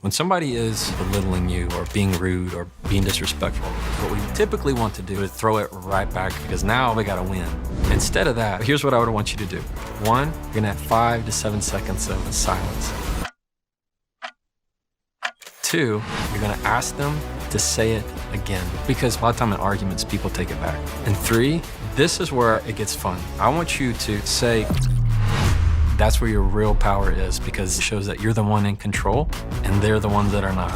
When somebody is belittling you or being rude or being disrespectful, what we typically want to do is throw it right back because now we gotta win. Instead of that, here's what I would want you to do. One, you're gonna have 5 to 7 seconds of silence. 2, you're gonna ask them to say it again because a lot of time in arguments, people take it back. And 3, this is where it gets fun. I want you to say, that's where your real power is because it shows that you're the one in control and they're the ones that are not.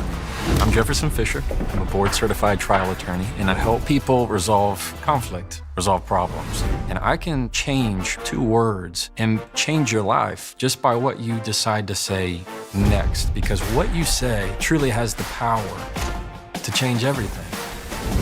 I'm Jefferson Fisher. I'm a board-certified trial attorney, and I help people resolve conflict, resolve problems. And I can change 2 words and change your life just by what you decide to say next, because what you say truly has the power to change everything.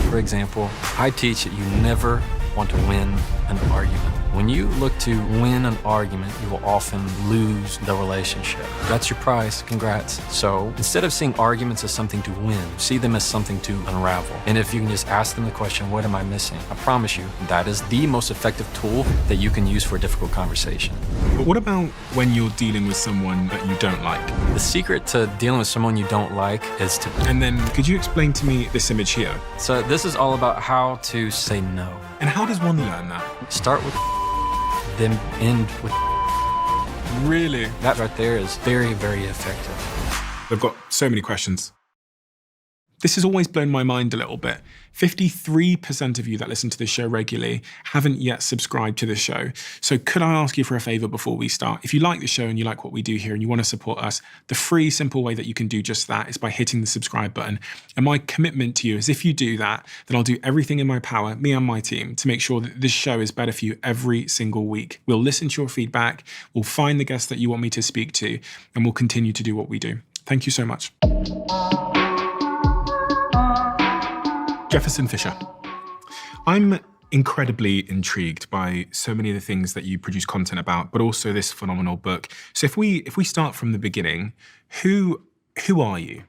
For example, I teach that you never want to win an argument. When you look to win an argument, you will often lose the relationship. That's your prize, congrats. So instead of seeing arguments as something to win, see them as something to unravel. And if you can just ask them the question, what am I missing? I promise you, that is the most effective tool that you can use for a difficult conversation. But what about when you're dealing with someone that you don't like? The secret to dealing with someone you don't like is to... And then could you explain to me this image here? So this is all about how to say no. And how does one learn that? Start with then end with. Really? That right there is very, very effective. I've got so many questions. This has always blown my mind a little bit. 53% of you that listen to this show regularly haven't yet subscribed to this show. So could I ask you for a favor before we start? If you like the show and you like what we do here and you want to support us, the free, simple way that you can do just that is by hitting the subscribe button. And my commitment to you is if you do that, then I'll do everything in my power, me and my team, to make sure that this show is better for you every single week. We'll listen to your feedback, we'll find the guests that you want me to speak to, and we'll continue to do what we do. Thank you so much. Jefferson Fisher. I'm incredibly intrigued by so many of the things that you produce content about, but also this phenomenal book. So if we start from the beginning, who are you?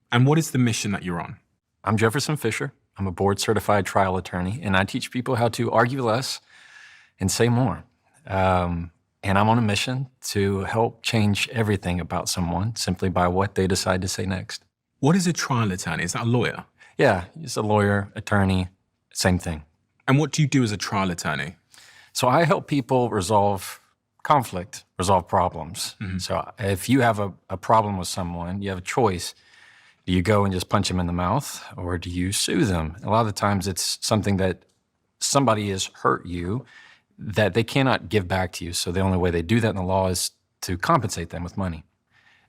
And what is the mission that you're on? I'm Jefferson Fisher. I'm a board-certified trial attorney, and I teach people how to argue less and say more. And I'm on a mission to help change everything about someone simply by what they decide to say next. What is a trial attorney? Is that a lawyer? Yeah, he's a lawyer, attorney, same thing. And what do you do as a trial attorney? So I help people resolve conflict, resolve problems. Mm-hmm. So if you have a problem with someone, you have a choice. Do you go and just punch them in the mouth, or do you sue them? A lot of the times it's something that somebody has hurt you that they cannot give back to you. So the only way they do that in the law is to compensate them with money.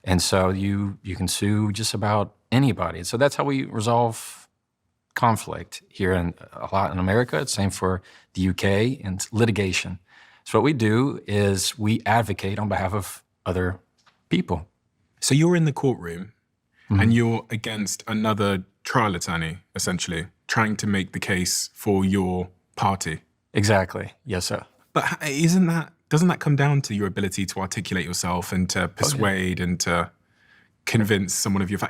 And so you can sue just about anybody. So that's how we resolve conflict here a lot in America. It's the same for the UK and litigation. So what we do is we advocate on behalf of other people. So you're in the courtroom and you're against another trial attorney, essentially, trying to make the case for your party. Exactly. Yes, sir. But doesn't that come down to your ability to articulate yourself and to persuade and to convince someone of your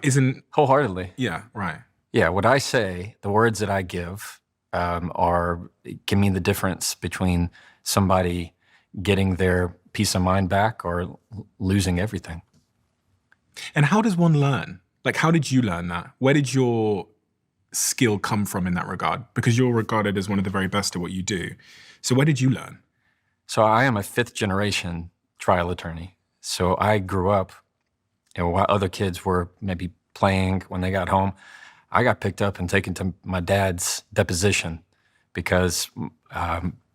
Wholeheartedly. Yeah, right. Yeah, what I say, the words that I give can mean the difference between somebody getting their peace of mind back or losing everything. And how does one learn? Like, how did you learn that? Where did your skill come from in that regard? Because you're regarded as one of the very best at what you do. So where did you learn? So I am a 5th generation trial attorney. So I grew up, while other kids were maybe playing when they got home, I got picked up and taken to my dad's deposition because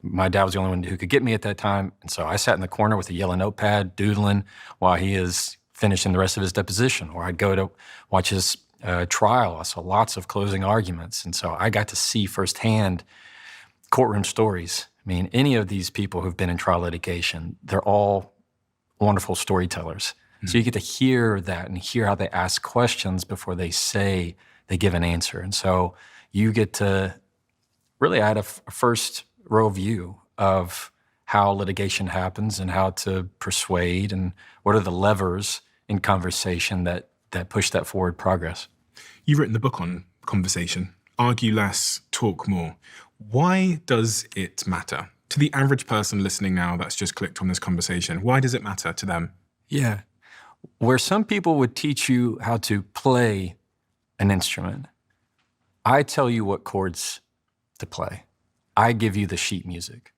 my dad was the only one who could get me at that time. And so I sat in the corner with a yellow notepad, doodling while he is finishing the rest of his deposition. Or I'd go to watch his trial. I saw lots of closing arguments. And so I got to see firsthand courtroom stories. I mean, any of these people who've been in trial litigation, they're all wonderful storytellers. So you get to hear that and hear how they ask questions before they give an answer. And so you get to really add a first row view of how litigation happens and how to persuade and what are the levers in conversation that push that forward progress. You've written the book on conversation, Argue Less, Talk More. Why does it matter? To the average person listening now that's just clicked on this conversation, why does it matter to them? Yeah. Where some people would teach you how to play an instrument, I tell you what chords to play. I give you the sheet music.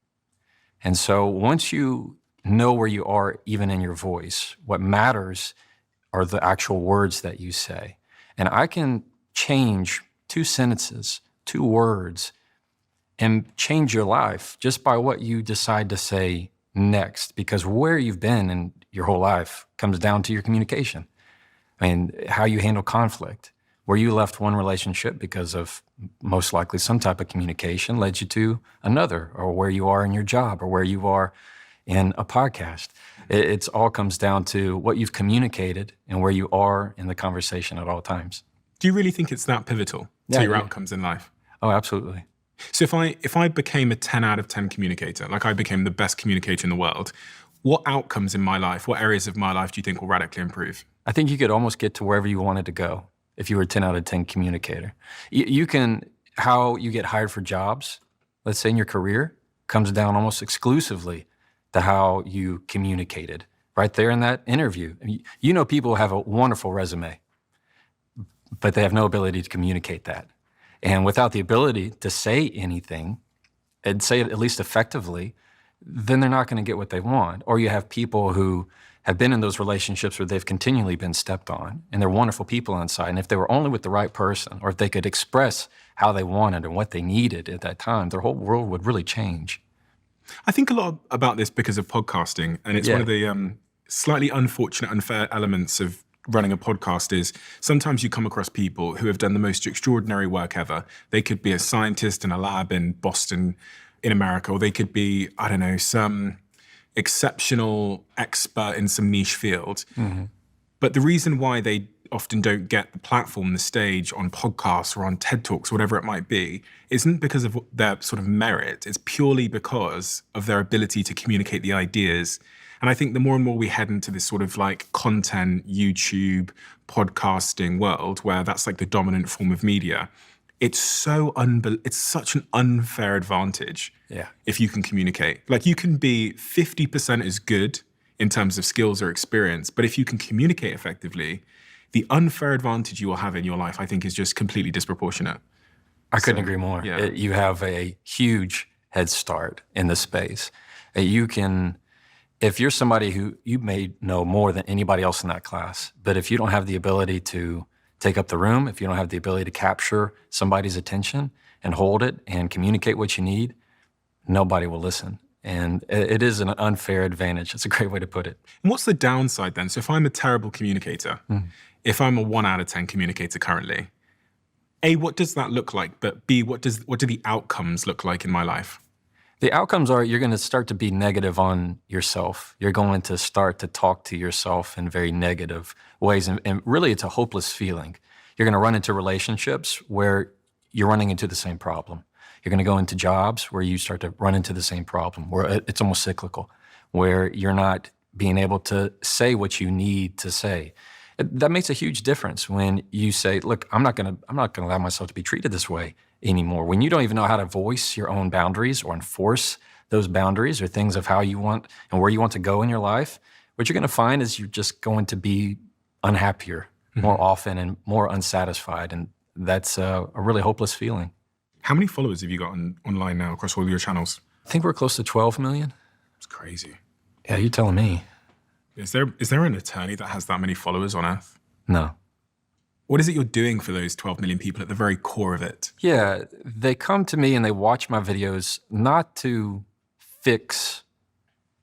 And so once you know where you are, even in your voice, what matters are the actual words that you say. And I can change 2 sentences, 2 words, and change your life just by what you decide to say next, because where you've been in your whole life comes down to your communication. I mean, how you handle conflict. Where you left one relationship because of most likely some type of communication led you to another, or where you are in your job, or where you are in a podcast. It's all comes down to what you've communicated and where you are in the conversation at all times. Do you really think it's that pivotal to your outcomes in life? Oh, absolutely. So if I became a 10 out of 10 communicator, like I became the best communicator in the world, what outcomes in my life, what areas of my life do you think will radically improve? I think you could almost get to wherever you wanted to go if you were a 10 out of 10 communicator. You can, how you get hired for jobs, let's say in your career, comes down almost exclusively to how you communicated right there in that interview. You know, people have a wonderful resume, but they have no ability to communicate that. And without the ability to say anything and say it at least effectively, then they're not going to get what they want. Or you have people who have been in those relationships where they've continually been stepped on, and they're wonderful people inside. And if they were only with the right person, or if they could express how they wanted and what they needed at that time, their whole world would really change. I think a lot about this because of podcasting, and it's one of the slightly unfortunate, unfair elements of running a podcast is sometimes you come across people who have done the most extraordinary work ever. They could be a scientist in a lab in Boston, in America, or they could be, I don't know, some exceptional expert in some niche field. Mm-hmm. But the reason why they often don't get the platform, the stage on podcasts or on TED Talks, whatever it might be, isn't because of their sort of merit. It's purely because of their ability to communicate the ideas. And I think the more and more we head into this sort of like content, YouTube, podcasting world, where that's like the dominant form of media, it's such an unfair advantage if you can communicate. Like you can be 50% as good in terms of skills or experience, but if you can communicate effectively, the unfair advantage you will have in your life, I think, is just completely disproportionate. I couldn't agree more. Yeah. You have a huge head start in this space. You can, if you're somebody who you may know more than anybody else in that class, but if you don't have the ability to take up the room, if you don't have the ability to capture somebody's attention and hold it and communicate what you need, nobody will listen. And it is an unfair advantage. It's a great way to put it. And what's the downside then? So if I'm a terrible communicator, if I'm a 1 out of 10 communicator currently, A, what does that look like? But B, what do the outcomes look like in my life? The outcomes are you're going to start to be negative on yourself. You're going to start to talk to yourself in very negative ways. And really, it's a hopeless feeling. You're going to run into relationships where you're running into the same problem. You're going to go into jobs where you start to run into the same problem, where it's almost cyclical, where you're not being able to say what you need to say. That makes a huge difference when you say, look, I'm not going to allow myself to be treated this way anymore. When you don't even know how to voice your own boundaries or enforce those boundaries or things of how you want and where you want to go in your life, what you're going to find is you're just going to be unhappier more often and more unsatisfied. And that's a really hopeless feeling. How many followers have you got online now across all your channels? I think we're close to 12 million. It's crazy. Yeah, you're telling me. Is there an attorney that has that many followers on Earth? No. What is it you're doing for those 12 million people at the very core of it? Yeah, they come to me and they watch my videos not to fix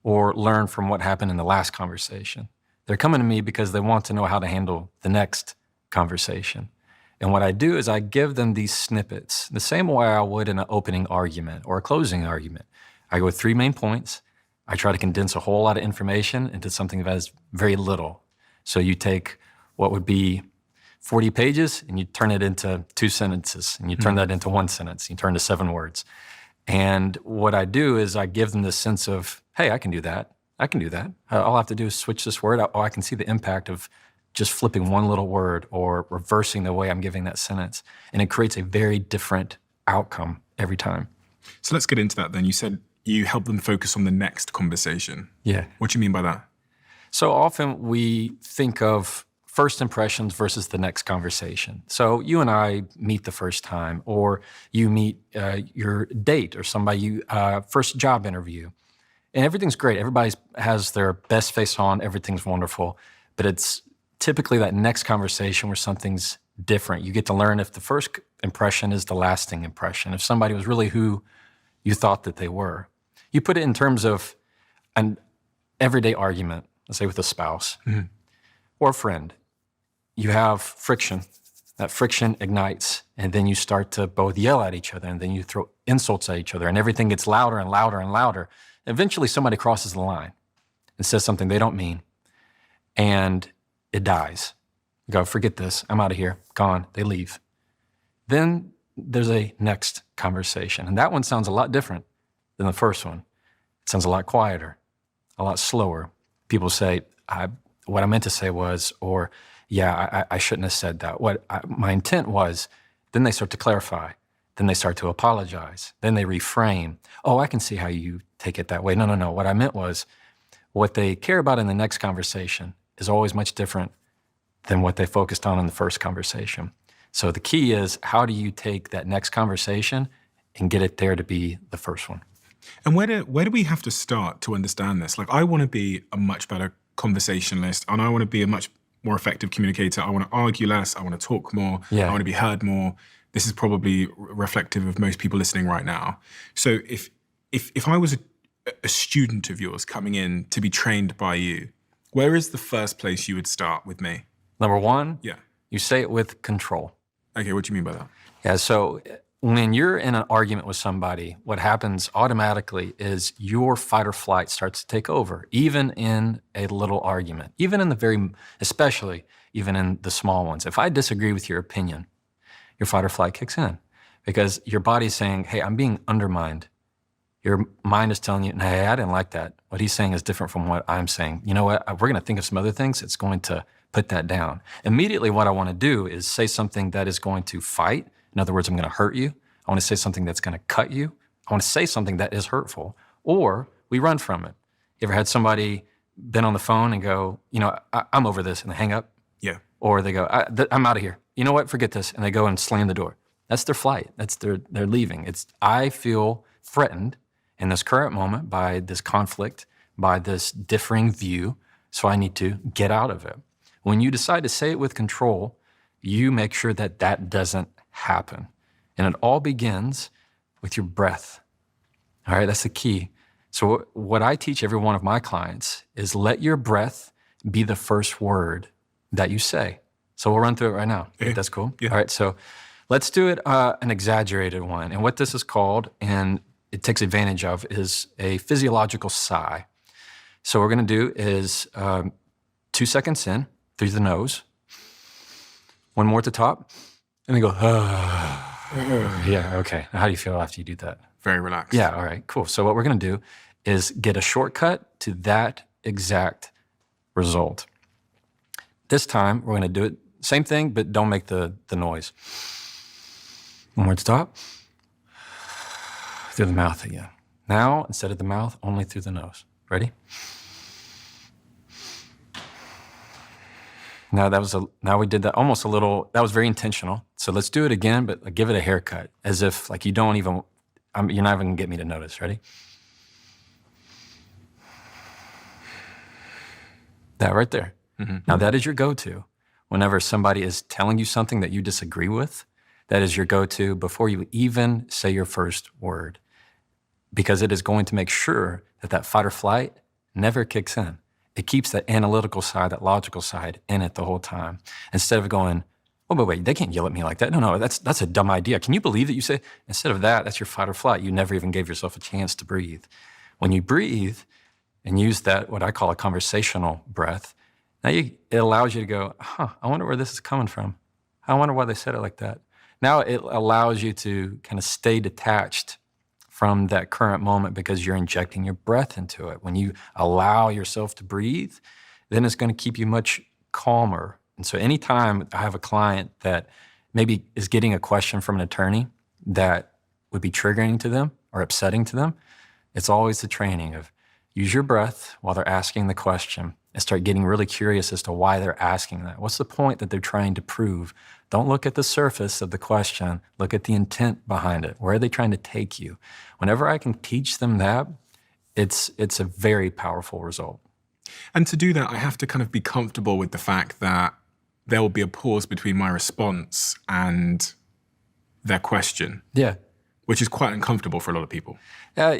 or learn from what happened in the last conversation. They're coming to me because they want to know how to handle the next conversation. And what I do is I give them these snippets, the same way I would in an opening argument or a closing argument. I go with 3 main points. I try to condense a whole lot of information into something that has very little. So you take what would be 40 pages and you turn it into 2 sentences, and you turn that into 1 sentence, you turn to 7 words. And what I do is I give them this sense of, hey, I can do that. I can do that. All I have to do is switch this word out. Oh, I can see the impact of just flipping one little word or reversing the way I'm giving that sentence. And it creates a very different outcome every time. So let's get into that then. You said you help them focus on the next conversation. Yeah. What do you mean by that? So often we think of first impressions versus the next conversation. So you and I meet the first time, or you meet your date or somebody, first job interview, and everything's great. Everybody has their best face on, everything's wonderful, but it's typically that next conversation where something's different. You get to learn if the first impression is the lasting impression, if somebody was really who you thought that they were. You put it in terms of an everyday argument, let's say with a spouse or a friend. You have friction. That friction ignites, and then you start to both yell at each other, and then you throw insults at each other, and everything gets louder and louder and louder. Eventually, somebody crosses the line and says something they don't mean, and it dies. You go, forget this, I'm out of here, gone, they leave. Then there's a next conversation, and that one sounds a lot different than the first one. It sounds a lot quieter, a lot slower. People say, what I meant to say was, or yeah, I shouldn't have said that. My intent was, then they start to clarify. Then they start to apologize. Then they reframe. Oh, I can see how you take it that way. No. What I meant was, what they care about in the next conversation is always much different than what they focused on in the first conversation. So the key is, how do you take that next conversation and get it there to be the first one? And where do we have to start to understand this? Like, I want to be a much better conversationalist, and I want to be a much more effective communicator. I want to argue less. I want to talk more. Yeah. I want to be heard more. This is probably reflective of most people listening right now. So if I was a student of yours coming in to be trained by you, where is the first place you would start with me? Number one, Yeah. you say it with control. Okay, what do you mean by that? Yeah, so when you're in an argument with somebody, what happens automatically is your fight or flight starts to take over, even in a little argument, especially even in the small ones. If I disagree with your opinion, your fight or flight kicks in because your body's saying, hey, I'm being undermined. Your mind is telling you, hey, I didn't like that. What he's saying is different from what I'm saying. You know what? We're going to think of some other things. It's going to put that down. Immediately, what I want to do is say something that is going to fight. In other words, I'm going to hurt you. I want to say something that's going to cut you. I want to say something that is hurtful. Or we run from it. You ever had somebody been on the phone and go, I'm over this, and they hang up? Yeah. Or they go, I'm out of here. You know what? Forget this. And they go and slam the door. That's their flight. They're leaving. I feel threatened in this current moment by this conflict, by this differing view, so I need to get out of it. When you decide to say it with control, you make sure that doesn't happen. And it all begins with your breath. All right, that's the key. So what I teach every one of my clients is let your breath be the first word that you say. So we'll run through it right now. Okay. That's cool? Yeah. All right, so let's do it an exaggerated one. And what this is called, and it takes advantage of, is a physiological sigh. So what we're going to do is 2 seconds in through the nose, one more at the top, and then go, yeah, okay. How do you feel after you do that? Very relaxed. Yeah, all right, cool. So what we're going to do is get a shortcut to that exact result. This time, we're going to do it, same thing, but don't make the noise. One more at the top. Through the mouth again. Now, instead of the mouth, only through the nose. Ready? Now we did that almost a little, that was very intentional. So let's do it again, but give it a haircut, as if like you're not even gonna get me to notice. Ready? That right there. Mm-hmm. Now that is your go-to. Whenever somebody is telling you something that you disagree with, that is your go-to before you even say your first word, because it is going to make sure that fight or flight never kicks in. It keeps that analytical side, that logical side in it the whole time. Instead of going, oh, but wait, they can't yell at me like that. No, that's a dumb idea. Can you believe that you say, instead of that's your fight or flight. You never even gave yourself a chance to breathe. When you breathe and use that, what I call a conversational breath, now it allows you to go, I wonder where this is coming from. I wonder why they said it like that. Now it allows you to kind of stay detached from that current moment because you're injecting your breath into it. When you allow yourself to breathe, then it's going to keep you much calmer. And so anytime I have a client that maybe is getting a question from an attorney that would be triggering to them or upsetting to them, it's always the training of use your breath while they're asking the question and start getting really curious as to why they're asking that. What's the point that they're trying to prove? Don't look at the surface of the question. Look at the intent behind it. Where are they trying to take you? Whenever I can teach them that, it's a very powerful result. And to do that, I have to kind of be comfortable with the fact that there will be a pause between my response and their question. Yeah. Which is quite uncomfortable for a lot of people.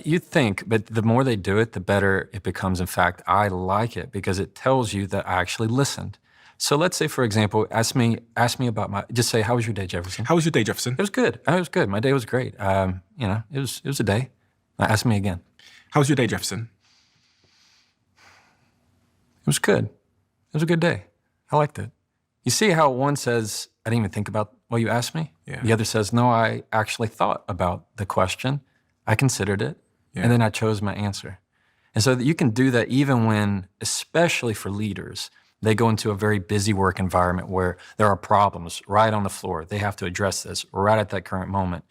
You'd think, but the more they do it, the better it becomes. In fact, I like it because it tells you that I actually listened. So let's say, for example, ask me about just say, how was your day, Jefferson? How was your day, Jefferson? It was good. It was good. My day was great. It was a day. Ask me again. How was your day, Jefferson? It was good. It was a good day. I liked it. You see how one says, I didn't even think about what you asked me? Yeah. The other says, no, I actually thought about the question. I considered it. Yeah. And then I chose my answer. And so that you can do that even when, especially for leaders, they go into a very busy work environment where there are problems right on the floor. They have to address this right at that current moment.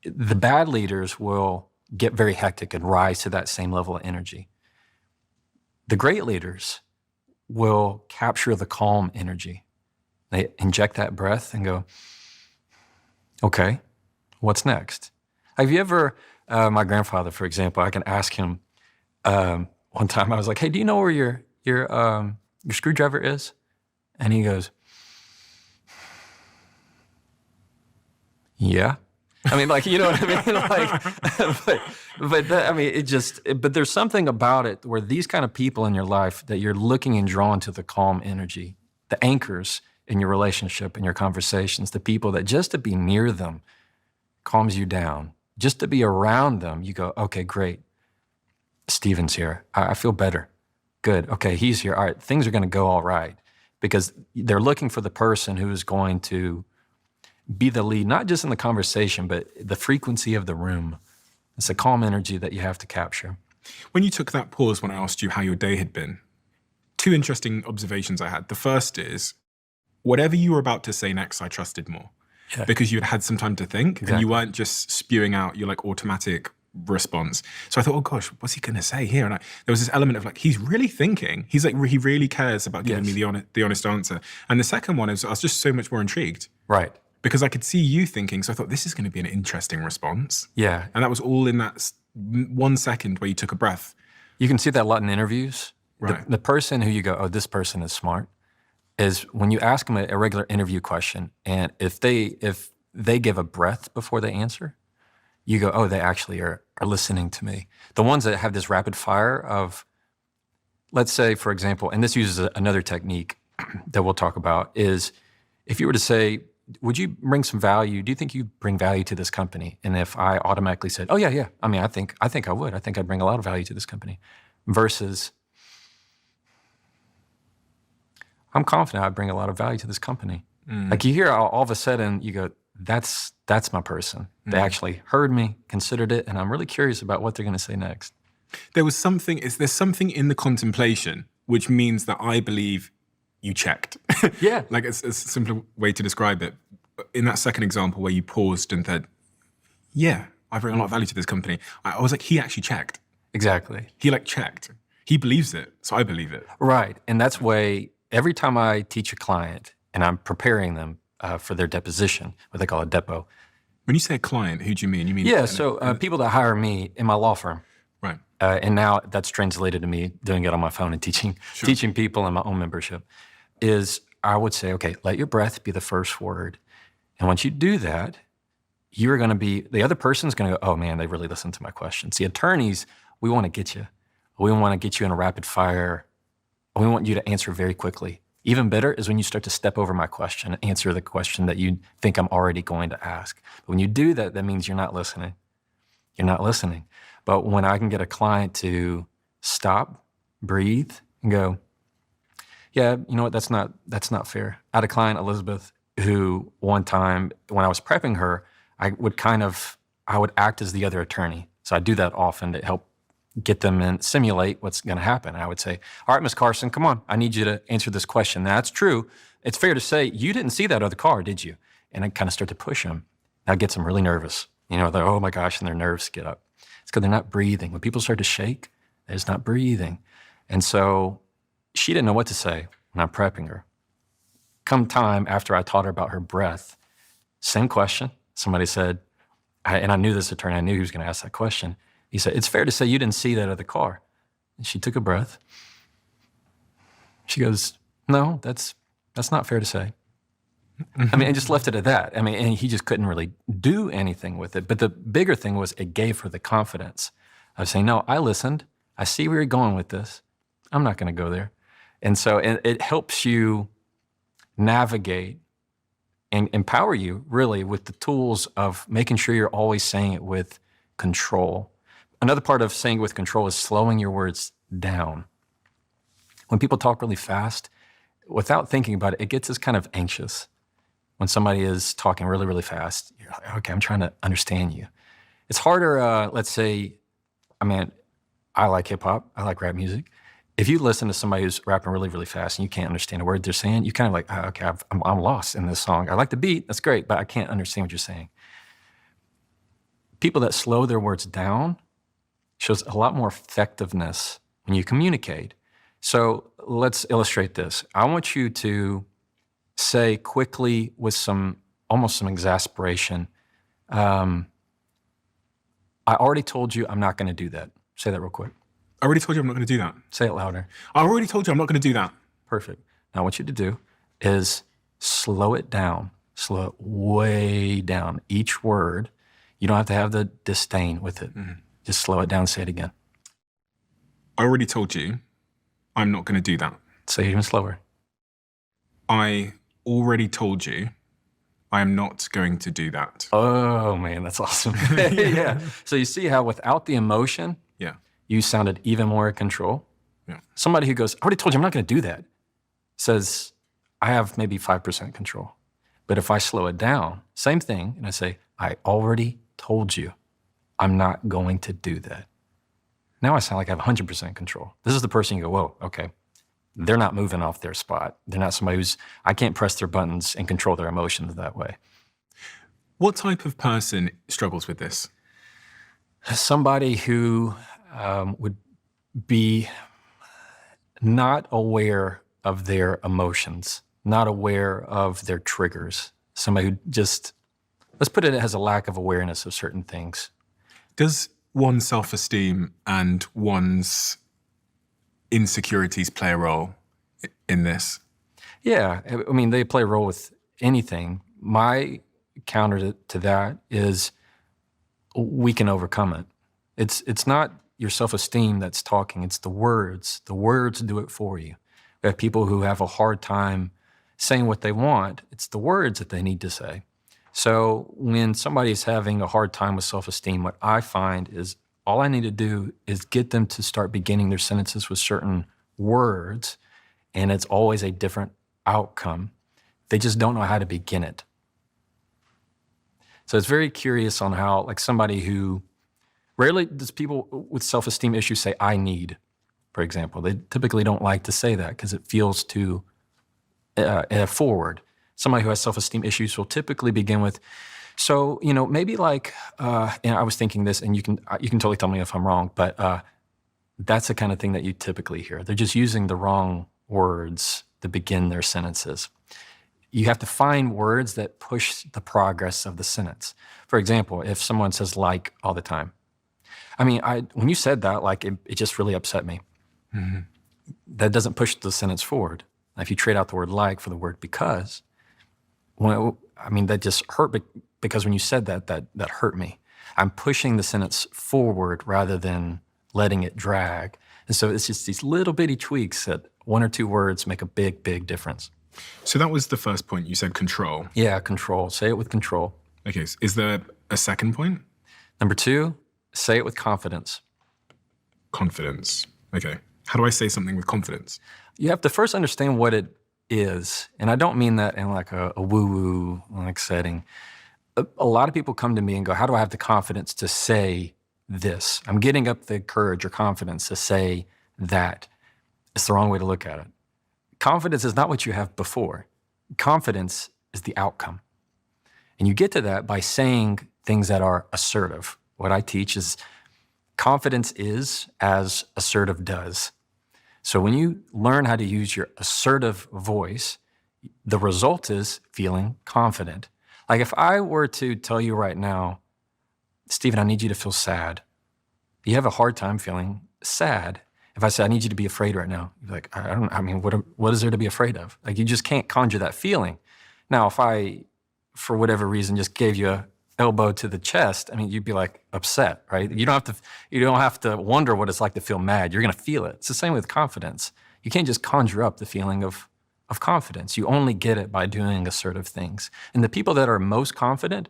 The bad leaders will get very hectic and rise to that same level of energy. The great leaders will capture the calm energy. They inject that breath and go, okay, what's next? Have you ever, my grandfather, for example, I can ask him, one time I was like, hey, do you know where your screwdriver is? And he goes, yeah. I mean, like, you know what I mean? Like, but there's something about it where these kind of people in your life that you're looking and drawn to the calm energy, the anchors in your relationship and your conversations, the people that just to be near them calms you down. Just to be around them, you go, okay, great. Stephen's here. I feel better. Good. Okay, he's here. All right, things are going to go all right. Because they're looking for the person who is going to be the lead, not just in the conversation, but the frequency of the room. It's a calm energy that you have to capture. When you took that pause when I asked you how your day had been, two interesting observations I had. The first is, whatever you were about to say next, I trusted more. Yeah. Because you had some time to think, Exactly. and you weren't just spewing out your like automatic response. So I thought, oh gosh, what's he going to say here? And there was this element of like, he's really thinking. He's like, he really cares about giving me the honest answer. And the second one is, I was just so much more intrigued. Right. Because I could see you thinking, so I thought, this is going to be an interesting response. Yeah. And that was all in that 1 second where you took a breath. You can see that a lot in interviews. Right. The person who you go, oh, this person is smart, is when you ask them a regular interview question, and if they give a breath before they answer, you go, oh, they actually are listening to me. The ones that have this rapid fire of, let's say, for example, and this uses another technique that we'll talk about, is if you were to say, would you bring some value? Do you think you bring value to this company? And if I automatically said, oh, yeah. I mean, I think I would. I think I'd bring a lot of value to this company. Versus, I'm confident I'd bring a lot of value to this company. Like you hear all of a sudden, you go, that's my person. They actually heard me, considered it, and I'm really curious about what they're going to say next. There's something in the contemplation, which means that I believe you checked. Yeah. Like it's a simpler way to describe it. In that second example where you paused and said, yeah, I bring a lot of value to this company. I was like, he actually checked. Exactly. He like checked. He believes it, so I believe it. Right. And that's why every time I teach a client and I'm preparing them for their deposition, what they call a depo. When you say a client, who do you mean? You mean People that hire me in my law firm. Right. And now that's translated to me doing it on my phone and teaching people in my own membership, is I would say, okay, let your breath be the first word. And once you do that, you're going to be, the other person's going to go, oh man, they really listened to my questions. The attorneys, we want to get you. We want to get you in a rapid fire. We want you to answer very quickly. Even better is when you start to step over my question and answer the question that you think I'm already going to ask. But when you do that, that means you're not listening. You're not listening. But when I can get a client to stop, breathe, and go, yeah, you know what, that's not fair. I had a client, Elizabeth, who one time when I was prepping her, I would act as the other attorney. So I do that often to help get them and simulate what's going to happen. I would say, all right, Ms. Carson, come on. I need you to answer this question. Now, that's true. It's fair to say you didn't see that other car, did you? And I kind of start to push them. That gets them really nervous. You know, they're, oh my gosh, and their nerves get up. It's because they're not breathing. When people start to shake, they're just not breathing. And so she didn't know what to say when I'm prepping her. Come time after I taught her about her breath, same question. Somebody said, and I knew this attorney, I knew he was going to ask that question. He said, it's fair to say you didn't see that other car. And she took a breath. She goes, no, that's not fair to say. I mean, I just left it at that. I mean, and he just couldn't really do anything with it. But the bigger thing was it gave her the confidence of saying, no, I listened. I see where you're going with this. I'm not going to go there. And so it helps you navigate and empower you really with the tools of making sure you're always saying it with control. Another part of saying with control is slowing your words down. When people talk really fast, without thinking about it, it gets us kind of anxious. When somebody is talking really, really fast, you're like, okay, I'm trying to understand you. It's harder, let's say, I like hip hop, I like rap music. If you listen to somebody who's rapping really, really fast and you can't understand a word they're saying, you kind of like, oh, okay, I'm lost in this song. I like the beat, that's great, but I can't understand what you're saying. People that slow their words down shows a lot more effectiveness when you communicate. So let's illustrate this. I want you to say quickly with almost some exasperation, I already told you I'm not going to do that. Say that real quick. I already told you I'm not going to do that. Say it louder. I already told you I'm not going to do that. Perfect. Now, what I want you to do is slow it down. Slow it way down. Each word, you don't have to have the disdain with it. Just slow it down. Say it again. I already told you I'm not going to do that. Say it even slower. I already told you I am not going to do that. Oh, man, that's awesome. Yeah. So you see how without the emotion, Yeah. you sounded even more in control. Yeah. Somebody who goes, I already told you I'm not going to do that, says, I have maybe 5% control. But if I slow it down, same thing, and I say, I already told you I'm not going to do that. Now I sound like I have 100% control. This is the person you go, whoa, okay. They're not moving off their spot. They're not somebody I can't press their buttons and control their emotions that way. What type of person struggles with this? Somebody who would be not aware of their emotions, not aware of their triggers. Somebody who just, let's put it as a lack of awareness of certain things. Does one's self-esteem and one's insecurities play a role in this? Yeah, I mean, they play a role with anything. My counter to that is we can overcome it. It's not your self-esteem that's talking, it's the words. The words do it for you. We have people who have a hard time saying what they want. It's the words that they need to say. So when somebody's having a hard time with self-esteem, what I find is all I need to do is get them to start beginning their sentences with certain words, and it's always a different outcome. They just don't know how to begin it. So it's very curious on how, like somebody who, rarely does people with self-esteem issues say, I need, for example. They typically don't like to say that because it feels too forward. Somebody who has self-esteem issues will typically begin with, so, maybe like, and I was thinking this, and you can totally tell me if I'm wrong, but that's the kind of thing that you typically hear. They're just using the wrong words to begin their sentences. You have to find words that push the progress of the sentence. For example, if someone says like all the time, when you said that, like it just really upset me. Mm-hmm. That doesn't push the sentence forward. Now, if you trade out the word like for the word because, that just hurt because when you said that hurt me. I'm pushing the sentence forward rather than letting it drag. And so it's just these little bitty tweaks that one or two words make a big, big difference. So that was the first point. You said control. Yeah, control. Say it with control. Okay. Is there a second point? Number two, say it with confidence. Confidence. Okay. How do I say something with confidence? You have to first understand what it is. And I don't mean that in like a woo-woo like setting. A lot of people come to me and go, how do I have the confidence to say this? I'm getting up the courage or confidence to say that. It's the wrong way to look at it. Confidence is not what you have before. Confidence is the outcome. And you get to that by saying things that are assertive. What I teach is confidence is as assertive does. So when you learn how to use your assertive voice, the result is feeling confident. Like if I were to tell you right now, Stephen, I need you to feel sad. You have a hard time feeling sad. If I said, I need you to be afraid right now, you're like, what is there to be afraid of? Like, you just can't conjure that feeling. Now, if I, for whatever reason, just gave you a elbow to the chest, I mean, you'd be like upset, right? You don't have to wonder what it's like to feel mad. You're gonna feel it. It's the same with confidence. You can't just conjure up the feeling of confidence. You only get it by doing assertive things. And the people that are most confident,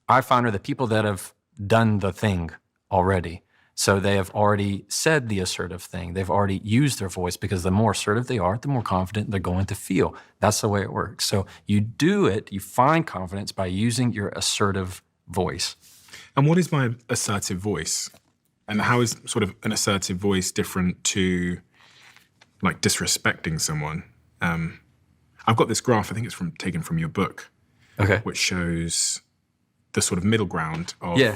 I find, are the people that have done the thing already. So they have already said the assertive thing. They've already used their voice, because the more assertive they are, the more confident they're going to feel. That's the way it works. So you do it, you find confidence by using your assertive voice. And what is my assertive voice? And how is sort of an assertive voice different to like disrespecting someone? I've got this graph, I think it's taken from your book, Okay. which shows the sort of middle ground of, Yeah.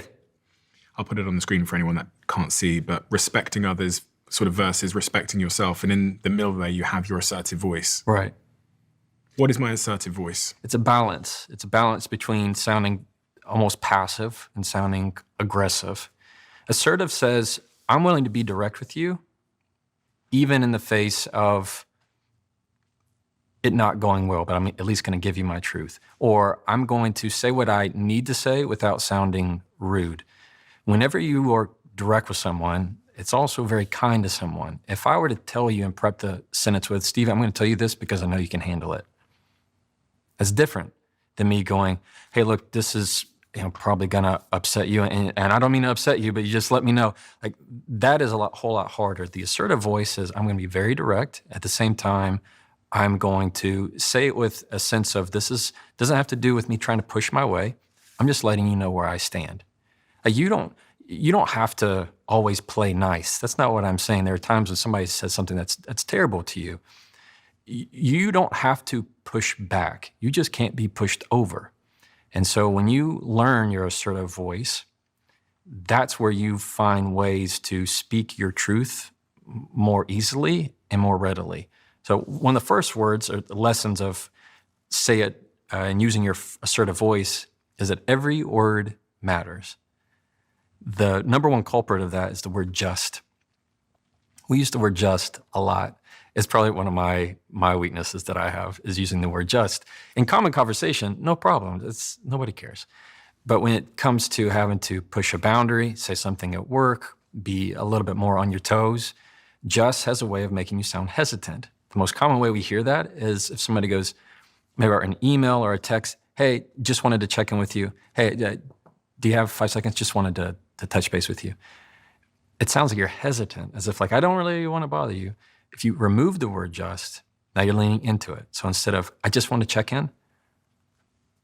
I'll put it on the screen for anyone that can't see, but respecting others sort of versus respecting yourself. And in the middle there, you have your assertive voice. Right. What is my assertive voice? It's a balance. It's a balance between sounding almost passive and sounding aggressive. Assertive says, I'm willing to be direct with you, even in the face of it not going well, but I'm at least going to give you my truth. Or I'm going to say what I need to say without sounding rude. Whenever you are direct with someone, it's also very kind to someone. If I were to tell you and prep the sentence with, Steve, I'm going to tell you this because I know you can handle it. That's different than me going, hey, look, this is probably going to upset you. And I don't mean to upset you, but you just let me know. Like, that is whole lot harder. The assertive voice is, I'm going to be very direct. At the same time, I'm going to say it with a sense of, doesn't have to do with me trying to push my way. I'm just letting you know where I stand. You don't have to always play nice. That's not what I'm saying. There are times when somebody says something that's terrible to you. You don't have to push back. You just can't be pushed over. And so when you learn your assertive voice, that's where you find ways to speak your truth more easily and more readily. So one of the first words or the lessons of say it and using your assertive voice is that every word matters. The number one culprit of that is the word just. We use the word just a lot. It's probably one of my weaknesses that I have, is using the word just. In common conversation, no problem. Nobody cares. But when it comes to having to push a boundary, say something at work, be a little bit more on your toes, just has a way of making you sound hesitant. The most common way we hear that is if somebody goes, maybe an email or a text, hey, just wanted to check in with you. Hey, do you have 5 seconds? Just wanted to touch base with you. It sounds like you're hesitant, as if like, I don't really want to bother you. If you remove the word just, now you're leaning into it. So instead of, I just want to check in,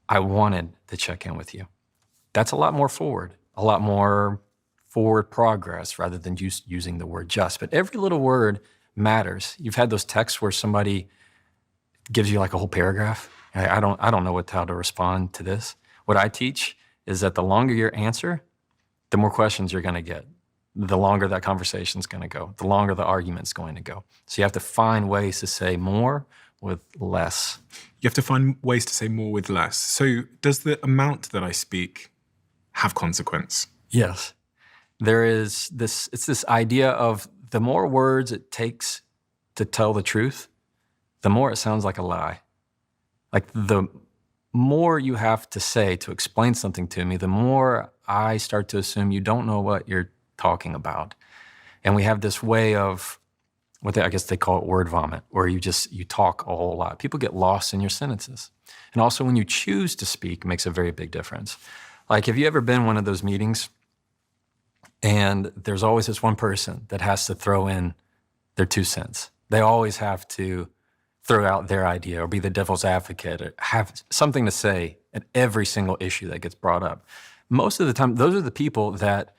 I wanted to check in with you. That's a lot more forward progress rather than just using the word just. But every little word matters. You've had those texts where somebody gives you like a whole paragraph. I don't know how to respond to this. What I teach is that the longer your answer, the more questions you're going to get. The longer that conversation's going to go, the longer the argument's going to go. So you have to find ways to say more with less. You have to find ways to say more with less. So does the amount that I speak have consequence? Yes. There is it's this idea of the more words it takes to tell the truth, the more it sounds like a lie. Like the more you have to say to explain something to me, the more I start to assume you don't know what you're talking about. And we have this way of I guess they call it word vomit, where you talk a whole lot. People get lost in your sentences. And also when you choose to speak, it makes a very big difference. Like, have you ever been in one of those meetings and there's always this one person that has to throw in their 2 cents? They always have to throw out their idea or be the devil's advocate or have something to say at every single issue that gets brought up. Most of the time, those are the people that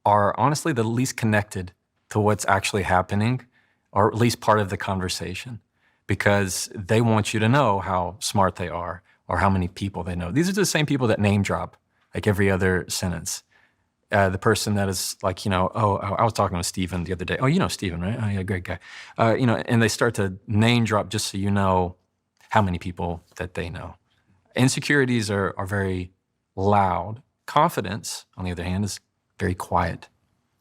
are honestly the least connected to what's actually happening, or at least part of the conversation, because they want you to know how smart they are or how many people they know. These are the same people that name drop like every other sentence. The person that is like, oh, I was talking with Steven the other day. Oh, you know Steven, right? Oh, yeah, great guy. And they start to name drop just so you know how many people that they know. Insecurities are very loud. Confidence, on the other hand, is very quiet.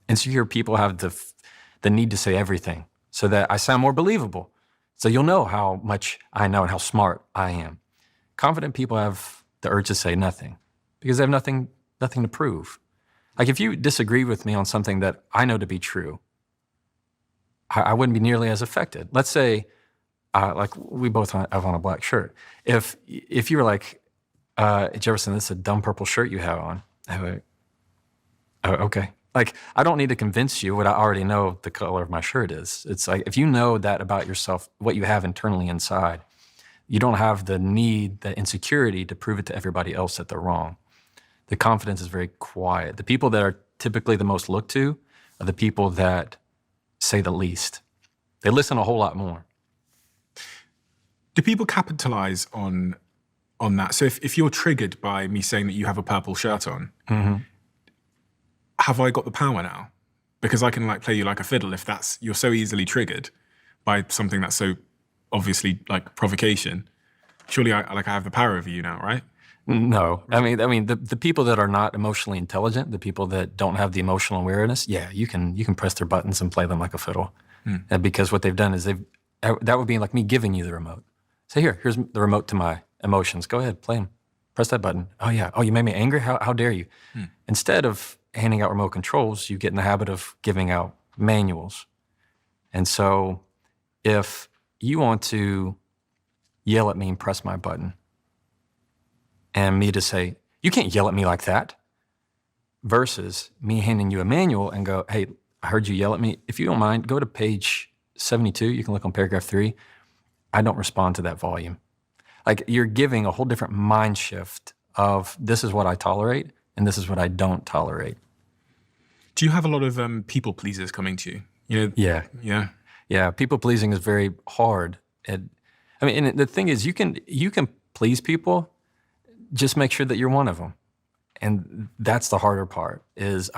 Insecure people have the need to say everything so that I sound more believable. So you'll know how much I know and how smart I am. Confident people have the urge to say nothing because they have nothing to prove. Like if you disagree with me on something that I know to be true, I wouldn't be nearly as affected. Let's say, like we both have on a black shirt. If you were like, Jefferson, this is a dumb purple shirt you have on. I would, oh, okay. Like I don't need to convince you what I already know the color of my shirt is. It's like if you know that about yourself, what you have internally inside, you don't have the need, the insecurity to prove it to everybody else that they're wrong. The confidence is very quiet. The people that are typically the most looked to are the people that say the least. They listen a whole lot more. Do people capitalize on that? So if you're triggered by me saying that you have a purple shirt on, have I got the power now? Because I can like play you like a fiddle if you're so easily triggered by something that's so obviously like provocation. Surely I have the power over you now, right? No, I mean the people that are not emotionally intelligent, the people that don't have the emotional awareness, yeah, you can press their buttons and play them like a fiddle, and because what they've done is that would be like me giving you the remote. Say here's the remote to my emotions. Go ahead, play them. Press that button. Oh yeah. Oh, you made me angry. How dare you? Instead of handing out remote controls, you get in the habit of giving out manuals. And so, if you want to yell at me and press my button, and me to say, you can't yell at me like that, versus me handing you a manual and go, hey, I heard you yell at me. If you don't mind, go to page 72. You can look on paragraph 3. I don't respond to that volume. Like you're giving a whole different mind shift of this is what I tolerate and this is what I don't tolerate. Do you have a lot of people pleasers coming to you? Yeah. People pleasing is very hard. And the thing is, you can please people. Just make sure that you're one of them. And that's the harder part is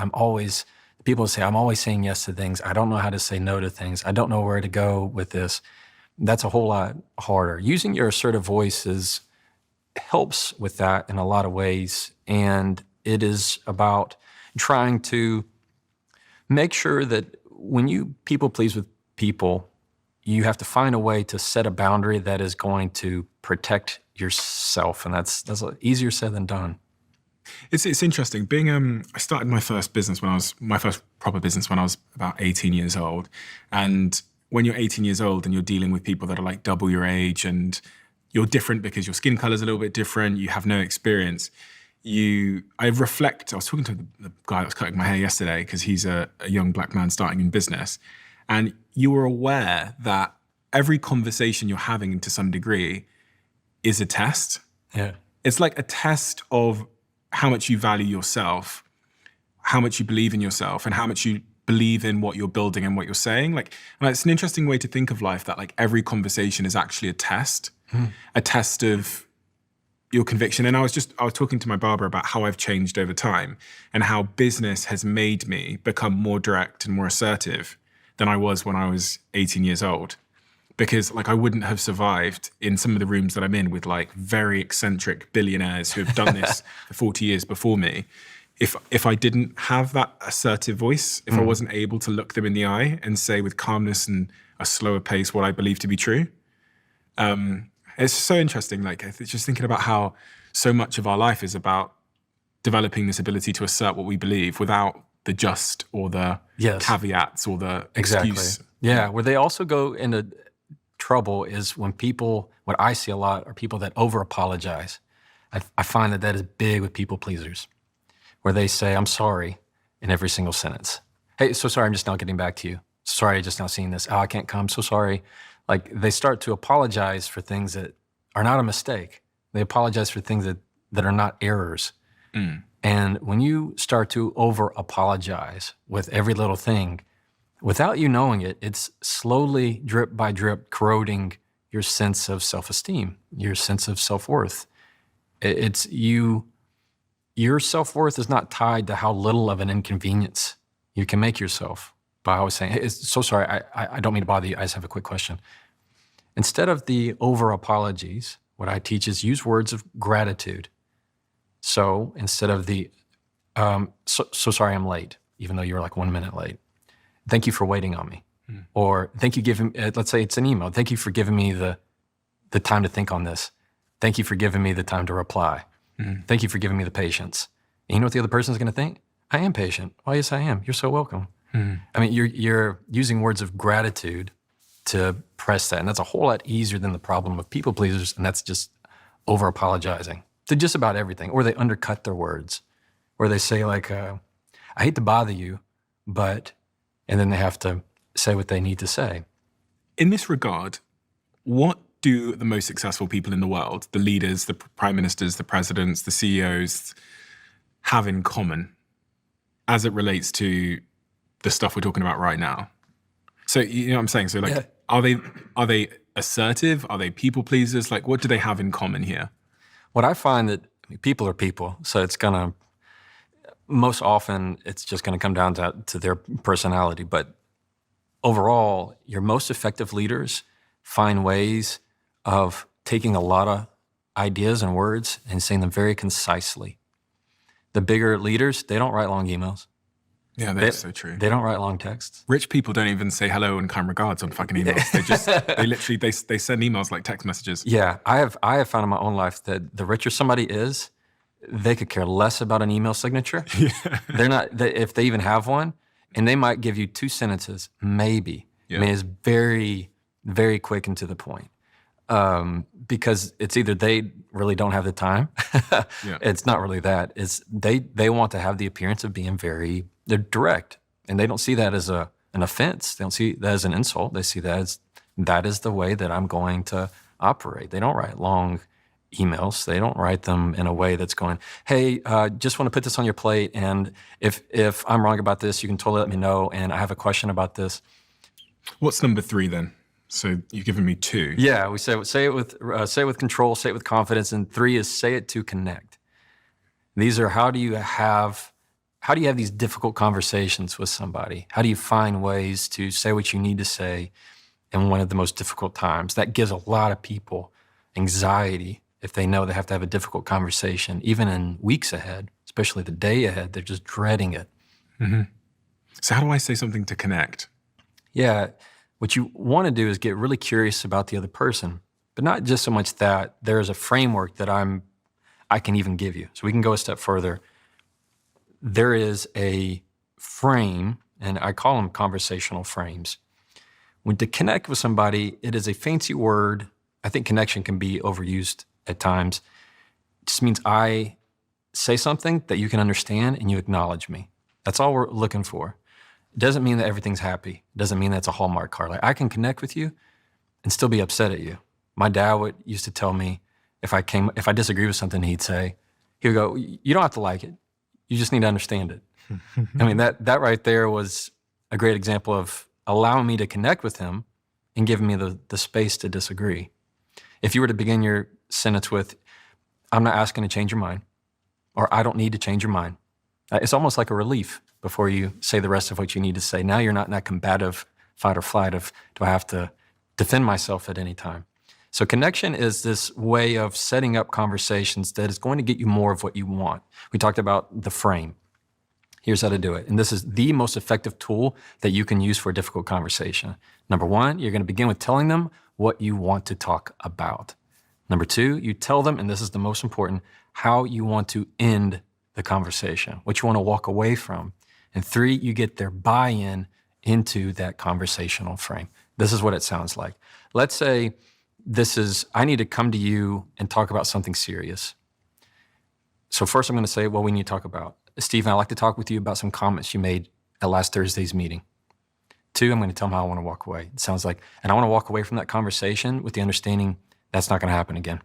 people say, I'm always saying yes to things. I don't know how to say no to things. I don't know where to go with this. That's a whole lot harder. Using your assertive voice helps with that in a lot of ways. And it is about trying to make sure that when you people please with people, you have to find a way to set a boundary that is going to protect yourself, and that's easier said than done. It's interesting. I started my first proper business when I was about 18 years old, and when you're 18 years old and you're dealing with people that are like double your age, and you're different because your skin color is a little bit different, you have no experience. I reflect. I was talking to the guy that was cutting my hair yesterday because he's a young black man starting in business, and you were aware that every conversation you're having to some degree is a test. Yeah. It's like a test of how much you value yourself, how much you believe in yourself, and how much you believe in what you're building and what you're saying. And it's an interesting way to think of life that like every conversation is actually a test of your conviction. And I was talking to my barber about how I've changed over time and how business has made me become more direct and more assertive than I was when I was 18 years old. Because like I wouldn't have survived in some of the rooms that I'm in with like very eccentric billionaires who have done this for 40 years before me. If I didn't have that assertive voice, if I wasn't able to look them in the eye and say with calmness and a slower pace what I believe to be true. It's so interesting. Like it's just thinking about how so much of our life is about developing this ability to assert what we believe without the just or the caveats or the excuse. Yeah, where they also go into trouble is when what I see a lot are people that over-apologize. I find that is big with people pleasers, where they say, I'm sorry in every single sentence. Hey, so sorry, I'm just now getting back to you. Sorry, I just now seen this. Oh, I can't come, so sorry. Like they start to apologize for things that are not a mistake. They apologize for things that are not errors. And when you start to over-apologize with every little thing, without you knowing it, it's slowly, drip by drip, corroding your sense of self-esteem, your sense of self-worth. It's you your self-worth is not tied to how little of an inconvenience you can make yourself by always saying, hey, so sorry, I don't mean to bother you. I just have a quick question. Instead of the over apologies, what I teach is use words of gratitude. So instead of the, so sorry I'm late, even though you were like 1 minute late. Thank you for waiting on me. Or thank you giving, let's say it's an email. Thank you for giving me the time to think on this. Thank you for giving me the time to reply. Thank you for giving me the patience. And you know what the other person's gonna think? I am patient. Why, yes, I am. You're so welcome. I mean, you're using words of gratitude to press that. And that's a whole lot easier than the problem of people pleasers. And that's just over apologizing to just about everything. Or they undercut their words. Or they say like, I hate to bother you, but, and then they have to say what they need to say. In this regard, what do the most successful people in the world, the leaders, the prime ministers, the presidents, the CEOs, have in common as it relates to the stuff we're talking about right now? So, you know what I'm saying? So like, are they assertive? Are they people pleasers? Like, what do they have in common here? What I find that people are people, so it's gonna, most often it's just gonna come down to their personality. But overall, your most effective leaders find ways of taking a lot of ideas and words and saying them very concisely. The bigger leaders, they don't write long emails. Yeah, that's so true. They don't write long texts. Rich people don't even say hello and kind regards on fucking emails. They just, they literally, they send emails like text messages. Yeah, I have found in my own life that the richer somebody is, they could care less about an email signature. They're not, if they even have one, and they might give you 2 sentences, maybe. I mean, it's very, very quick and to the point. Because it's either they really don't have the time. It's not really that. It's they want to have the appearance of being they're direct, and they don't see that as an offense. They don't see that as an insult. They see that as, that is the way that I'm going to operate. They don't write long emails. They don't write them in a way that's going, hey, just want to put this on your plate, and if I'm wrong about this, you can totally let me know, and I have a question about this. What's number 3 then? So you've given me 2. Yeah, we say it with control, say it with confidence, and 3 is say it to connect. These are how do you have these difficult conversations with somebody? How do you find ways to say what you need to say in one of the most difficult times? That gives a lot of people anxiety if they know they have to have a difficult conversation, even in weeks ahead, especially the day ahead. They're just dreading it. So how do I say something to connect? Yeah, what you want to do is get really curious about the other person, but not just so much that. There's a framework that I can even give you. So we can go a step further. There is a frame, and I call them conversational frames. When to connect with somebody, it is a fancy word. I think connection can be overused at times. It just means I say something that you can understand and you acknowledge me. That's all we're looking for. It doesn't mean that everything's happy. It doesn't mean that's a Hallmark card. Like, I can connect with you and still be upset at you. My dad used to tell me if I disagree with something, he would go, you don't have to like it. You just need to understand it. I mean, that right there was a great example of allowing me to connect with him and giving me the space to disagree. If you were to begin your sentence with, I'm not asking to change your mind, or I don't need to change your mind, it's almost like a relief before you say the rest of what you need to say. Now you're not in that combative fight or flight of, do I have to defend myself at any time? So connection is this way of setting up conversations that is going to get you more of what you want. We talked about the frame. Here's how to do it. And this is the most effective tool that you can use for a difficult conversation. Number 1, you're going to begin with telling them what you want to talk about. Number 2, you tell them, and this is the most important, how you want to end the conversation, what you want to walk away from. And 3, you get their buy-in into that conversational frame. This is what it sounds like. Let's say I need to come to you and talk about something serious. So first I'm going to say, what we need to talk about. Stephen, I'd like to talk with you about some comments you made at last Thursday's meeting. 2, I'm going to tell them how I want to walk away. It sounds like, and I want to walk away from that conversation with the understanding that's not going to happen again.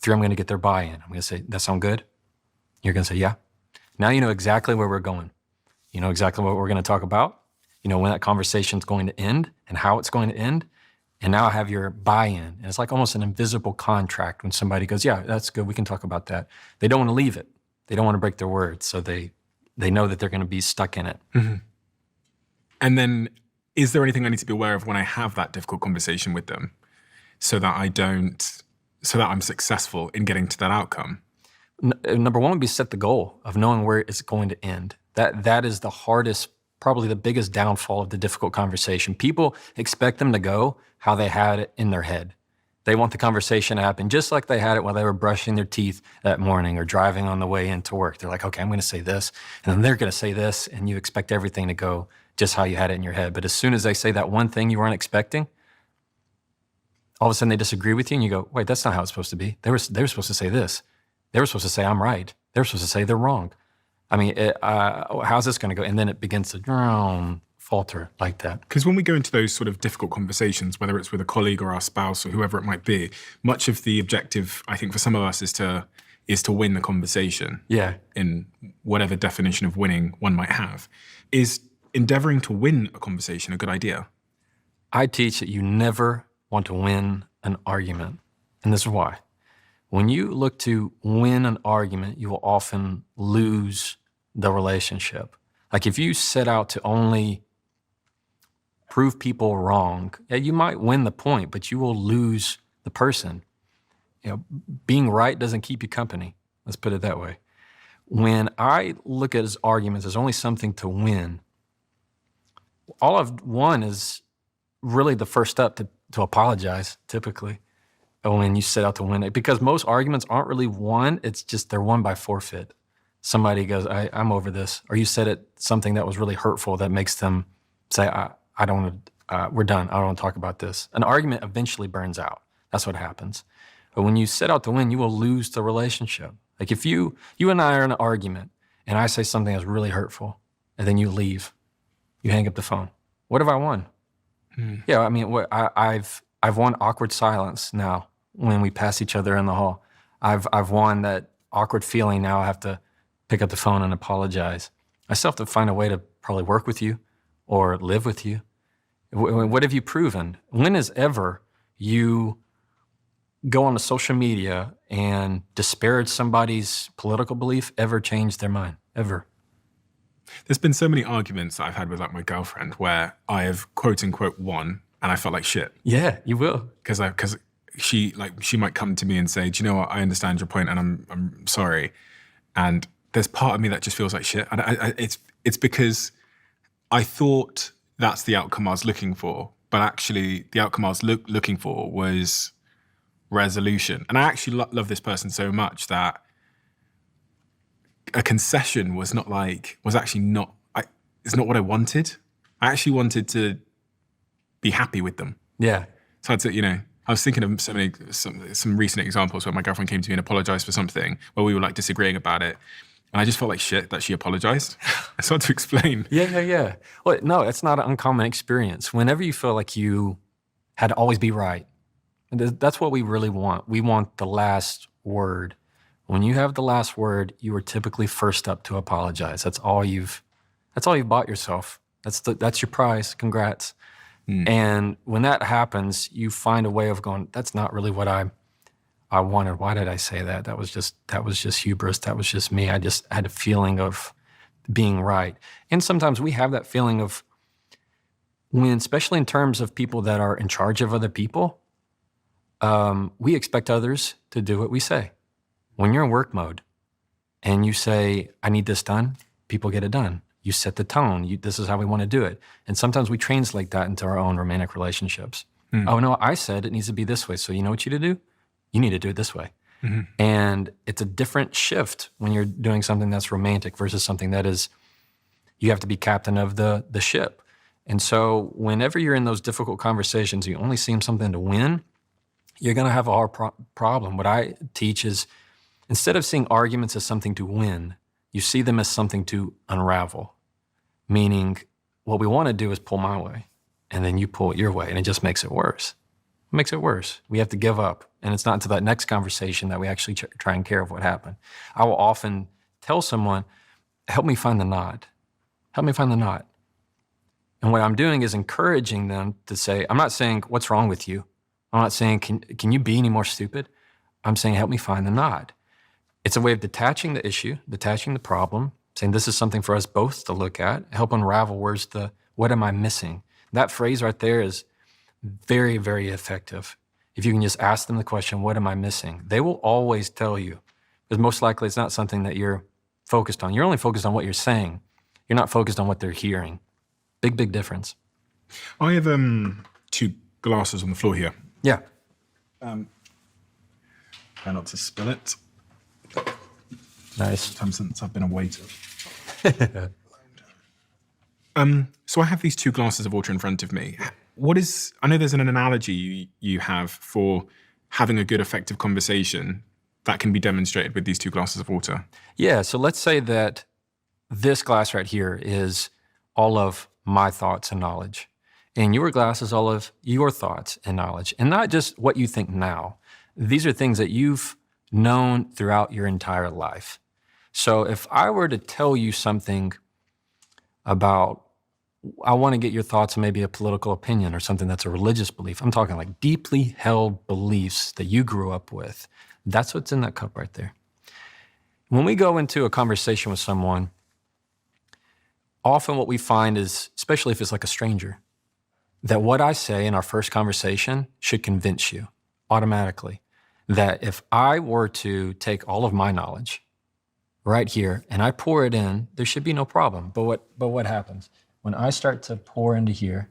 3, I'm going to get their buy-in. I'm going to say, that sound good? You're going to say, yeah. Now you know exactly where we're going. You know exactly what we're going to talk about. You know when that conversation's going to end and how it's going to end. And now I have your buy-in. And it's like almost an invisible contract when somebody goes, yeah, that's good, we can talk about that. They don't want to leave it. They don't want to break their word, so they know that they're going to be stuck in it. And then, is there anything I need to be aware of when I have that difficult conversation with them, so that I'm successful in getting to that outcome? Number one would be set the goal of knowing where it's going to end. That is the hardest, probably the biggest downfall of the difficult conversation. People expect them to go how they had it in their head. They want the conversation to happen just like they had it while they were brushing their teeth that morning or driving on the way into work. They're like, okay, I'm going to say this, and then they're going to say this, and you expect everything to go just how you had it in your head. But as soon as they say that one thing you weren't expecting, all of a sudden they disagree with you, and you go, wait, that's not how it's supposed to be. They were supposed to say this. They were supposed to say I'm right. They were supposed to say they're wrong. I mean, how's this going to go? And then it begins to falter like that. Because when we go into those sort of difficult conversations, whether it's with a colleague or our spouse or whoever it might be, much of the objective, I think, for some of us is to win the conversation. Yeah. In whatever definition of winning one might have. Is endeavoring to win a conversation a good idea? I teach that you never want to win an argument. And this is why. When you look to win an argument, you will often lose the relationship. Like if you set out to only prove people wrong, yeah, you might win the point, but you will lose the person. You know, being right doesn't keep you company. Let's put it that way. When I look at his arguments as only something to win, all I've won is really the first step to apologize, typically, when you set out to win it. Because most arguments aren't really won, it's just they're won by forfeit. Somebody goes, I'm over this. Or you said something that was really hurtful that makes them say, I don't want to, we're done. I don't want to talk about this. An argument eventually burns out. That's what happens. But when you set out to win, you will lose the relationship. Like if you and I are in an argument and I say something that's really hurtful and then you leave, you hang up the phone. What have I won? Yeah, I mean, I've won awkward silence now when we pass each other in the hall. I've won that awkward feeling. Now I have to pick up the phone and apologize. I still have to find a way to probably work with you or live with you. What have you proven? When has ever you go on to social media and disparage somebody's political belief ever changed their mind? Ever? There's been so many arguments that I've had with like my girlfriend where I have quote unquote won and I felt like shit. Yeah, you will. Because she might come to me and say, do you know what, I understand your point and I'm sorry. And there's part of me that just feels like shit. And it's because I thought that's the outcome I was looking for, but actually the outcome I was looking for was resolution. And I actually love this person so much that a concession it's not what I wanted. I actually wanted to be happy with them. Yeah. So I was thinking of some recent examples where my girlfriend came to me and apologized for something where we were like disagreeing about it. And I just felt like shit that she apologized. I started to explain. Yeah. Well, no, it's not an uncommon experience. Whenever you feel like you had to always be right, that's what we really want. We want the last word. When you have the last word, you are typically first up to apologize. That's all you've bought yourself. That's your prize. Congrats. And when that happens, you find a way of going, that's not really what I wanted. Why did I say that? That was just hubris. That was just me. I just had a feeling of being right. And sometimes we have that feeling of when, especially in terms of people that are in charge of other people, we expect others to do what we say. When you're in work mode and you say, I need this done, people get it done. You set the tone. This is how we want to do it. And sometimes we translate that into our own romantic relationships. Oh, no, I said it needs to be this way. So you know what you need to do? You need to do it this way. Mm-hmm. And it's a different shift when you're doing something that's romantic versus something that is, you have to be captain of the ship. And so whenever you're in those difficult conversations, you only seem something to win, you're going to have a hard problem. What I teach is instead of seeing arguments as something to win, you see them as something to unravel, meaning what we want to do is pull my way, and then you pull it your way, and it just makes it worse. It makes it worse. We have to give up, and it's not until that next conversation that we actually try and care of what happened. I will often tell someone, help me find the knot. Help me find the knot. And what I'm doing is encouraging them to say, I'm not saying, what's wrong with you? I'm not saying, can you be any more stupid? I'm saying, help me find the knot. It's a way of detaching the issue, detaching the problem, saying this is something for us both to look at, help unravel what am I missing? That phrase right there is very, very effective. If you can just ask them the question, what am I missing? They will always tell you, because most likely it's not something that you're focused on. You're only focused on what you're saying. You're not focused on what they're hearing. Big, big difference. I have 2 glasses on the floor here. Yeah. Try not to spill it. Nice. Time since I've been a waiter. So I have these 2 glasses of water in front of me. I know there's an analogy you have for having a good, effective conversation that can be demonstrated with these 2 glasses of water. Yeah, so let's say that this glass right here is all of my thoughts and knowledge. And your glass is all of your thoughts and knowledge. And not just what you think now. These are things that you've known throughout your entire life. So if I were to tell you something about, I want to get your thoughts on maybe a political opinion or something that's a religious belief. I'm talking like deeply held beliefs that you grew up with. That's what's in that cup right there. When we go into a conversation with someone, often what we find is, especially if it's like a stranger, that what I say in our first conversation should convince you automatically that if I were to take all of my knowledge right here and I pour it in, there should be no problem. But what happens? When I start to pour into here,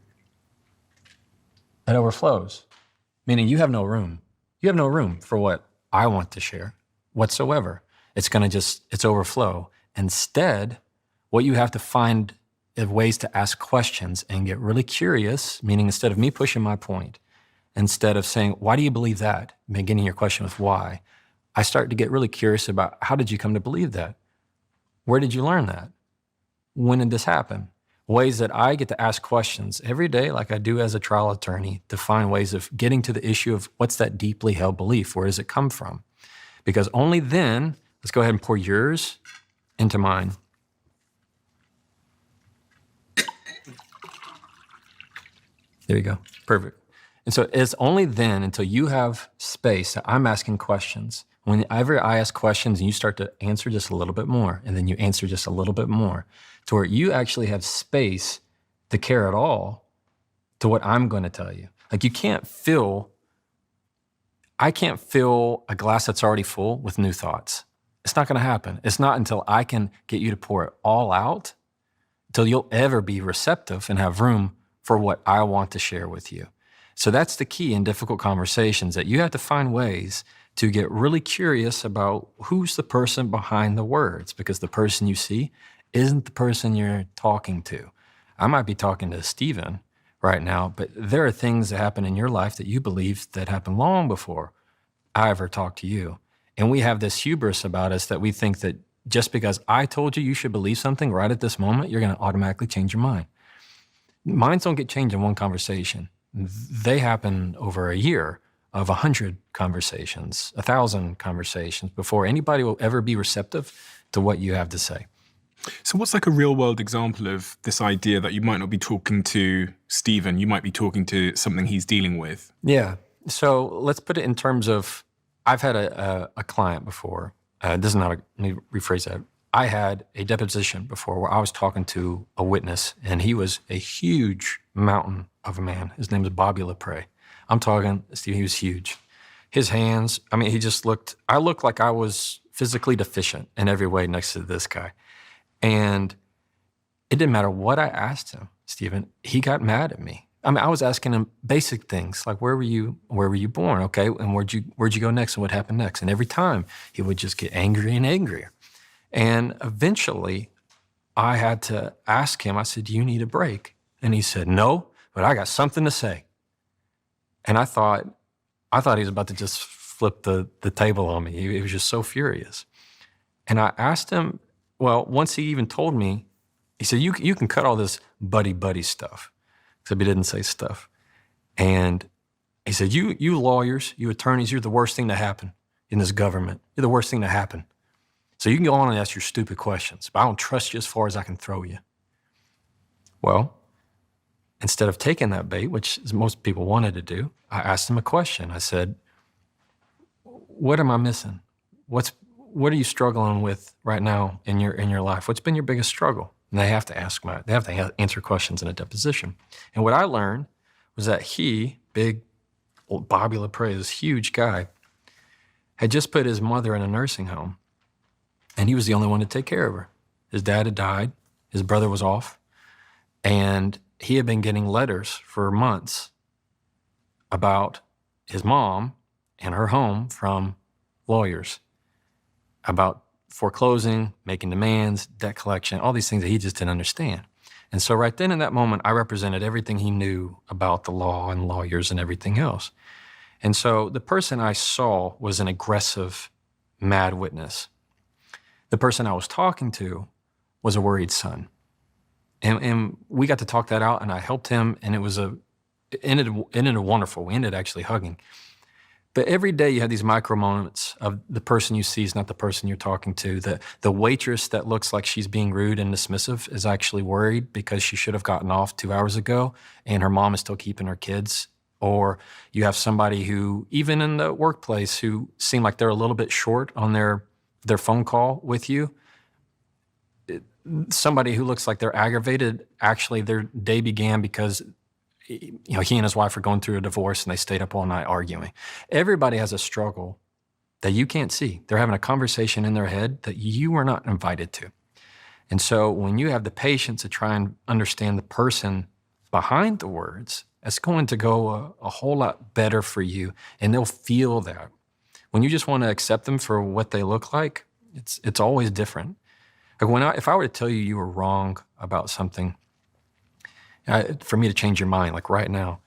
it overflows, meaning you have no room. You have no room for what I want to share whatsoever. It's overflow. Instead, what you have to find is ways to ask questions and get really curious, meaning instead of me pushing my point, instead of saying, why do you believe that? Beginning your question with why, I start to get really curious about how did you come to believe that? Where did you learn that? When did this happen? Ways that I get to ask questions every day, like I do as a trial attorney, to find ways of getting to the issue of what's that deeply held belief? Where does it come from? Because only then, let's go ahead and pour yours into mine. There you go. Perfect. And so it's only then, until you have space, that I'm asking questions. Whenever I ask questions and you start to answer just a little bit more, and then you answer just a little bit more, to where you actually have space to care at all to what I'm going to tell you. Like I can't fill a glass that's already full with new thoughts. It's not going to happen. It's not until I can get you to pour it all out, until you'll ever be receptive and have room for what I want to share with you. So that's the key in difficult conversations, that you have to find ways to get really curious about who's the person behind the words, because the person you see isn't the person you're talking to. I might be talking to Stephen right now, but there are things that happen in your life that you believe that happened long before I ever talked to you. And we have this hubris about us that we think that just because I told you should believe something right at this moment, you're going to automatically change your mind. Minds don't get changed in one conversation. They happen over a year of 100 conversations, 1,000 conversations before anybody will ever be receptive to what you have to say. So what's like a real world example of this idea that you might not be talking to Stephen, you might be talking to something he's dealing with? Yeah. So let's put it in terms of, I've had a client before. This is not let me rephrase that. I had a deposition before where I was talking to a witness, and he was a huge mountain of a man. His name is Bobby Lepre. I'm talking, Steve, he was huge. His hands, I looked like I was physically deficient in every way next to this guy. And it didn't matter what I asked him, Stephen, he got mad at me. I was asking him basic things like, where were you born? Okay, and where'd you go next, and what happened next? And every time he would just get angrier and angrier. And eventually I had to ask him, I said, do you need a break? And he said, no, but I got something to say. And I thought he was about to just flip the table on me. He was just so furious. And I asked him, well, once he even told me, he said, you can cut all this buddy stuff. Except he didn't say stuff. And he said, you lawyers, you attorneys, you're the worst thing to happen in this government. You're the worst thing to happen. So you can go on and ask your stupid questions, but I don't trust you as far as I can throw you. Well, instead of taking that bait, which most people wanted to do, I asked him a question. I said, what am I missing? what are you struggling with right now in your life? What's been your biggest struggle? And they have to answer questions in a deposition. And what I learned was that he, big old Bobby Lepre, this huge guy, had just put his mother in a nursing home, and he was the only one to take care of her. His dad had died, his brother was off, and he had been getting letters for months about his mom and her home from lawyers about foreclosing, making demands, debt collection, all these things that he just didn't understand. And so right then in that moment, I represented everything he knew about the law and lawyers and everything else. And so the person I saw was an aggressive, mad witness. The person I was talking to was a worried son. And we got to talk that out, and I helped him, and it ended wonderful. We ended actually hugging. But every day you have these micro moments of the person you see is not the person you're talking to. The waitress that looks like she's being rude and dismissive is actually worried because she should have gotten off 2 hours ago, and her mom is still keeping her kids. Or you have somebody who, even in the workplace, who seem like they're a little bit short on their phone call with you. Somebody who looks like they're aggravated, actually their day began because he and his wife are going through a divorce and they stayed up all night arguing. Everybody has a struggle that you can't see. They're having a conversation in their head that you were not invited to. And so when you have the patience to try and understand the person behind the words, it's going to go a whole lot better for you, and they'll feel that. When you just want to accept them for what they look like, it's always different. Like if I were to tell you were wrong about something, for me to change your mind, like right now,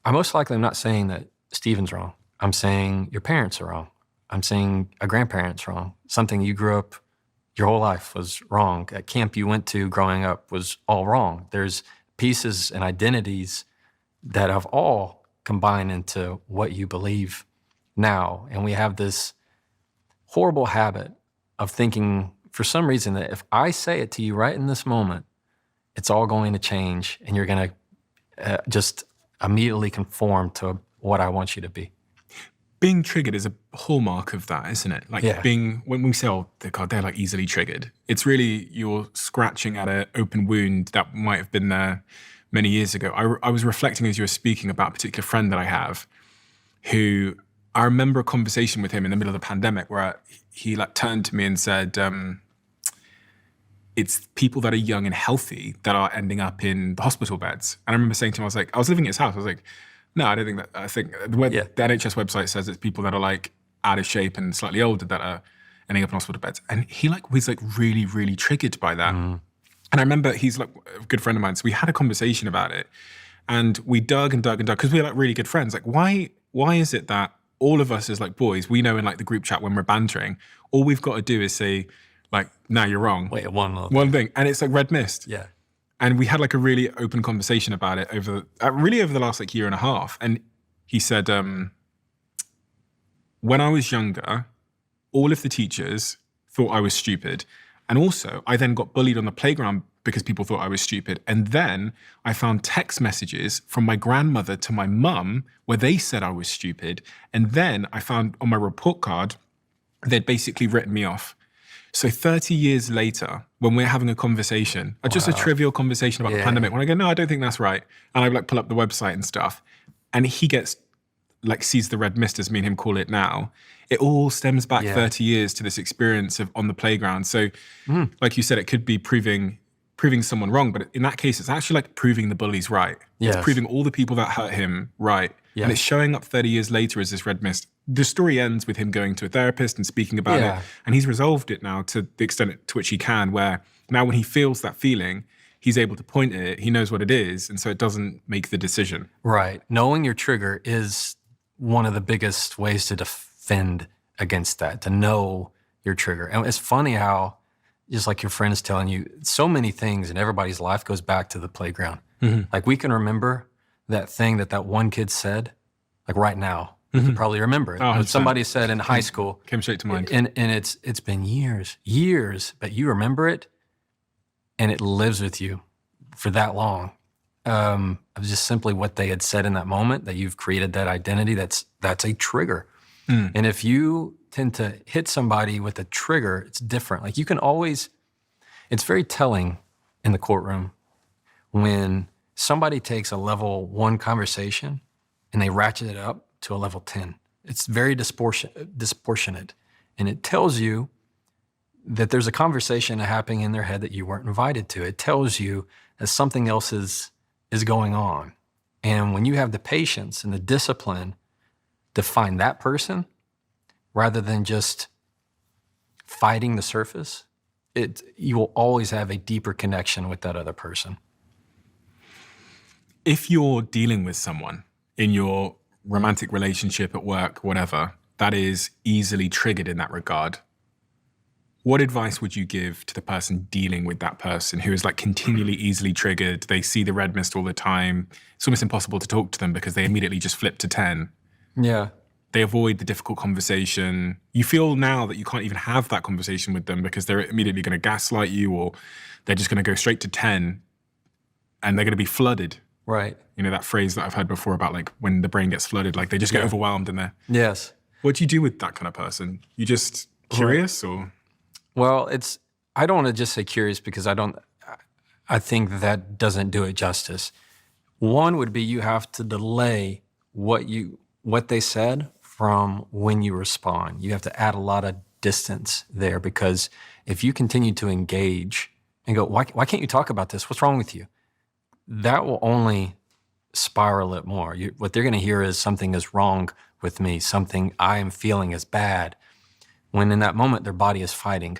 I most likely am not saying that Stephen's wrong. I'm saying your parents are wrong. I'm saying a grandparent's wrong. Something you grew up your whole life was wrong. At camp you went to growing up was all wrong. There's pieces and identities that have all combined into what you believe now. And we have this horrible habit of thinking, for some reason, that if I say it to you right in this moment, it's all going to change and you're going to just immediately conform to what I want you to be. Being triggered is a hallmark of that, isn't it? Like when we say, oh, they're like easily triggered, it's really you're scratching at an open wound that might have been there many years ago. I was reflecting as you were speaking about a particular friend that I have who I remember a conversation with him in the middle of the pandemic where he like turned to me and said, it's people that are young and healthy that are ending up in the hospital beds. And I remember saying to him, I was living at his house. I was like, no, I don't think that. I think the NHS website says it's people that are like out of shape and slightly older that are ending up in hospital beds. And he was like really, really triggered by that. Mm. And I remember he's like a good friend of mine. So we had a conversation about it and we dug because we were like really good friends. Like, why is it that all of us as like boys, we know in like the group chat when we're bantering, all we've got to do is say like, no, you're wrong. Wait, one thing. And it's like red mist. Yeah. And we had like a really open conversation about it over the last like year and a half. And he said, when I was younger, all of the teachers thought I was stupid. And also I then got bullied on the playground because people thought I was stupid. And then I found text messages from my grandmother to my mum where they said I was stupid. And then I found on my report card, they'd basically written me off. So 30 years later, when we're having a conversation, just a trivial conversation about the pandemic, when I go, no, I don't think that's right. And I like pull up the website and stuff. And he gets like sees the red mist as me and him call it now. It all stems back 30 years to this experience of on the playground. So like you said, it could be proving someone wrong, but in that case, it's actually like proving the bullies right. Yes. It's proving all the people that hurt him right. Yes. And it's showing up 30 years later as this red mist. The story ends with him going to a therapist and speaking about it. And he's resolved it now to the extent to which he can, where now when he feels that feeling, he's able to point at it, he knows what it is, and so it doesn't make the decision. Right. Knowing your trigger is one of the biggest ways to defend against that, to know your trigger. And it's funny how, just like your friend is telling you, so many things in everybody's life goes back to the playground. Mm-hmm. Like we can remember that thing that one kid said, like right now. You can probably remember it. Oh, somebody said in high school. Came straight to mind. And it's been years, but you remember it and it lives with you for that long. Of just simply what they had said in that moment, that you've created that identity, that's a trigger. And if you tend to hit somebody with a trigger, it's different. Like you can always, it's very telling in the courtroom when somebody takes a level 1 conversation and they ratchet it up to a level 10. It's very disproportionate. And it tells you that there's a conversation happening in their head that you weren't invited to. It tells you that something else is going on. And when you have the patience and the discipline to find that person rather than just fighting the surface, you will always have a deeper connection with that other person. If you're dealing with someone in your romantic relationship, at work, whatever, that is easily triggered in that regard, what advice would you give to the person dealing with that person who is like continually easily triggered? They see the red mist all the time. It's almost impossible to talk to them because they immediately just flip to 10. Yeah. They avoid the difficult conversation. You feel now that you can't even have that conversation with them because they're immediately going to gaslight you, or they're just going to go straight to 10 and they're going to be flooded. Right. You know, that phrase that I've heard before about like when the brain gets flooded, like they just get overwhelmed and they're... Yes. What do you do with that kind of person? You just curious or... Well, I don't want to just say curious because I think that doesn't do it justice. One would be you have to delay what they said from when you respond. You have to add a lot of distance there, because if you continue to engage and go, why can't you talk about this? What's wrong with you? That will only spiral it more. What they're going to hear is something is wrong with me, something I am feeling is bad. When in that moment, their body is fighting.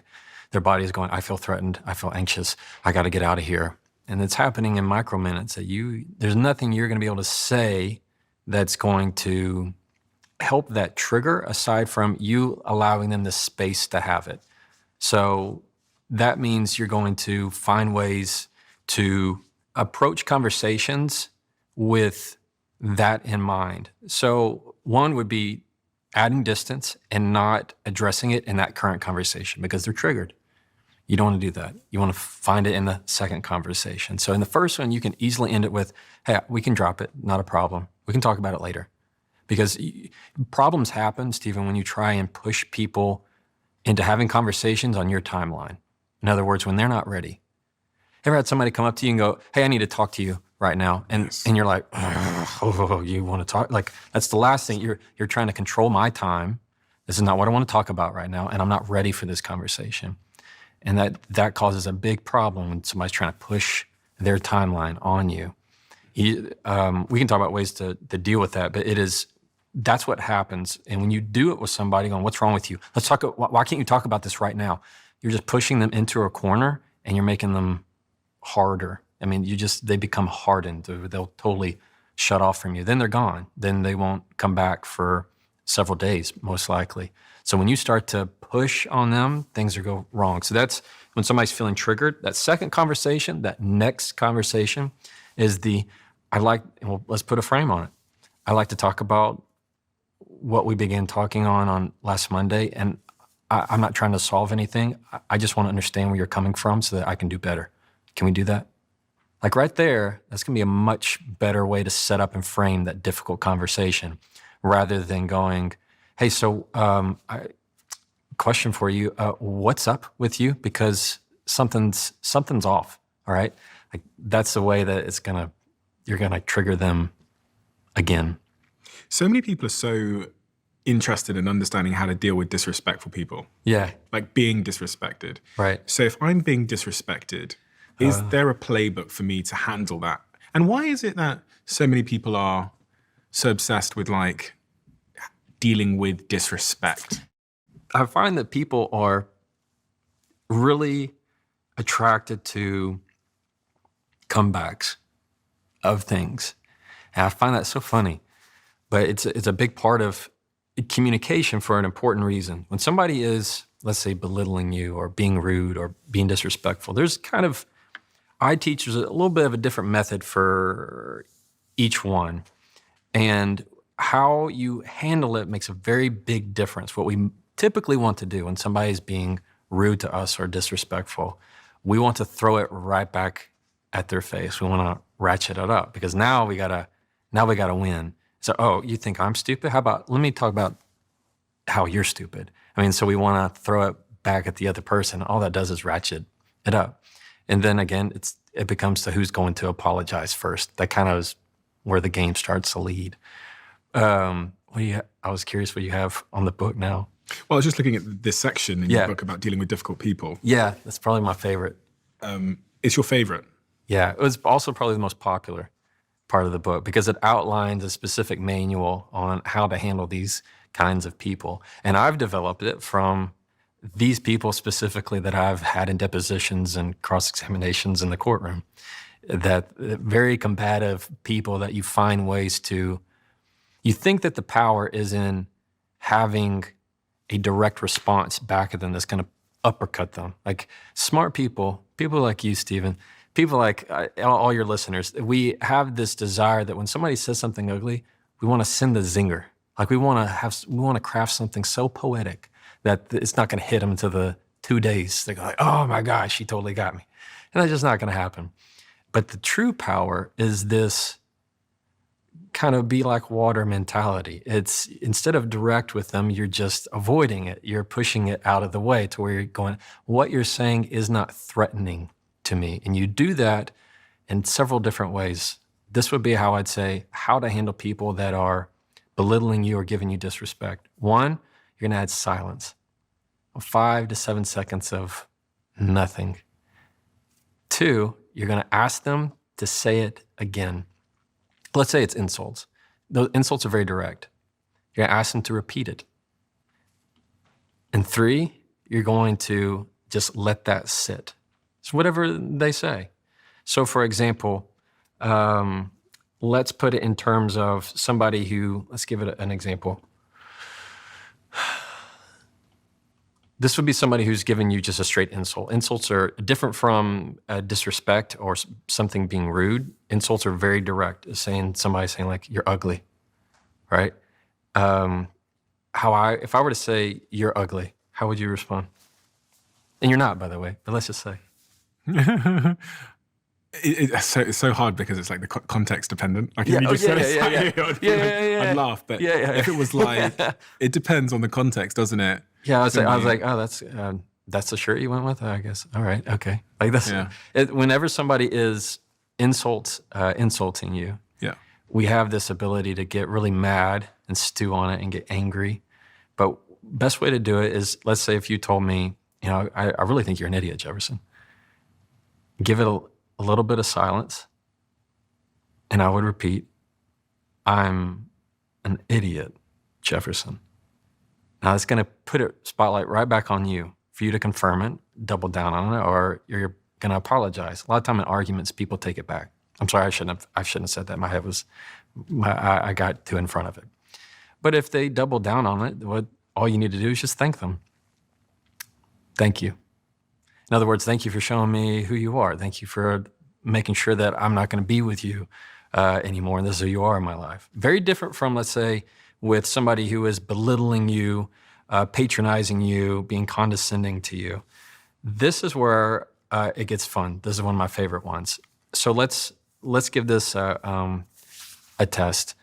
Their body is going, I feel threatened, I feel anxious, I got to get out of here. And it's happening in micro minutes that there's nothing you're going to be able to say that's going to help that trigger aside from you allowing them the space to have it. So that means you're going to find ways to approach conversations with that in mind. So one would be adding distance and not addressing it in that current conversation because they're triggered. You don't want to do that. You want to find it in the second conversation. So in the first one, you can easily end it with, hey, we can drop it, not a problem. We can talk about it later. Because problems happen, Stephen, when you try and push people into having conversations on your timeline. In other words, when they're not ready. Ever had somebody come up to you and go, hey, I need to talk to you right now? And you're like, oh, you want to talk? Like, that's the last thing. You're trying to control my time. This is not what I want to talk about right now, and I'm not ready for this conversation. And that causes a big problem when somebody's trying to push their timeline on you. We can talk about ways to deal with that, but that's what happens. And when you do it with somebody going, what's wrong with you? Let's talk. Why can't you talk about this right now? You're just pushing them into a corner and you're making them harder. I mean, they become hardened. They'll totally shut off from you. Then they're gone. Then they won't come back for several days, most likely. So when you start to push on them, things will go wrong. So that's when somebody's feeling triggered. That second conversation, that next conversation is let's put a frame on it. I like to talk about what we began talking on last Monday, and I'm not trying to solve anything. I just want to understand where you're coming from so that I can do better. Can we do that? Like right there, that's going to be a much better way to set up and frame that difficult conversation rather than going, hey, so question for you, what's up with you? Because something's off, all right? Like that's the way that you're going to trigger them again. So many people are so interested in understanding how to deal with disrespectful people. Yeah. Like being disrespected. Right. So if I'm being disrespected, is there a playbook for me to handle that? And why is it that so many people are so obsessed with like dealing with disrespect? I find that people are really attracted to comebacks of things. And I find that so funny. But it's a big part of communication for an important reason. When somebody is, let's say, belittling you or being rude or being disrespectful, I teach there's a little bit of a different method for each one. And how you handle it makes a very big difference. What we typically want to do when somebody's being rude to us or disrespectful, we want to throw it right back at their face. We want to ratchet it up because now we gotta win. So, oh, you think I'm stupid? How about, let me talk about how you're stupid. I mean, so we want to throw it back at the other person. All that does is ratchet it up. And then again, it becomes to who's going to apologize first. That kind of is where the game starts to lead. I was curious what you have on the book now. Well, I was just looking at this section in your book about dealing with difficult people. Yeah, that's probably my favorite. It's your favorite? Yeah, it was also probably the most popular part of the book because it outlines a specific manual on how to handle these kinds of people. And I've developed it from these people specifically that I've had in depositions and cross-examinations in the courtroom, that very combative people that you find ways to, you think that the power is in having a direct response back at them that's going to uppercut them. Like smart people like you, Stephen, people like all your listeners, we have this desire that when somebody says something ugly, we want to send the zinger. Like we want to craft something so poetic that it's not going to hit them until the 2 days. They're like, oh my gosh, she totally got me. And that's just not going to happen. But the true power is this kind of be like water mentality. It's instead of direct with them, you're just avoiding it. You're pushing it out of the way to where you're going, what you're saying is not threatening to me. And you do that in several different ways. This would be how I'd say how to handle people that are belittling you or giving you disrespect. One, you're gonna add silence. 5 to 7 seconds of nothing. Two, you're gonna ask them to say it again. Let's say it's insults. Those insults are very direct. You're gonna ask them to repeat it. And three, you're going to just let that sit. So whatever they say. So for example, let's put it in terms of somebody who, let's give it an example. This would be somebody who's giving you just a straight insult. Insults are different from disrespect or something being rude. Insults are very direct. Somebody saying like, you're ugly, right? If I were to say, you're ugly, how would you respond? And you're not, by the way, but let's just say. It's so hard because it's like the context dependent. Like if you just said I'd laugh. But if it was like, it depends on the context, doesn't it? Yeah, I was like, oh, that's the shirt you went with? I guess. All right, okay. Like that's whenever somebody is insulting you, we have this ability to get really mad and stew on it and get angry. But best way to do it is, let's say if you told me, I really think you're an idiot, Jefferson. Give it a little bit of silence, and I would repeat, I'm an idiot, Jefferson. Now it's gonna put a spotlight right back on you for you to confirm it, double down on it, or you're gonna apologize. A lot of time in arguments, people take it back. I'm sorry, I shouldn't have said that. My head was, I got too in front of it. But if they double down on it, all you need to do is just thank them. Thank you. In other words, thank you for showing me who you are. Thank you for making sure that I'm not going to be with you anymore, and this is who you are in my life. Very different from, let's say, with somebody who is belittling you, patronizing you, being condescending to you. This is where it gets fun. This is one of my favorite ones. So let's give this a test.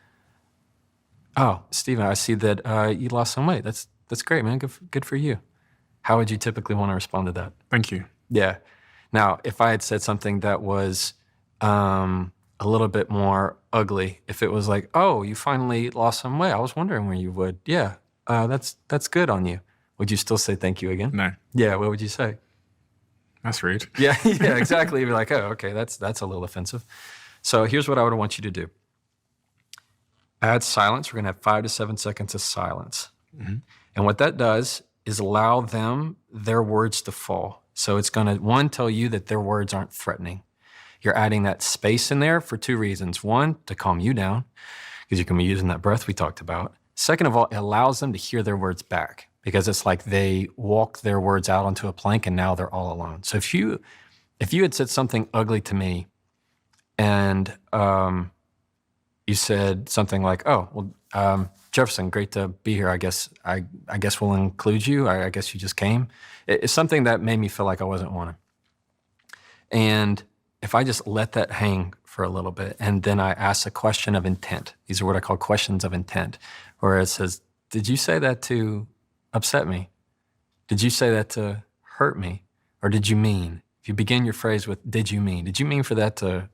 Oh, Stephen, I see that you lost some weight. That's great, man. Good for you. How would you typically want to respond to that? Thank you. Yeah. Now, if I had said something that was a little bit more ugly, if it was like, oh, you finally lost some weight, I was wondering when you would. Yeah, that's good on you. Would you still say thank you again? No. Yeah, what would you say? That's rude. Yeah, exactly. You'd be like, oh, okay, that's a little offensive. So here's what I would want you to do. Add silence. We're going to have 5 to 7 seconds of silence. Mm-hmm. And what that does is allow them, their words to fall. So it's going to, one, tell you that their words aren't threatening. You're adding that space in there for 2 reasons. One, to calm you down, because you can be using that breath we talked about. Second of all, it allows them to hear their words back, because it's like they walk their words out onto a plank and now they're all alone. So if you had said something ugly to me and you said something like, oh, well, Jefferson, great to be here. I guess we'll include you. I guess you just came. It's something that made me feel like I wasn't wanted. And if I just let that hang for a little bit, and then I ask a question of intent. These are what I call questions of intent, where it says, did you say that to upset me? Did you say that to hurt me? Or did you mean? If you begin your phrase with, did you mean? Did you mean for that to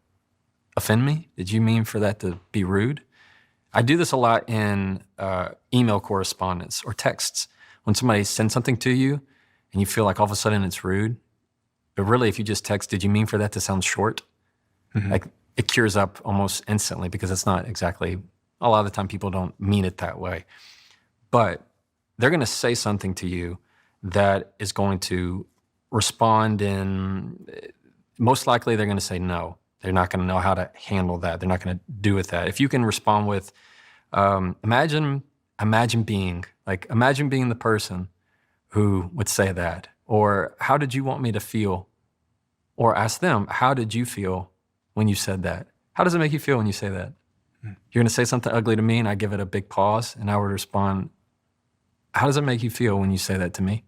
offend me? Did you mean for that to be rude? I do this a lot in email correspondence or texts. When somebody sends something to you and you feel like all of a sudden it's rude, but really if you just text, did you mean for that to sound short? Like it cures up almost instantly because it's not exactly, a lot of the time people don't mean it that way. But they're gonna say something to you that is going to respond in, most likely they're gonna say no. They're not gonna know how to handle that. They're not gonna do with that. If you can respond with, imagine being the person who would say that, or how did you want me to feel? Or ask them, how did you feel when you said that? How does it make you feel when you say that? You're gonna say something ugly to me and I give it a big pause and I would respond, how does it make you feel when you say that to me?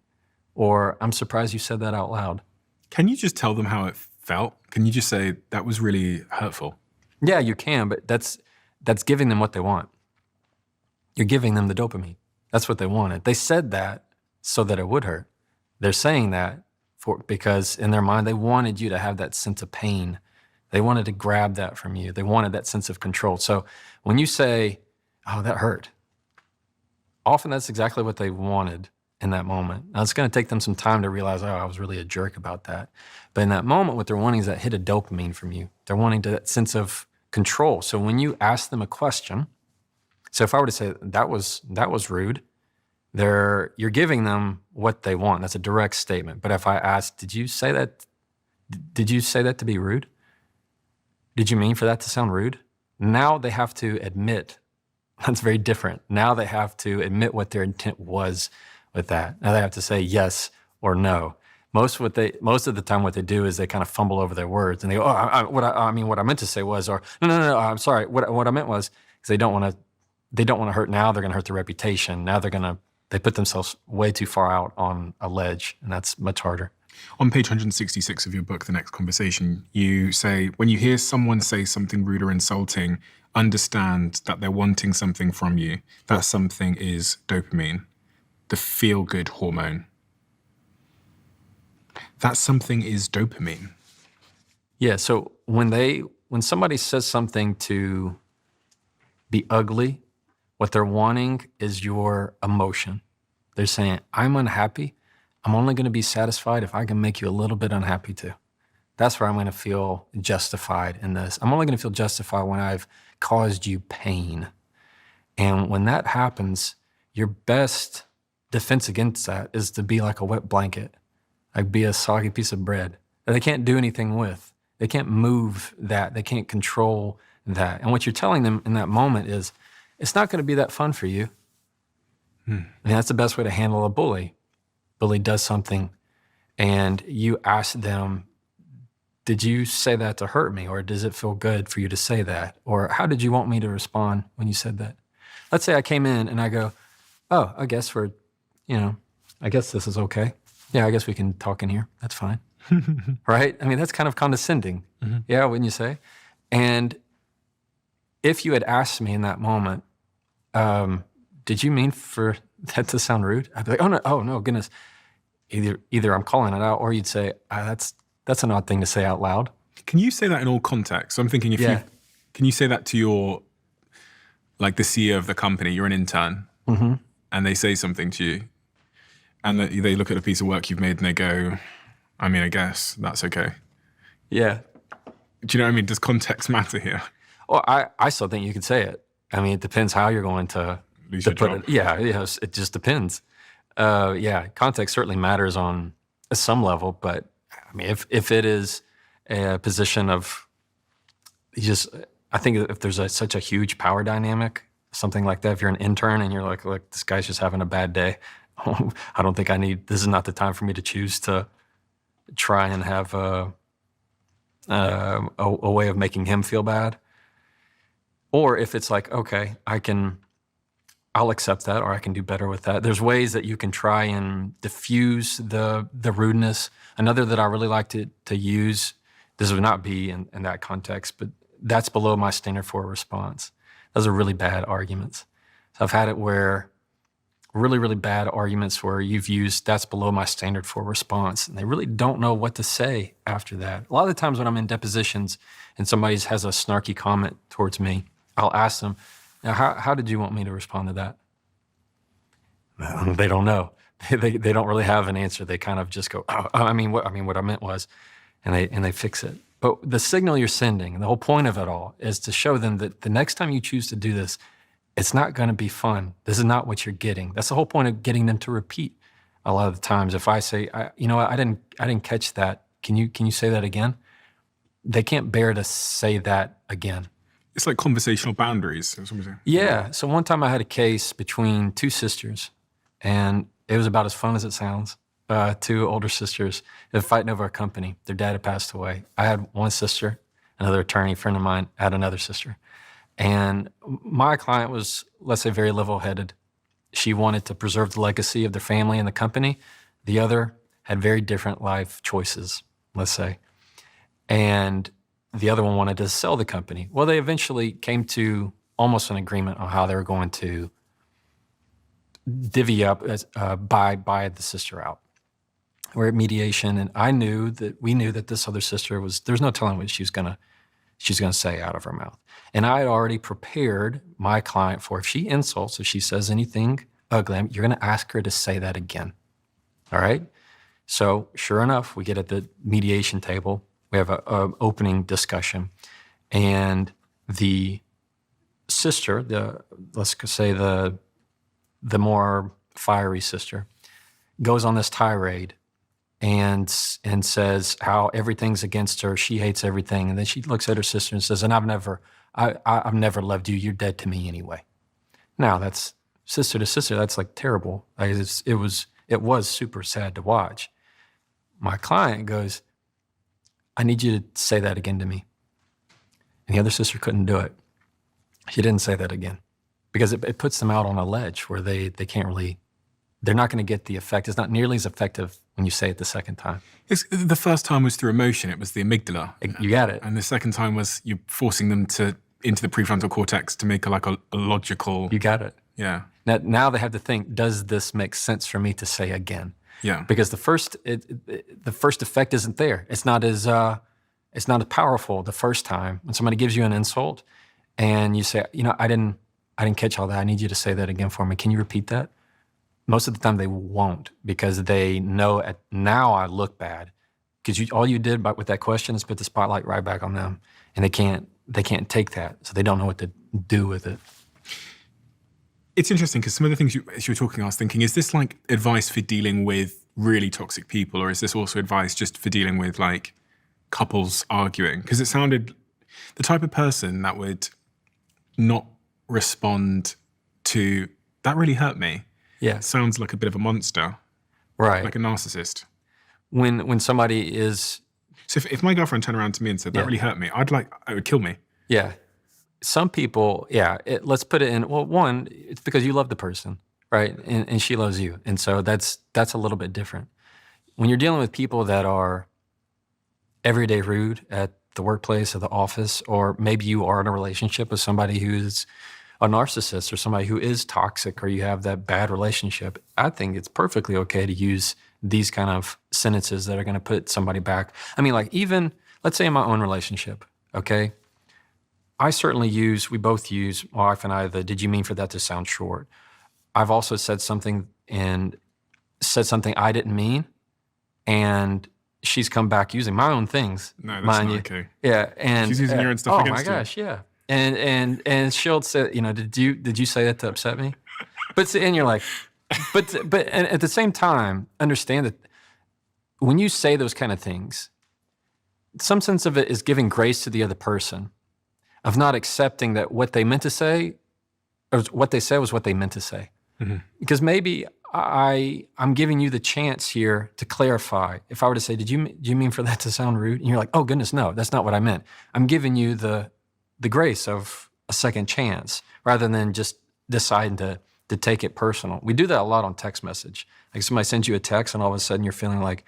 Or I'm surprised you said that out loud. Can you just tell them how it felt? Can you just say, that was really hurtful? Yeah, you can, but that's giving them what they want. You're giving them the dopamine. That's what they wanted. They said that so that it would hurt. They're saying that because in their mind, they wanted you to have that sense of pain. They wanted to grab that from you. They wanted that sense of control. So when you say, oh, that hurt, often that's exactly what they wanted in that moment. Now it's gonna take them some time to realize, oh, I was really a jerk about that. But in that moment, what they're wanting is that hit of dopamine from you. They're wanting that sense of control. So when you ask them a question, so if I were to say, that was rude, you're giving them what they want. That's a direct statement. But if I ask, did you say that to be rude? Did you mean for that to sound rude? Now they have to admit, that's very different. Now they have to admit what their intent was with that. Now they have to say yes or no. Most of the time what they do is they kind of fumble over their words and they go, oh, what I meant to say was, or no, I'm sorry. What I meant was, because they don't want to hurt now, they're going to hurt their reputation. Now they put themselves way too far out on a ledge, and that's much harder. On page 166 of your book, The Next Conversation, you say, when you hear someone say something rude or insulting, understand that they're wanting something from you. That something is dopamine, the feel-good hormone. That something is dopamine. Yeah, so when somebody says something to be ugly, what they're wanting is your emotion. They're saying, I'm unhappy. I'm only going to be satisfied if I can make you a little bit unhappy too. That's where I'm going to feel justified in this. I'm only going to feel justified when I've caused you pain. And when that happens, your best defense against that is to be like a wet blanket, like be a soggy piece of bread that they can't do anything with. They can't move that. They can't control that. And what you're telling them in that moment is, it's not going to be that fun for you. I mean, that's the best way to handle a bully. Bully does something and you ask them, did you say that to hurt me? Or does it feel good for you to say that? Or how did you want me to respond when you said that? Let's say I came in and I go, oh, I guess I guess this is okay. Yeah, I guess we can talk in here. That's fine. Right? I mean, that's kind of condescending. Yeah, wouldn't you say? And if you had asked me in that moment, did you mean for that to sound rude? I'd be like, oh no, goodness. Either I'm calling it out, or you'd say, that's an odd thing to say out loud. Can you say that in all contexts? So I'm thinking, can you say that to your, like the CEO of the company, you're an intern, and they say something to you, and they look at a piece of work you've made and they go, I mean, I guess that's okay. Yeah. Do you know what I mean? Does context matter here? Well, I still think you could say it. I mean, it depends how you're going to put it. Yeah, it just depends. Context certainly matters on some level, but I mean, if it is a position of I think if there's such a huge power dynamic, something like that, if you're an intern and you're like, look, this guy's just having a bad day, I don't think this is not the time for me to choose to try and have a way of making him feel bad. Or if it's like, okay, I'll accept that, or I can do better with that. There's ways that you can try and diffuse the rudeness. Another that I really like to use, this would not be in that context, but that's below my standard for a response. Those are really bad arguments. So I've had it where really, really bad arguments where you've used that's below my standard for response, and they really don't know what to say after that. A lot of the times when I'm in depositions and somebody has a snarky comment towards me, I'll ask them, now, how did you want me to respond to that? They don't know. They don't really have an answer. They kind of just go, what I meant was, and they fix it. But the signal you're sending, and the whole point of it all, is to show them that the next time you choose to do this, it's not going to be fun. This is not what you're getting. That's the whole point of getting them to repeat. A lot of the times, if I say, I didn't catch that. Can you say that again? They can't bear to say that again. It's like conversational boundaries. Yeah. So one time I had a case between two sisters, and it was about as fun as it sounds. Two older sisters that fighting over a company. Their dad had passed away. I had one sister, another attorney friend of mine had another sister. And my client was, let's say, very level-headed. She wanted to preserve the legacy of their family and the company. The other had very different life choices, let's say. And the other one wanted to sell the company. Well, they eventually came to almost an agreement on how they were going to divvy up, buy the sister out. We're at mediation, and we knew that this other sister there's no telling what she's gonna say out of her mouth. And I had already prepared my client for if she insults, if she says anything ugly, you're gonna ask her to say that again. All right? So sure enough, we get at the mediation table, we have a opening discussion, and the sister, let's say the more fiery sister, goes on this tirade and says how everything's against her, she hates everything, and then she looks at her sister and says, and I've never loved you, you're dead to me anyway. Now that's sister to sister, that's like terrible. It was super sad to watch. My client goes, I need you to say that again to me. And the other sister couldn't do it. She didn't say that again because it puts them out on a ledge where they can't really, they're not going to get the effect. It's not nearly as effective when you say it the second time. The first time was through emotion. It was the amygdala. You got it. And the second time was you forcing them into the prefrontal cortex to make a logical. You got it. Yeah. Now they have to think, does this make sense for me to say again? Yeah. Because the first effect isn't there. It's not as powerful the first time when somebody gives you an insult and you say, I didn't catch all that. I need you to say that again for me. Can you repeat that? Most of the time they won't because they know now I look bad because all you did with that question is put the spotlight right back on them, and they can't take that, so they don't know what to do with it. It's interesting because some of the things as you were talking, I was thinking, is this like advice for dealing with really toxic people, or is this also advice just for dealing with like couples arguing? Because it sounded the type of person that would not respond to that really hurt me. Yeah, sounds like a bit of a monster, right? Like a narcissist. When somebody is, so if my girlfriend turned around to me and said that really hurt me, it would kill me. Yeah. Some people, let's put it in, well, one, it's because you love the person, right? And she loves you. And so that's a little bit different. When you're dealing with people that are everyday rude at the workplace or the office, or maybe you are in a relationship with somebody who's a narcissist or somebody who is toxic, or you have that bad relationship, I think it's perfectly okay to use these kind of sentences that are going to put somebody back. I mean, like even, let's say in my own relationship, okay? we both use, my wife and I, did you mean for that to sound short? I've also said something I didn't mean, and she's come back using my own things. No, that's not okay. Yeah, and she's using your own stuff against you. Oh my gosh, yeah. And she'll say, did you say that to upset me? And you're like, but at the same time, understand that when you say those kind of things, some sense of it is giving grace to the other person, of not accepting that what they meant to say, or what they said was what they meant to say. Mm-hmm. Because maybe I'm giving you the chance here to clarify. If I were to say, do you mean for that to sound rude? And you're like, oh goodness, no, that's not what I meant. I'm giving you the grace of a second chance rather than just deciding to take it personal. We do that a lot on text message. Like somebody sends you a text and all of a sudden you're feeling like,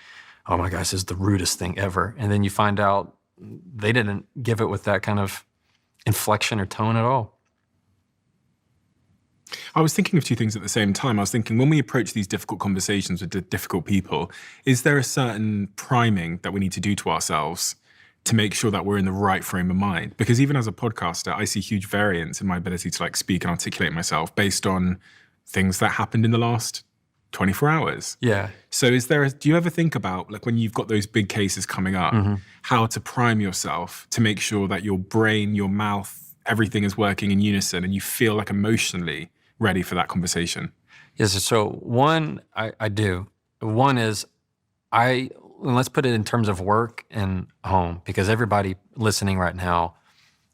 oh my gosh, this is the rudest thing ever. And then you find out they didn't give it with that kind of inflection or tone at all. I was thinking of two things at the same time. I was thinking, when we approach these difficult conversations with difficult people, is there a certain priming that we need to do to ourselves to make sure that we're in the right frame of mind? Because even as a podcaster, I see huge variance in my ability to speak and articulate myself based on things that happened in the last 24 hours. Yeah. So do you ever think about, when you've got those big cases coming up, how to prime yourself to make sure that your brain, your mouth, everything is working in unison and you feel emotionally ready for that conversation? Yes. So one, I do. One is and let's put it in terms of work and home, because everybody listening right now,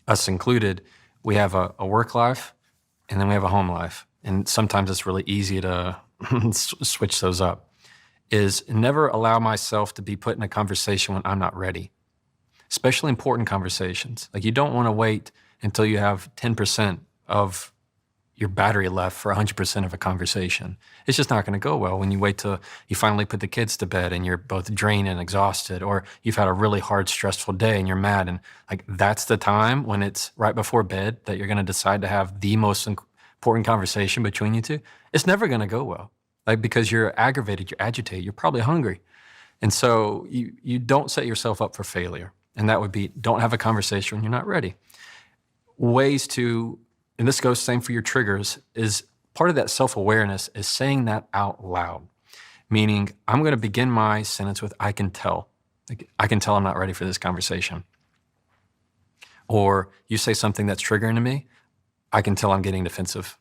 us included, we have a work life and then we have a home life. And sometimes it's really easy to switch those up, is never allow myself to be put in a conversation when I'm not ready, especially important conversations. You don't want to wait until you have 10% of your battery left for 100% of a conversation. It's just not going to go well when you wait till you finally put the kids to bed and you're both drained and exhausted, or you've had a really hard, stressful day and you're mad. And that's the time when it's right before bed that you're going to decide to have the most important conversation between you two. It's never going to go well, because you're aggravated, you're agitated, you're probably hungry. And so you don't set yourself up for failure. And that would be, don't have a conversation when you're not ready. Ways to, and this goes same for your triggers, is part of that self-awareness is saying that out loud. Meaning, I'm going to begin my sentence with, I can tell. I can tell I'm not ready for this conversation. Or you say something that's triggering to me, I can tell I'm getting defensive.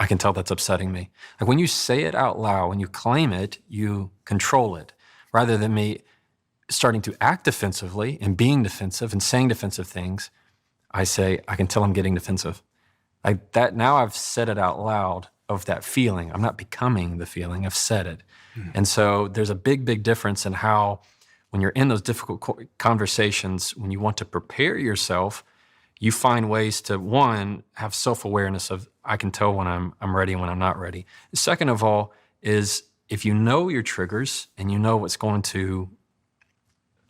I can tell that's upsetting me. When you say it out loud, when you claim it, you control it. Rather than me starting to act defensively and being defensive and saying defensive things, I say, I can tell I'm getting defensive. That now I've said it out loud of that feeling. I'm not becoming the feeling, I've said it. And so there's a big, big difference in how, when you're in those difficult conversations, when you want to prepare yourself, you find ways to, one, have self-awareness of, I can tell when I'm ready and when I'm not ready. Second of all is, if you know your triggers and you know what's going to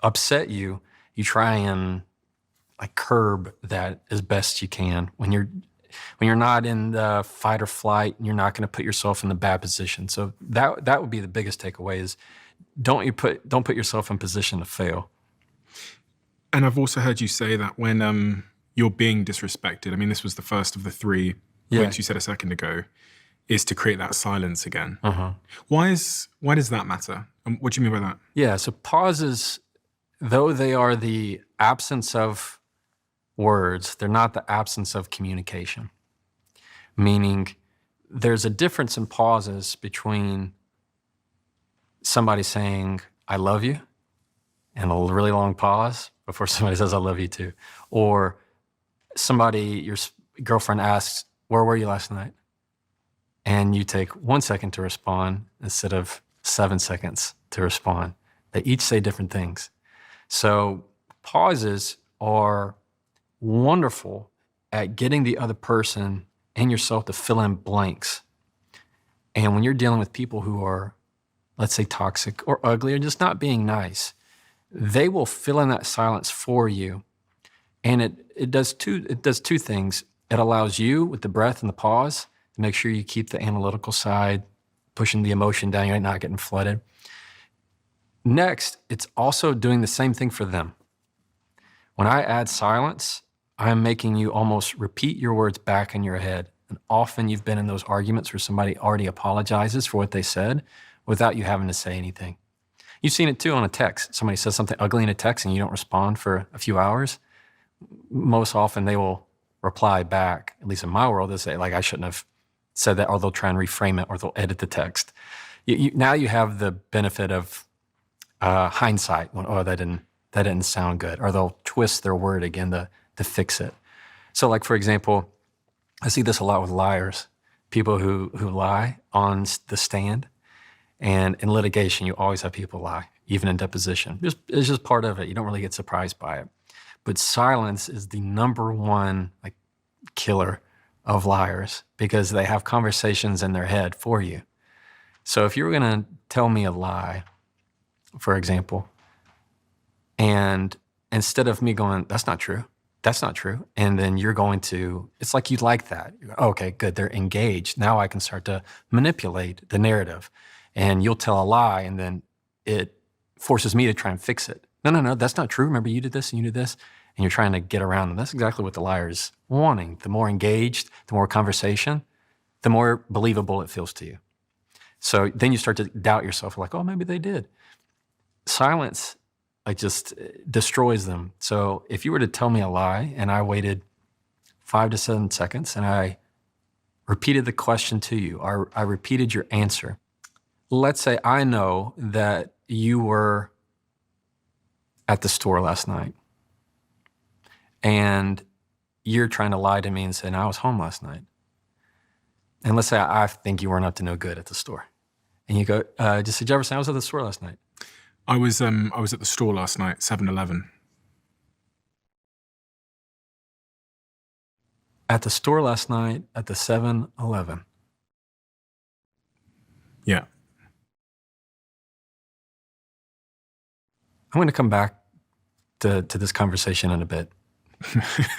upset you, you try and curb that as best you can. When you're not in the fight or flight, you're not going to put yourself in the bad position. So that would be the biggest takeaway, is don't put yourself in position to fail. And I've also heard you say that when you're being disrespected, this was the first of the three points you said a second ago, is to create that silence again. Why does that matter? And what do you mean by that? Yeah, so pauses, though they are the absence of words, they're not the absence of communication. Meaning, there's a difference in pauses between somebody saying, I love you, and a really long pause before somebody says, I love you too. Or your girlfriend asks, where were you last night? And you take 1 second to respond instead of 7 seconds to respond. They each say different things. So pauses are wonderful at getting the other person and yourself to fill in blanks. And when you're dealing with people who are, let's say, toxic or ugly or just not being nice, they will fill in that silence for you. And it does two things. It allows you, with the breath and the pause, to make sure you keep the analytical side, pushing the emotion down, you're not getting flooded. Next, it's also doing the same thing for them. When I add silence, I'm making you almost repeat your words back in your head. And often you've been in those arguments where somebody already apologizes for what they said without you having to say anything. You've seen it too on a text. Somebody says something ugly in a text and you don't respond for a few hours. Most often they will reply back, at least in my world, they say, I shouldn't have said that, or they'll try and reframe it, or they'll edit the text. Now you have the benefit of hindsight. When, that didn't sound good. Or they'll twist their word again to fix it. So for example, I see this a lot with liars, people who lie on the stand. And in litigation, you always have people lie, even in deposition. It's just part of it. You don't really get surprised by it. But silence is the number one killer of liars, because they have conversations in their head for you. So if you were going to tell me a lie, for example, and instead of me going, that's not true, that's not true. And then you're going to, it's like you like that. You go, okay, good, they're engaged. Now I can start to manipulate the narrative. And you'll tell a lie, and then it forces me to try and fix it. No, that's not true. Remember, you did this and you did this, and you're trying to get around them. That's exactly what the liar is wanting. The more engaged, the more conversation, the more believable it feels to you. So then you start to doubt yourself, like, oh, maybe they did. Silence, like, just destroys them. So if you were to tell me a lie and I waited 5 to 7 seconds and I repeated the question to you, or I repeated your answer, let's say I know that you were at the store last night and you're trying to lie to me and say, no, I was home last night. And let's say I think you weren't up to no good at the store. And you go, just say, Jefferson, I was at the store last night. I was at the store last night, 7-Eleven. At the store last night at the 7-Eleven. Yeah. I'm going to come back to this conversation in a bit,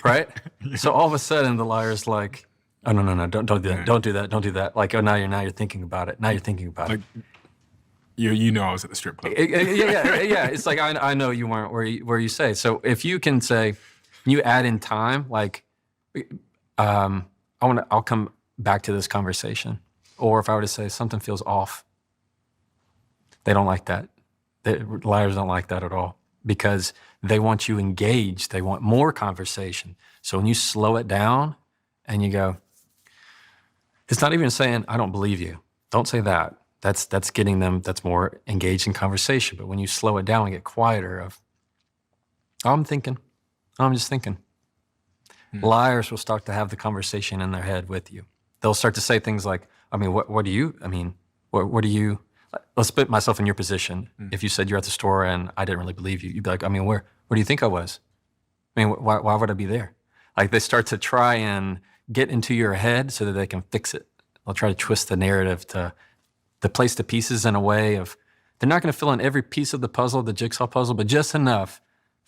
right? So all of a sudden the liar's like, oh, no, don't do that, Yeah. don't do that. Like, oh, now you're thinking about it. Now you're thinking about it. You know I was at the strip club. Yeah. It's like, I know you weren't where you say. So if you can say, you add in time, like, I'll come back to this conversation. Or if I were to say something feels off, they don't like that. Liars don't like that at all, because they want you engaged. They want more conversation. So when you slow it down and you go, it's not even saying, I don't believe you. Don't say that. That's getting them, that's more engaged in conversation. But when you slow it down and get quieter of, I'm just thinking. Liars will start to have the conversation in their head with you. They'll start to say things like, what do you, let's put myself in your position. If you said you're at the store and I didn't really believe you, you'd be like, where do you think I was? Why would I be there? Like, they start to try and get into your head so that they can fix it. They'll try to twist the narrative to place the pieces in a way of, they're not going to fill in every piece of the puzzle, the jigsaw puzzle, but just enough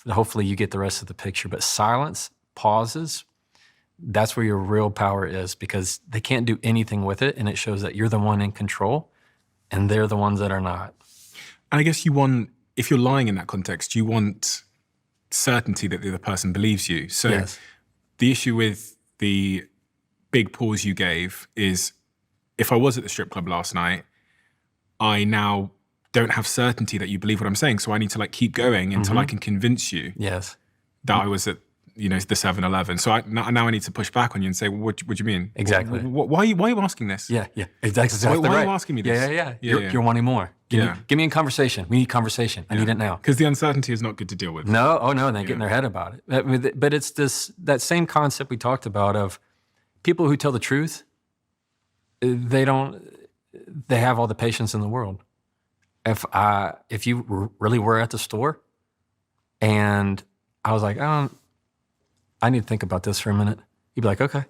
that hopefully you get the rest of the picture. But silence, pauses, that's where your real power is, because they can't do anything with it, and it shows that you're the one in control and they're the ones that are not. And I guess if you're lying in that context, you want certainty that the other person believes you. So Yes. The issue with the big pause you gave is, if I was at the strip club last night, I now don't have certainty that you believe what I'm saying. So I need to keep going until I can convince you Yes. that I was at, the 7-Eleven. So now I need to push back on you and say, well, what do you mean? Exactly. Why are you asking this? Yeah. Exactly Why right. are you asking me this? Yeah. Yeah. You're wanting more. Give me a conversation. We need conversation. I need it now. Because the uncertainty is not good to deal with. No, they get in their head about it. But it's that same concept we talked about of people who tell the truth. They have all the patience in the world. If you really were at the store, and I was like, I need to think about this for a minute, you'd be like, okay.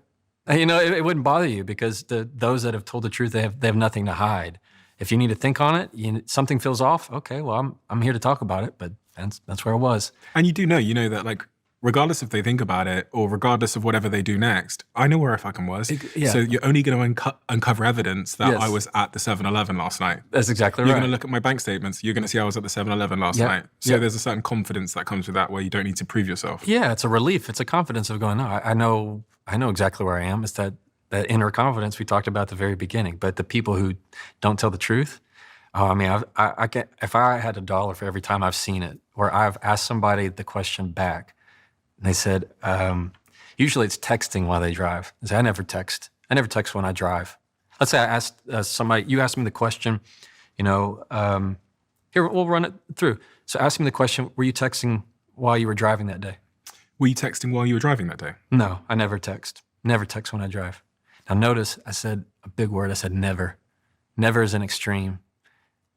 And, it wouldn't bother you, because those that have told the truth, they have nothing to hide. If you need to think on it, something feels off. Okay, well, I'm here to talk about it, but that's where I was. And you know that regardless if they think about it or regardless of whatever they do next, I know where I fucking was. Yeah. So you're only going to uncover evidence that Yes. I was at the 7-Eleven last night. That's exactly You're right. going to look at my bank statements. You're going to see I was at the 7-Eleven last Yep. night. So Yep. there's a certain confidence that comes with that, where you don't need to prove yourself. Yeah, it's a relief. It's a confidence of going, no, I know exactly where I am. It's that inner confidence we talked about at the very beginning. But the people who don't tell the truth, I get, if I had $1 for every time I've seen it, or I've asked somebody the question back, and they said, usually it's texting while they drive. I say, I never text. I never text when I drive. Let's say I asked somebody, you asked me the question, here, we'll run it through. So ask me the question, were you texting while you were driving that day? Were you texting while you were driving that day? No, I never text. Never text when I drive. Now notice, I said a big word. I said never. Never is an extreme.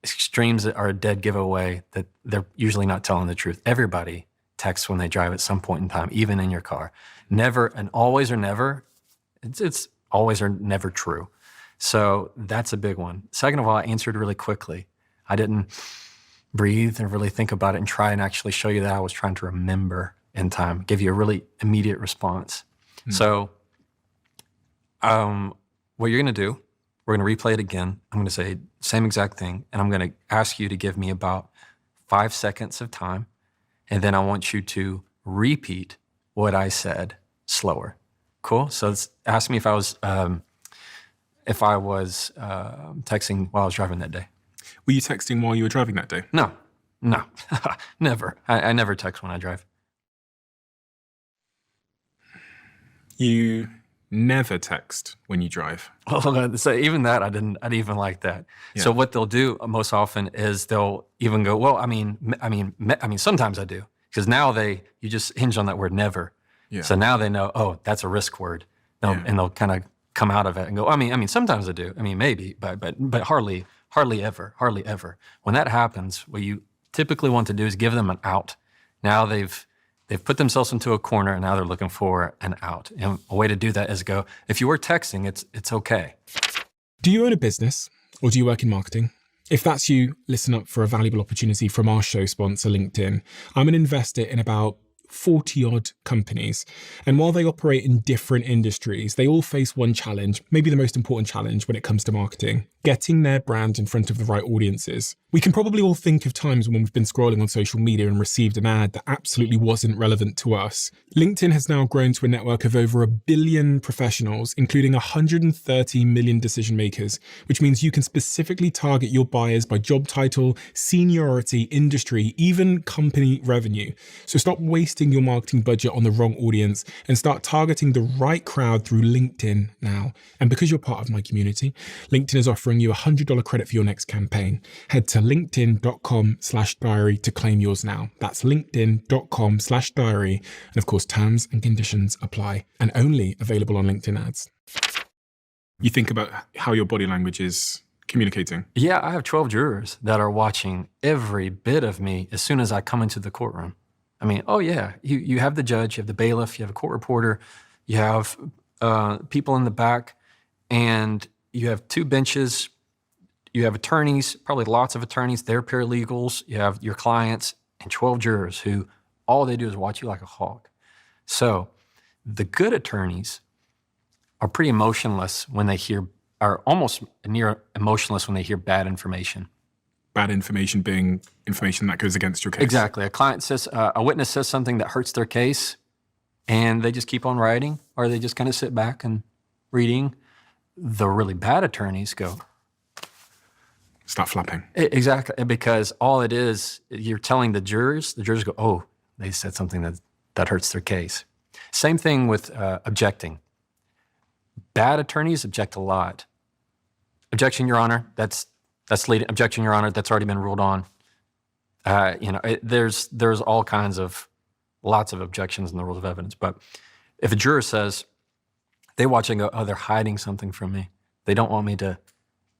Extremes are a dead giveaway that they're usually not telling the truth. Everybody texts when they drive at some point in time, even in your car. Never and always or never, it's always or never true. So that's a big one. Second of all, I answered really quickly. I didn't breathe and really think about it and try and actually show you that I was trying to remember in time, give you a really immediate response. So what you're going to do, we're going to replay it again. I'm going to say same exact thing, and I'm going to ask you to give me about 5 seconds of time, and then I want you to repeat what I said slower. Cool? So ask me if I was texting while I was driving that day. Were you texting while you were driving that day? No, never. I never text when I drive. You never text when you drive? Well, so even that, I didn't even like that. Yeah. So what they'll do most often is they'll even go, well, I mean, sometimes I do, because now you just hinge on that word never. Yeah. So now they know, oh, that's a risk word, and they'll kind of come out of it and go, I mean, sometimes I do. I mean, maybe, but hardly ever. When that happens, what you typically want to do is give them an out. Now they've put themselves into a corner, and now they're looking for an out. And a way to do that is go, if you were texting, it's okay. Do you own a business, or do you work in marketing? If that's you, listen up for a valuable opportunity from our show sponsor, LinkedIn. I'm an investor in about 40-odd companies. And while they operate in different industries, they all face one challenge, maybe the most important challenge when it comes to marketing: getting their brand in front of the right audiences. We can probably all think of times when we've been scrolling on social media and received an ad that absolutely wasn't relevant to us. LinkedIn has now grown to a network of over 1 billion professionals, including 130 million decision makers, which means you can specifically target your buyers by job title, seniority, industry, even company revenue. So stop wasting your marketing budget on the wrong audience and start targeting the right crowd through LinkedIn now. And because you're part of my community, LinkedIn is offering you a $100 credit for your next campaign. Head to linkedin.com/diary to claim yours now. That's linkedin.com/diary. And of course, terms and conditions apply, and only available on LinkedIn ads. You think about how your body language is communicating. Yeah, I have 12 jurors that are watching every bit of me as soon as I come into the courtroom. I mean, oh yeah, you have the judge, you have the bailiff, you have a court reporter, you have people in the back, and you have 2 benches. You have attorneys, probably lots of attorneys, they're paralegals. You have your clients and 12 jurors who all they do is watch you like a hawk. So the good attorneys are pretty emotionless when they are almost near emotionless when they hear bad information. Bad information being information that goes against your case. Exactly. A witness says something that hurts their case, and they just keep on writing, or they just kind of sit back and reading. The really bad attorneys go, start flapping. Exactly, because all it is, you're telling the jurors go, oh, they said something that hurts their case. Same thing with objecting. Bad attorneys object a lot. Objection, Your Honor, that's leading. Objection, Your Honor, that's already been ruled on. There's all kinds of, lots of objections in the rules of evidence. But if a juror says, they watch and go, oh, they're hiding something from me. They don't want me to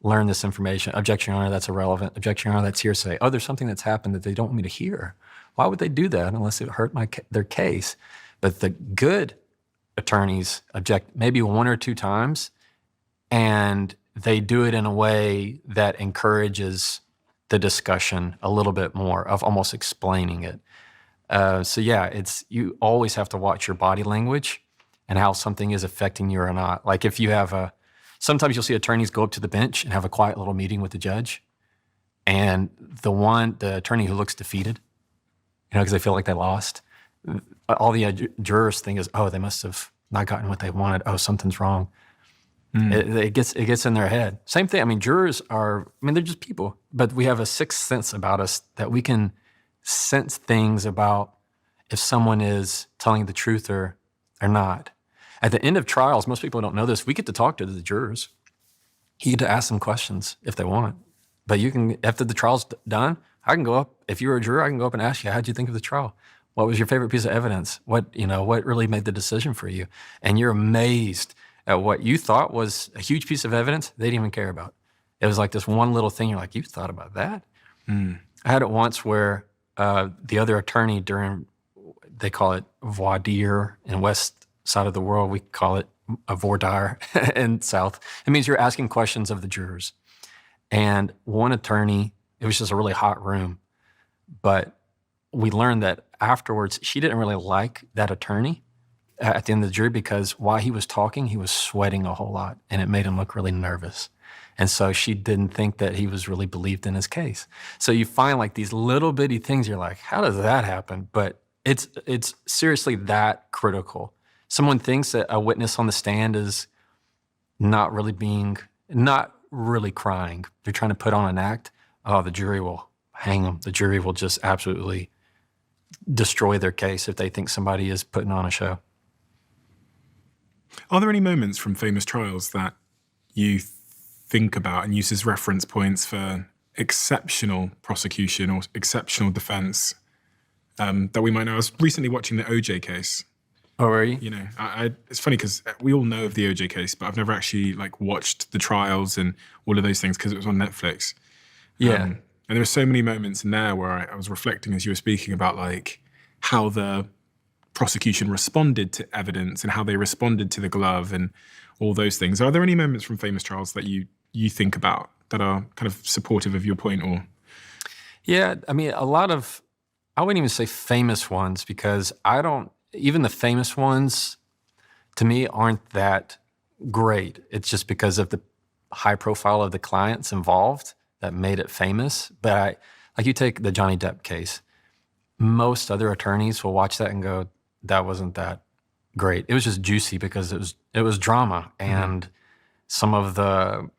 learn this information. Objection, Your Honor, that's irrelevant. Objection, Your Honor, that's hearsay. Oh, there's something that's happened that they don't want me to hear. Why would they do that unless it hurt their case? But the good attorneys object maybe 1 or 2 times, and they do it in a way that encourages the discussion a little bit more, of almost explaining it. So yeah, you always have to watch your body language and how something is affecting you or not. Like if you have sometimes you'll see attorneys go up to the bench and have a quiet little meeting with the judge, and the attorney who looks defeated, because they feel like they lost, all the jurors think is, oh, they must have not gotten what they wanted. Oh, something's wrong. It gets in their head. Same thing. I mean, jurors they're just people, but we have a sixth sense about us that we can sense things about if someone is telling the truth or not. At the end of trials, most people don't know this, we get to talk to the jurors. You get to ask them questions if they want. But you can, after the trial's done, I can go up, if you were a juror, I can go up and ask you, how'd you think of the trial? What was your favorite piece of evidence? What really made the decision for you? And you're amazed at what you thought was a huge piece of evidence they didn't even care about. It was like this one little thing, you're like, you thought about that? I had it once where the other attorney they call it voir dire in west side of the world, we call it a voir dire in south. It means you're asking questions of the jurors. And one attorney, it was just a really hot room, but we learned that afterwards, she didn't really like that attorney at the end of the jury because while he was talking, he was sweating a whole lot, and it made him look really nervous. And so she didn't think that he was really believed in his case. So you find like these little bitty things, you're like, how does that happen? But it's seriously that critical. Someone thinks that a witness on the stand is not really crying. They're trying to put on an act. Oh, the jury will hang them. The jury will just absolutely destroy their case if they think somebody is putting on a show. Are there any moments from famous trials that you think about and use as reference points for exceptional prosecution or exceptional defense that we might know? I was recently watching the OJ case. Oh, are you? You know, it's funny because we all know of the OJ case, but I've never actually like watched the trials and all of those things because it was on Netflix. Yeah. And there were so many moments in there where I was reflecting as you were speaking about like how the prosecution responded to evidence and how they responded to the glove and all those things. Are there any moments from famous trials that you think about that are kind of supportive of your point? Or Yeah, I mean, I wouldn't even say famous ones because even the famous ones to me aren't that great. It's just because of the high profile of the clients involved that made it famous. But like you take the Johnny Depp case, most other attorneys will watch that and go, that wasn't that great. It was just juicy because it was drama, and some of the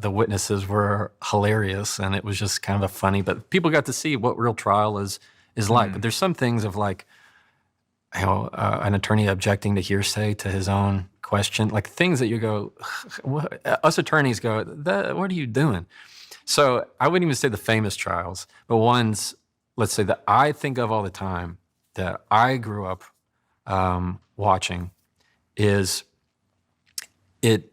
witnesses were hilarious, and it was just kind of funny. But people got to see what real trial is like. But there's some things of like, an attorney objecting to hearsay to his own question, like things that you go, us attorneys go, what are you doing? So I wouldn't even say the famous trials, but ones, let's say, that I think of all the time that I grew up watching is it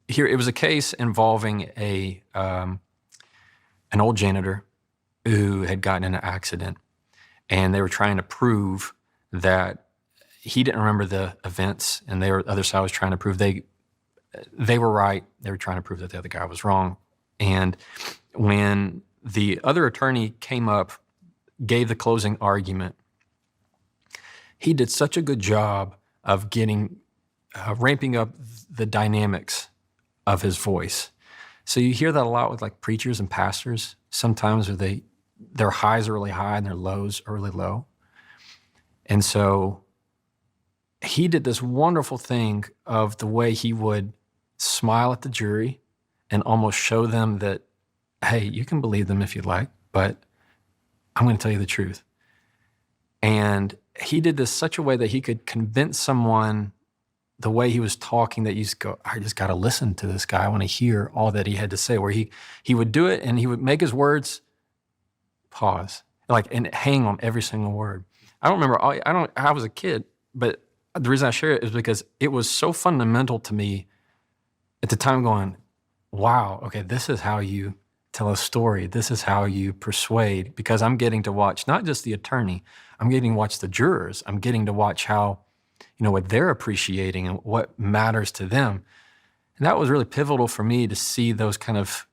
was a case involving an old janitor who had gotten in an accident, and they were trying to prove that he didn't remember the events, and the other side was trying to prove they were right. They were trying to prove that the other guy was wrong. And when the other attorney came up, gave the closing argument, he did such a good job of ramping up the dynamics of his voice. So you hear that a lot with like preachers and pastors sometimes, where their highs are really high and their lows are really low. And so he did this wonderful thing of the way he would smile at the jury and almost show them that, hey, you can believe them if you like, but I'm going to tell you the truth. And he did this such a way that he could convince someone the way he was talking that you just go, I just got to listen to this guy. I want to hear all that he had to say, where he would do it and he would make his words pause, and hang on every single word. I don't remember, I was a kid, but the reason I share it is because it was so fundamental to me at the time, going, wow, okay, this is how you tell a story. This is how you persuade, because I'm getting to watch not just the attorney, I'm getting to watch the jurors. I'm getting to watch how, what they're appreciating and what matters to them. And that was really pivotal for me to see those kind of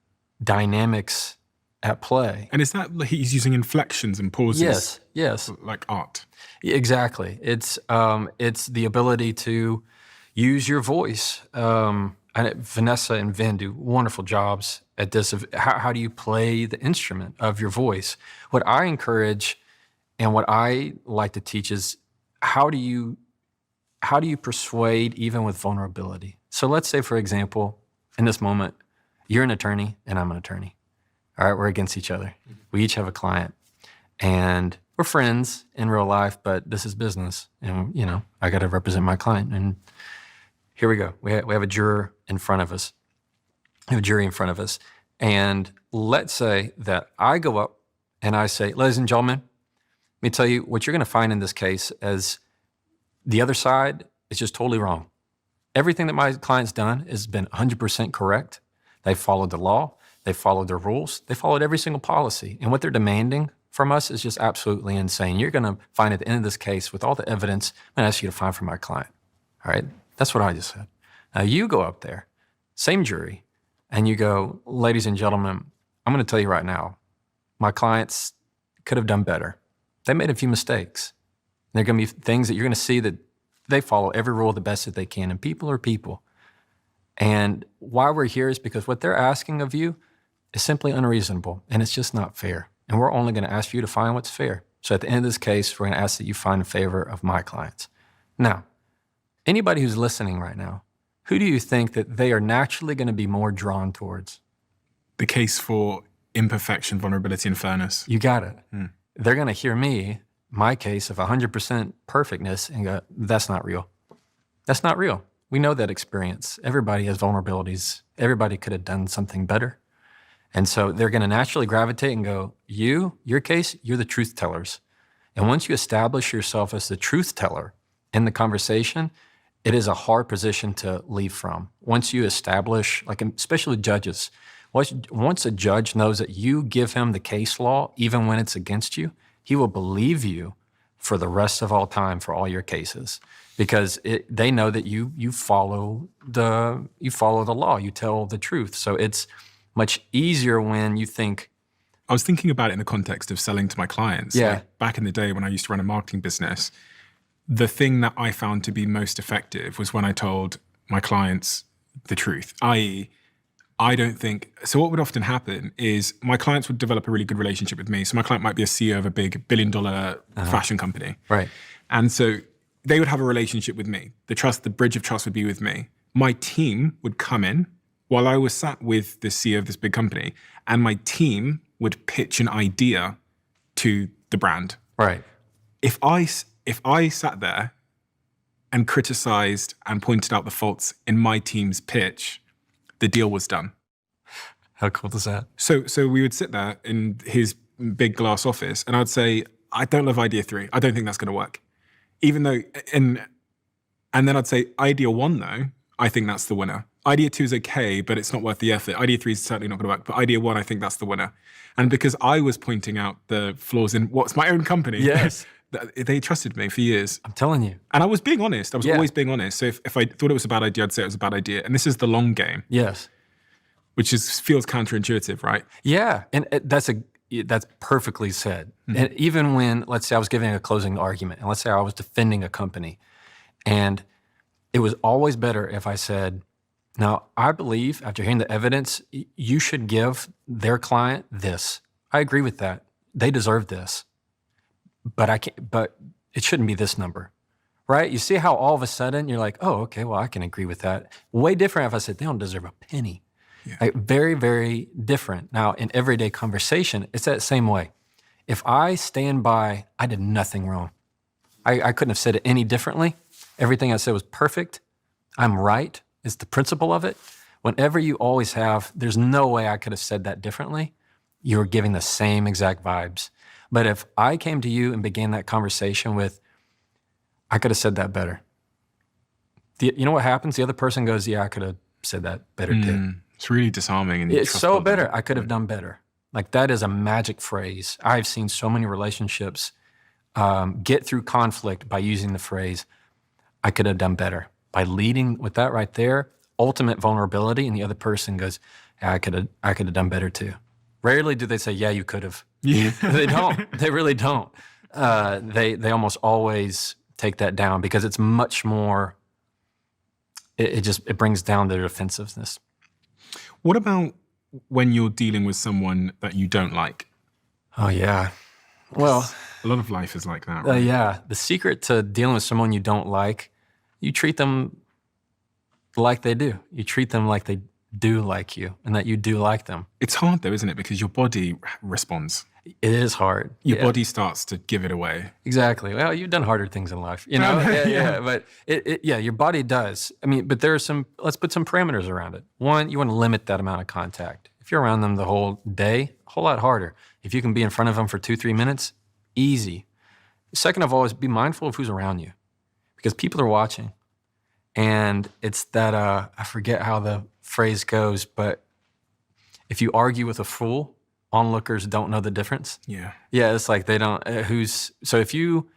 dynamics at play. And is that he's using inflections and pauses? Yes. Like art. Exactly. It's the ability to use your voice. Vanessa and Vin do wonderful jobs at this. Of how do you play the instrument of your voice? What I encourage and what I like to teach is how do you persuade even with vulnerability? So let's say, for example, in this moment, you're an attorney and I'm an attorney. All right, we're against each other. We each have a client, and we're friends in real life, but this is business, and I got to represent my client. And here we go. We have a juror in front of us. We have a jury in front of us, and let's say that I go up and I say, ladies and gentlemen, let me tell you what you're going to find in this case as the other side is just totally wrong. Everything that my client's done has been 100% correct. They followed the law. They followed their rules. They followed every single policy. And what they're demanding from us is just absolutely insane. You're going to find at the end of this case, with all the evidence, I'm going to ask you to find for my client. All right? That's what I just said. Now you go up there, same jury, and you go, ladies and gentlemen, I'm going to tell you right now, my client's could have done better. They made a few mistakes. There are going to be things that you're going to see that they follow every rule the best that they can, and people are people. And why we're here is because what they're asking of you is simply unreasonable, and it's just not fair. And we're only going to ask you to find what's fair. So at the end of this case, we're going to ask that you find in favor of my clients. Now, anybody who's listening right now, who do you think that they are naturally going to be more drawn towards? The case for imperfection, vulnerability, and fairness. You got it. They're going to hear me, my case of 100% perfectness, and go, that's not real. That's not real. We know that experience. Everybody has vulnerabilities. Everybody could have done something better. And so they're going to naturally gravitate and go, your case, you're the truth tellers. And once you establish yourself as the truth teller in the conversation, it is a hard position to leave from. Once you establish, like especially judges, once a judge knows that you give him the case law, even when it's against you, he will believe you for the rest of all time for all your cases, because they know that you follow the law, you tell the truth. So it's much easier when you think. I was thinking about it in the context of selling to my clients. Yeah. Like back in the day when I used to run a marketing business, the thing that I found to be most effective was when I told my clients the truth, i.e., I don't think, so what would often happen is my clients would develop a really good relationship with me. So my client might be a CEO of a big billion-dollar fashion company. Right. And so they would have a relationship with me. The bridge of trust would be with me. My team would come in while I was sat with the CEO of this big company, and my team would pitch an idea to the brand. Right. If I sat there and criticized and pointed out the faults in my team's pitch, the deal was done. How cool is that? So we would sit there in his big glass office, and I'd say, I don't love idea 3. I don't think that's going to work. Even though, and then I'd say, idea 1 though, I think that's the winner. Idea 2 is okay, but it's not worth the effort. Idea 3 is certainly not going to work, but idea 1, I think that's the winner. And because I was pointing out the flaws in what's my own company, yes, they trusted me for years. I'm telling you. And I was being honest. I was always being honest. So if I thought it was a bad idea, I'd say it was a bad idea. And this is the long game. Yes. Which feels counterintuitive, right? Yeah, and that's perfectly said. And even when, let's say I was giving a closing argument, and let's say I was defending a company, and it was always better if I said, now, I believe, after hearing the evidence, you should give their client this. I agree with that. They deserve this. But it shouldn't be this number, right? You see how all of a sudden you're like, oh, okay, well, I can agree with that. Way different if I said they don't deserve a penny. Yeah. Like, very, very different. Now, in everyday conversation, it's that same way. If I stand by, I did nothing wrong. I couldn't have said it any differently. Everything I said was perfect. I'm right. It's the principle of it. Whenever you always have, there's no way I could have said that differently. You're giving the same exact vibes. But if I came to you and began that conversation with, I could have said that better. You know what happens? The other person goes, yeah, I could have said that better too. It's really disarming. And it's so better. I could have done better. Like, that is a magic phrase. I've seen so many relationships get through conflict by using the phrase, I could have done better. By leading with that right there, ultimate vulnerability, and the other person goes, yeah, I could have done better too. Rarely do they say, yeah, you could have. Yeah. They don't. They really don't. They almost always take that down because it's much more, it brings down their defensiveness. What about when you're dealing with someone that you don't like? Oh, yeah. Well, a lot of life is like that, right? Yeah. The secret to dealing with someone you don't like, you treat them like they do. You treat them like they do like you and that you do like them. It's hard though, isn't it? Because your body responds. It is hard. Your body starts to give it away. Exactly. Well, you've done harder things in life, you know? Yeah. But your body does. I mean, but let's put some parameters around it. One, you want to limit that amount of contact. If you're around them the whole day, a whole lot harder. If you can be in front of them for 2-3 minutes, easy. Second of all is be mindful of who's around you because people are watching. And it's that, I forget how the phrase goes, but if you argue with a fool, onlookers don't know the difference. Yeah. Yeah, it's like they don't, so if you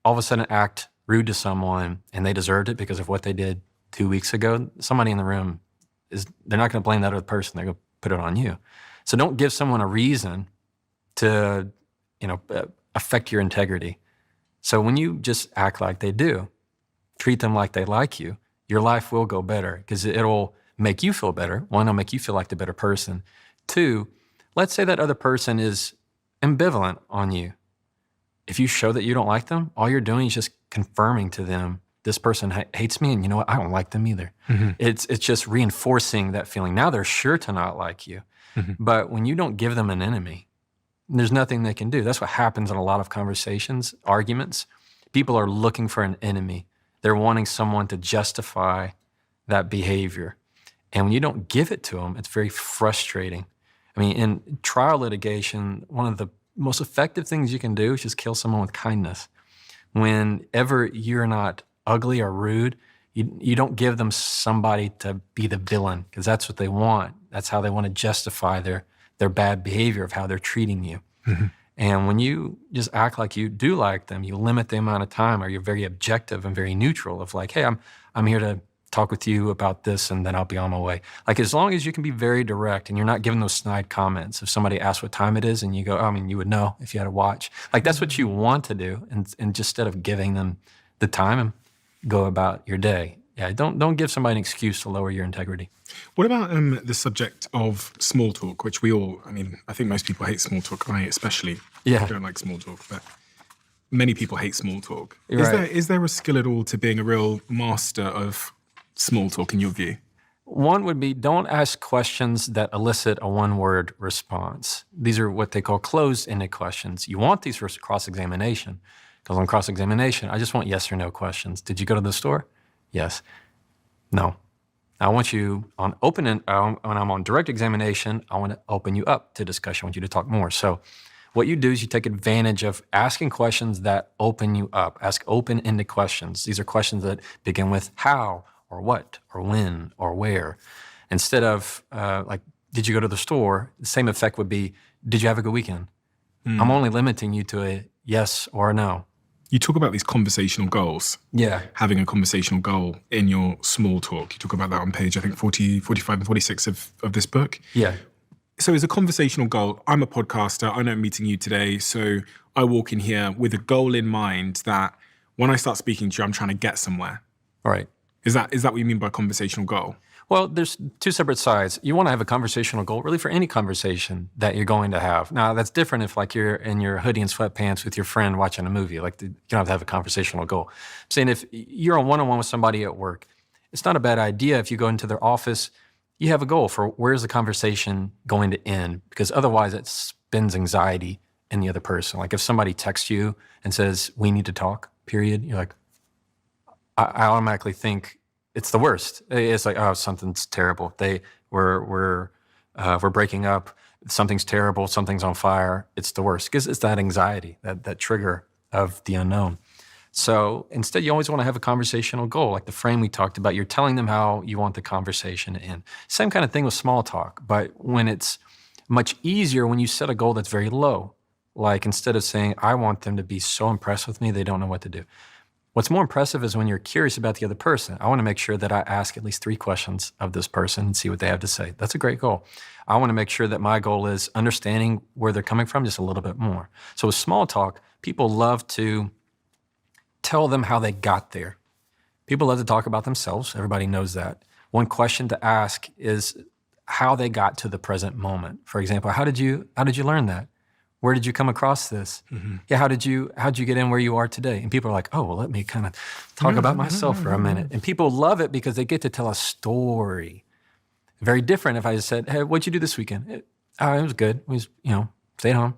all of a sudden act rude to someone and they deserved it because of what they did 2 weeks ago, somebody in the room they're not going to blame that other person, they're going to put it on you. So don't give someone a reason to affect your integrity. So when you just act like they do, treat them like they like you, your life will go better because it'll make you feel better. One, it'll make you feel like the better person. Two, let's say that other person is ambivalent on you. If you show that you don't like them, all you're doing is just confirming to them, this person hates me, and you know what? I don't like them either. Mm-hmm. It's just reinforcing that feeling. Now they're sure to not like you. Mm-hmm. But when you don't give them an enemy, there's nothing they can do. That's what happens in a lot of conversations, arguments. People are looking for an enemy. They're wanting someone to justify that behavior. And when you don't give it to them, it's very frustrating. I mean, in trial litigation, one of the most effective things you can do is just kill someone with kindness. Whenever you're not ugly or rude, you don't give them somebody to be the villain, because that's what they want. That's how they want to justify their bad behavior of how they're treating you. Mm-hmm. And when you just act like you do like them, you limit the amount of time, or you're very objective and very neutral of like, hey, I'm here to talk with you about this, and then I'll be on my way. Like, as long as you can be very direct and you're not giving those snide comments. If somebody asks what time it is and you go, I mean, you would know if you had a watch. Like, that's what you want to do. And just instead of giving them the time, and go about your day. Yeah, don't give somebody an excuse to lower your integrity. What about the subject of small talk, which I think most people hate small talk. I especially don't like small talk, but many people hate small talk. Is there a skill at all to being a real master of small talk in your view? One would be, don't ask questions that elicit a one-word response. These are what they call closed-ended questions. You want these for cross-examination, because on cross-examination, I just want yes or no questions. Did you go to the store? Yes. No. I want you when I'm on direct examination, I want to open you up to discussion. I want you to talk more. So what you do is you take advantage of asking questions that open you up. Ask open-ended questions. These are questions that begin with how, or what, or when, or where. Instead of like, did you go to the store? The same effect would be, did you have a good weekend? I'm only limiting you to a yes or a no. You talk about these conversational goals. Yeah. Having a conversational goal in your small talk. You talk about that on page, I think, 40, 45 and 46 of this book. Yeah. So as a conversational goal, I'm a podcaster. I know I'm meeting you today. So I walk in here with a goal in mind that when I start speaking to you, I'm trying to get somewhere. Right. Is that what you mean by conversational goal? Well, there's two separate sides. You want to have a conversational goal really for any conversation that you're going to have. Now, that's different if like you're in your hoodie and sweatpants with your friend watching a movie. Like, you don't have to have a conversational goal. I'm saying if you're on one-on-one with somebody at work, it's not a bad idea if you go into their office, you have a goal for where's the conversation going to end, because otherwise it spins anxiety in the other person. Like if somebody texts you and says, we need to talk, period, you're like, I automatically think it's the worst. It's like, oh, something's terrible. We're breaking up. Something's terrible. Something's on fire. It's the worst, because it's that anxiety, that trigger of the unknown. So instead, you always want to have a conversational goal, like the frame we talked about. You're telling them how you want the conversation to end. Same kind of thing with small talk, but when it's much easier when you set a goal that's very low. Like instead of saying, I want them to be so impressed with me, they don't know what to do. What's more impressive is when you're curious about the other person. I want to make sure that I ask at least 3 questions of this person and see what they have to say. That's a great goal. I want to make sure that my goal is understanding where they're coming from just a little bit more. So with small talk, people love to tell them how they got there. People love to talk about themselves. Everybody knows that. One question to ask is how they got to the present moment. For example, how did you learn that? Where did you come across this? Mm-hmm. Yeah, how'd you get in where you are today? And people are like, oh, well, let me kind of talk about myself for a minute. And people love it because they get to tell a story. Very different if I just said, hey, what'd you do this weekend? It was good. We was, stayed home.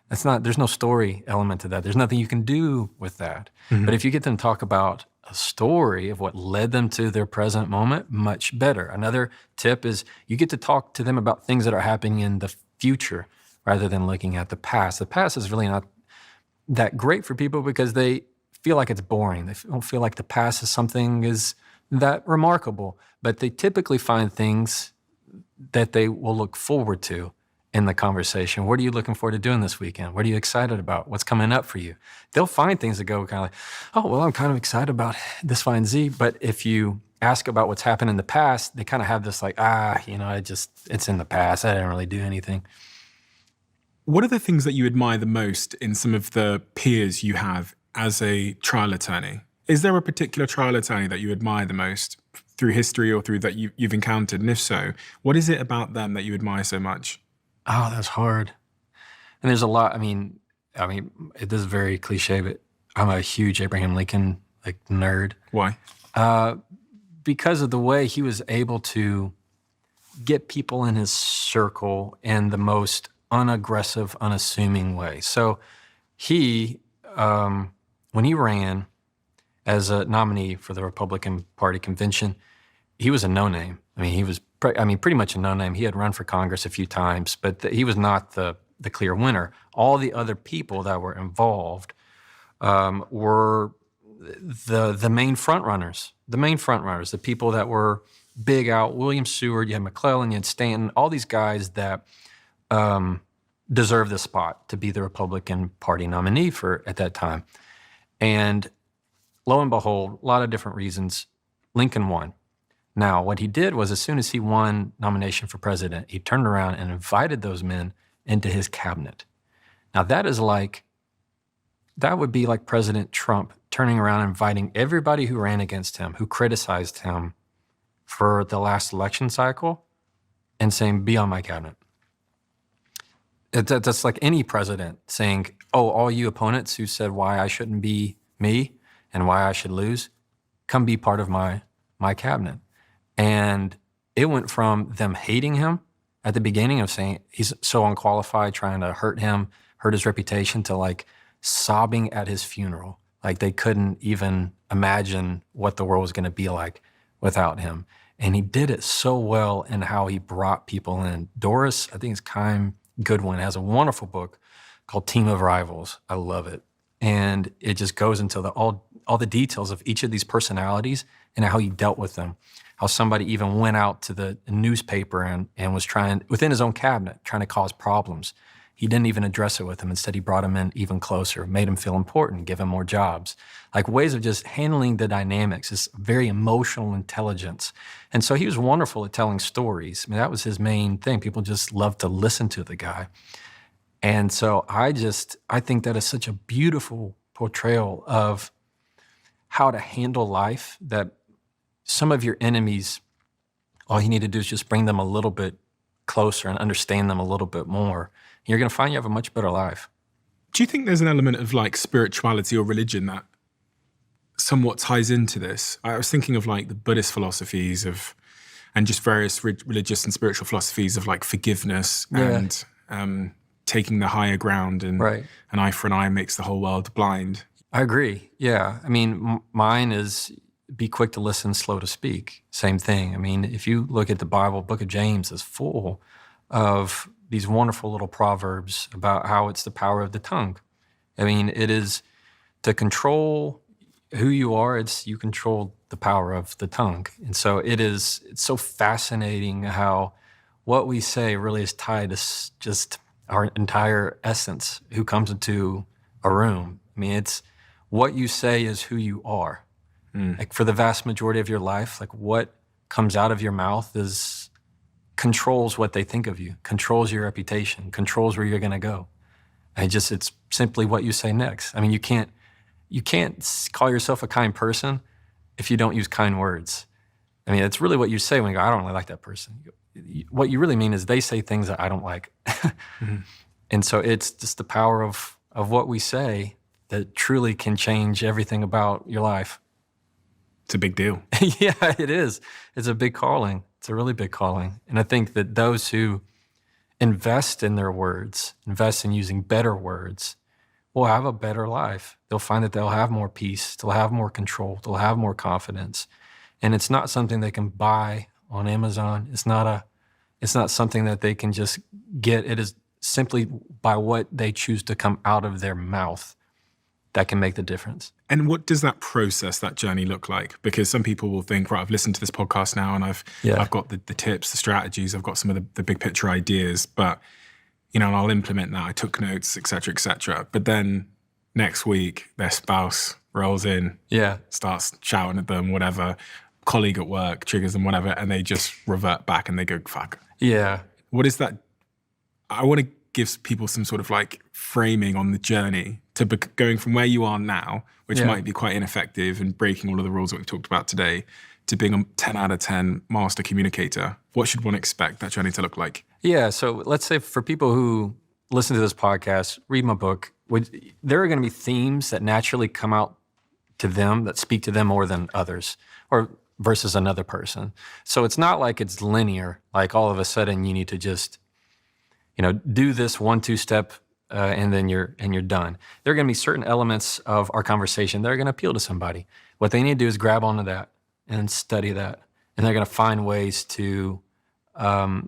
There's no story element to that. There's nothing you can do with that. Mm-hmm. But if you get them to talk about a story of what led them to their present moment, much better. Another tip is you get to talk to them about things that are happening in the future, rather than looking at the past. The past is really not that great for people because they feel like it's boring. They don't feel like the past is something is that remarkable. But they typically find things that they will look forward to in the conversation. What are you looking forward to doing this weekend? What are you excited about? What's coming up for you? They'll find things that go kind of like, oh, well, I'm kind of excited about this, Y, and Z. But if you ask about what's happened in the past, they kind of have this like, it's in the past. I didn't really do anything. What are the things that you admire the most in some of the peers you have as a trial attorney? Is there a particular trial attorney that you admire the most through history or through that you've encountered? And if so, what is it about them that you admire so much? Oh, that's hard. And there's a lot. I mean, it is very cliche, but I'm a huge Abraham Lincoln nerd. Why? Because of the way he was able to get people in his circle in the most unaggressive, unassuming way. So he, when he ran as a nominee for the Republican Party convention, he was a no-name. I mean, he was pretty much a no-name. He had run for Congress a few times, but he was not the clear winner. All the other people that were involved were the main front runners. The people that were big out. William Seward, you had McClellan, you had Stanton, all these guys that deserved the spot to be the Republican Party nominee at that time. And lo and behold, a lot of different reasons, Lincoln won. Now, what he did was, as soon as he won nomination for president, he turned around and invited those men into his cabinet. Now, that would be like President Trump turning around and inviting everybody who ran against him, who criticized him for the last election cycle, and saying, be on my cabinet. That's like any president saying, oh, all you opponents who said why I shouldn't be me and why I should lose, come be part of my cabinet. And it went from them hating him at the beginning of saying he's so unqualified, trying to hurt him, hurt his reputation, to like sobbing at his funeral. Like they couldn't even imagine what the world was going to be like without him. And he did it so well in how he brought people in. Doris, I think it's Chaim Goodwin, has a wonderful book called Team of Rivals. I love it. And it just goes into all the details of each of these personalities and how he dealt with them. How somebody even went out to the newspaper and was trying, within his own cabinet, trying to cause problems. He didn't even address it with him. Instead, he brought him in even closer, made him feel important, give him more jobs. Like ways of just handling the dynamics, this very emotional intelligence. And so he was wonderful at telling stories. I mean, that was his main thing. People just loved to listen to the guy. And so I think that is such a beautiful portrayal of how to handle life, that some of your enemies, all you need to do is just bring them a little bit closer and understand them a little bit more. You're going to find you have a much better life. Do you think there's an element of like spirituality or religion that somewhat ties into this? I was thinking of like the Buddhist philosophies and just various religious and spiritual philosophies of like forgiveness and taking the higher ground, and right. An eye for an eye makes the whole world blind. I agree. Yeah. I mean, mine is be quick to listen, slow to speak. Same thing. I mean, if you look at the Bible, Book of James is full of these wonderful little proverbs about how it's the power of the tongue. I mean, it is to control who you are, you control the power of the tongue. And so it's so fascinating how what we say really is tied to just our entire essence, who comes into a room. I mean, it's what you say is who you are. Like for the vast majority of your life, like what comes out of your mouth controls what they think of you, controls your reputation, controls where you're going to go. And it's simply what you say next. I mean, you can't call yourself a kind person if you don't use kind words. I mean, it's really what you say when you go, I don't really like that person. What you really mean is they say things that I don't like. And so it's just the power of what we say that truly can change everything about your life. It's a big deal. Yeah, it is. It's a big calling. It's a really big calling. And I think that those who invest in their words, invest in using better words, will have a better life. They'll find that they'll have more peace, they'll have more control, they'll have more confidence. And it's not something they can buy on Amazon. It's not something that they can just get. It is simply by what they choose to come out of their mouth that can make the difference. And what does that process, that journey look like? Because some people will think, right, I've listened to this podcast now and I've got the tips, the strategies, I've got some of the big picture ideas, but and I'll implement that. I took notes, et cetera, et cetera. But then next week, their spouse rolls in, starts shouting at them, whatever, colleague at work triggers them, whatever, and they just revert back and they go, fuck. Yeah. What is that? I want to gives people some sort of like framing on the journey to going from where you are now, which might be quite ineffective and breaking all of the rules that we've talked about today, to being a 10 out of 10 master communicator. What should one expect that journey to look like? Yeah, so let's say for people who listen to this podcast, read my book, there are going to be themes that naturally come out to them that speak to them more than others, or versus another person. So it's not like it's linear, like all of a sudden you need to just, do this 1-2 step and then you're done. There are going to be certain elements of our conversation that are going to appeal to somebody. What they need to do is grab onto that and study that, and they're going to find ways to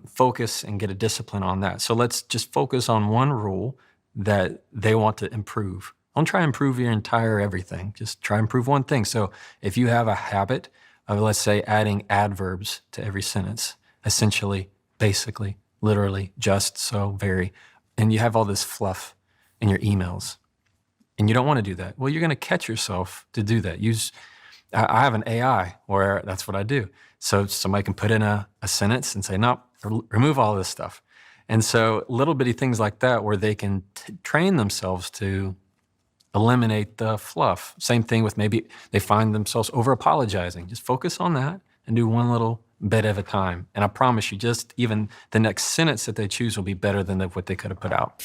focus and get a discipline on that. So let's just focus on one rule that they want to improve. Don't try to improve your entire everything. Just try to improve one thing. So if you have a habit of, let's say, adding adverbs to every sentence, essentially, basically, literally, just, so, very, and you have all this fluff in your emails, and you don't want to do that, well, you're going to catch yourself to do that. I have an AI where that's what I do. So somebody can put in a sentence and say, no, remove all this stuff. And so little bitty things like that where they can train themselves to eliminate the fluff. Same thing with maybe they find themselves over-apologizing. Just focus on that and do one little bit at a time. And I promise you, just even the next sentence that they choose will be better than what they could have put out.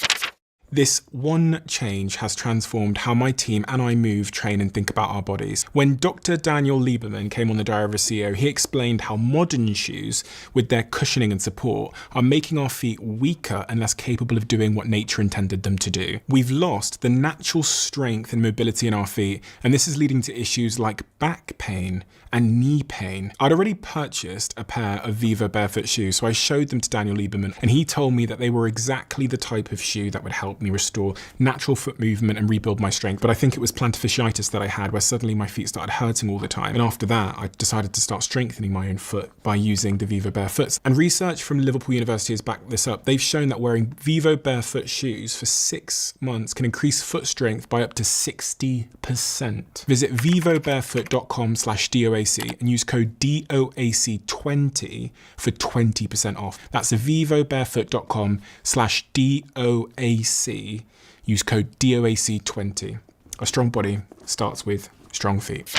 This one change has transformed how my team and I move, train, and think about our bodies. When Dr. Daniel Lieberman came on the Diary of a CEO, he explained how modern shoes, with their cushioning and support, are making our feet weaker and less capable of doing what nature intended them to do. We've lost the natural strength and mobility in our feet, and this is leading to issues like back pain and knee pain. I'd already purchased a pair of Vivo barefoot shoes, so I showed them to Daniel Lieberman, and he told me that they were exactly the type of shoe that would help me restore natural foot movement and rebuild my strength. But I think it was plantar fasciitis that I had, where suddenly my feet started hurting all the time. And after that, I decided to start strengthening my own foot by using the Vivo Barefoots. And research from Liverpool University has backed this up. They've shown that wearing Vivo Barefoot shoes for 6 months can increase foot strength by up to 60%. Visit vivobarefoot.com/DOAC and use code DOAC20 for 20% off. That's vivobarefoot.com/DOAC. Use code DOAC20. A strong body starts with strong feet.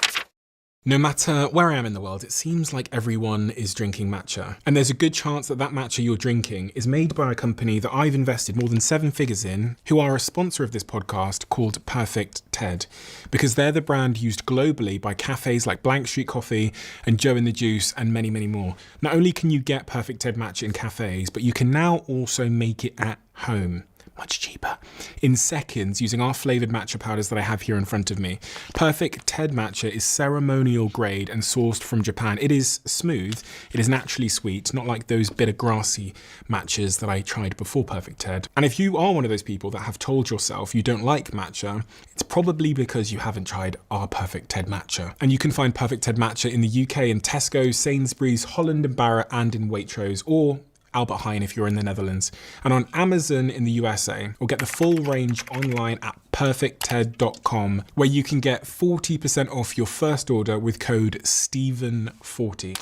No matter where I am in the world, it seems like everyone is drinking matcha. And there's a good chance that that matcha you're drinking is made by a company that I've invested more than 7 figures in, who are a sponsor of this podcast, called Perfect TED, because they're the brand used globally by cafes like Blank Street Coffee and Joe and the Juice and many, many more. Not only can you get Perfect TED matcha in cafes, but you can now also make it at home. Much cheaper, in seconds, using our flavoured matcha powders that I have here in front of me. Perfect TED matcha is ceremonial grade and sourced from Japan. It is smooth, it is naturally sweet, not like those bitter grassy matchas that I tried before Perfect TED. And if you are one of those people that have told yourself you don't like matcha, it's probably because you haven't tried our Perfect TED matcha. And you can find Perfect TED matcha in the UK in Tesco, Sainsbury's, Holland & Barrett, and in Waitrose, or Albert Heijn if you're in the Netherlands, and on Amazon in the USA, or get the full range online at perfectted.com, where you can get 40% off your first order with code Stephen40.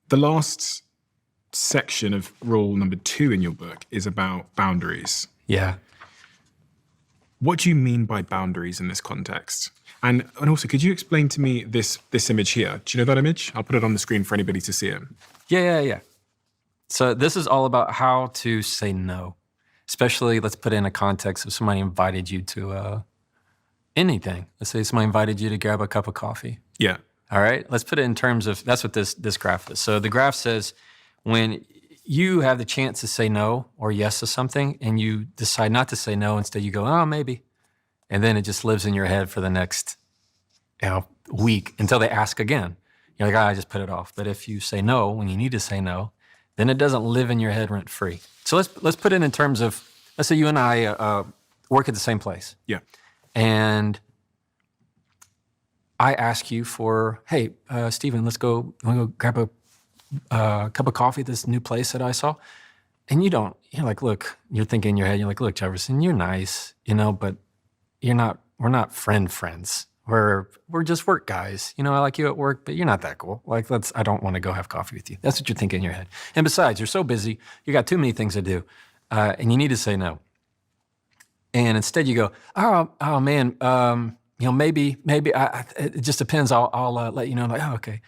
The last section of rule number 2 in your book is about boundaries. Yeah. What do you mean by boundaries in this context? And also, could you explain to me this image here? Do you know that image? I'll put it on the screen for anybody to see it. Yeah. So this is all about how to say no. Especially, let's put it in a context of somebody invited you to anything. Let's say somebody invited you to grab a cup of coffee. Yeah. All right? Let's put it in terms of, that's what this graph is. So the graph says when you have the chance to say no or yes to something and you decide not to say no, instead you go, oh, maybe. And then it just lives in your head for the next week until they ask again. You're like, I just put it off. But if you say no when you need to say no, then it doesn't live in your head rent free. So let's put it in terms of, let's say you and I work at the same place. Yeah. And I ask you for, hey, Stephen, let's go grab a cup of coffee at this new place that I saw. And you're like, look, you're thinking in your head, you're like, look, Jefferson, you're nice, but we're not friends. we're just work guys. You know, I like you at work, but you're not that cool. Like, I don't want to go have coffee with you. That's what you're thinking in your head. And besides, you're so busy, you got too many things to do, and you need to say no. And instead you go, oh man, maybe it just depends. I'll let you know. I'm like, oh, okay.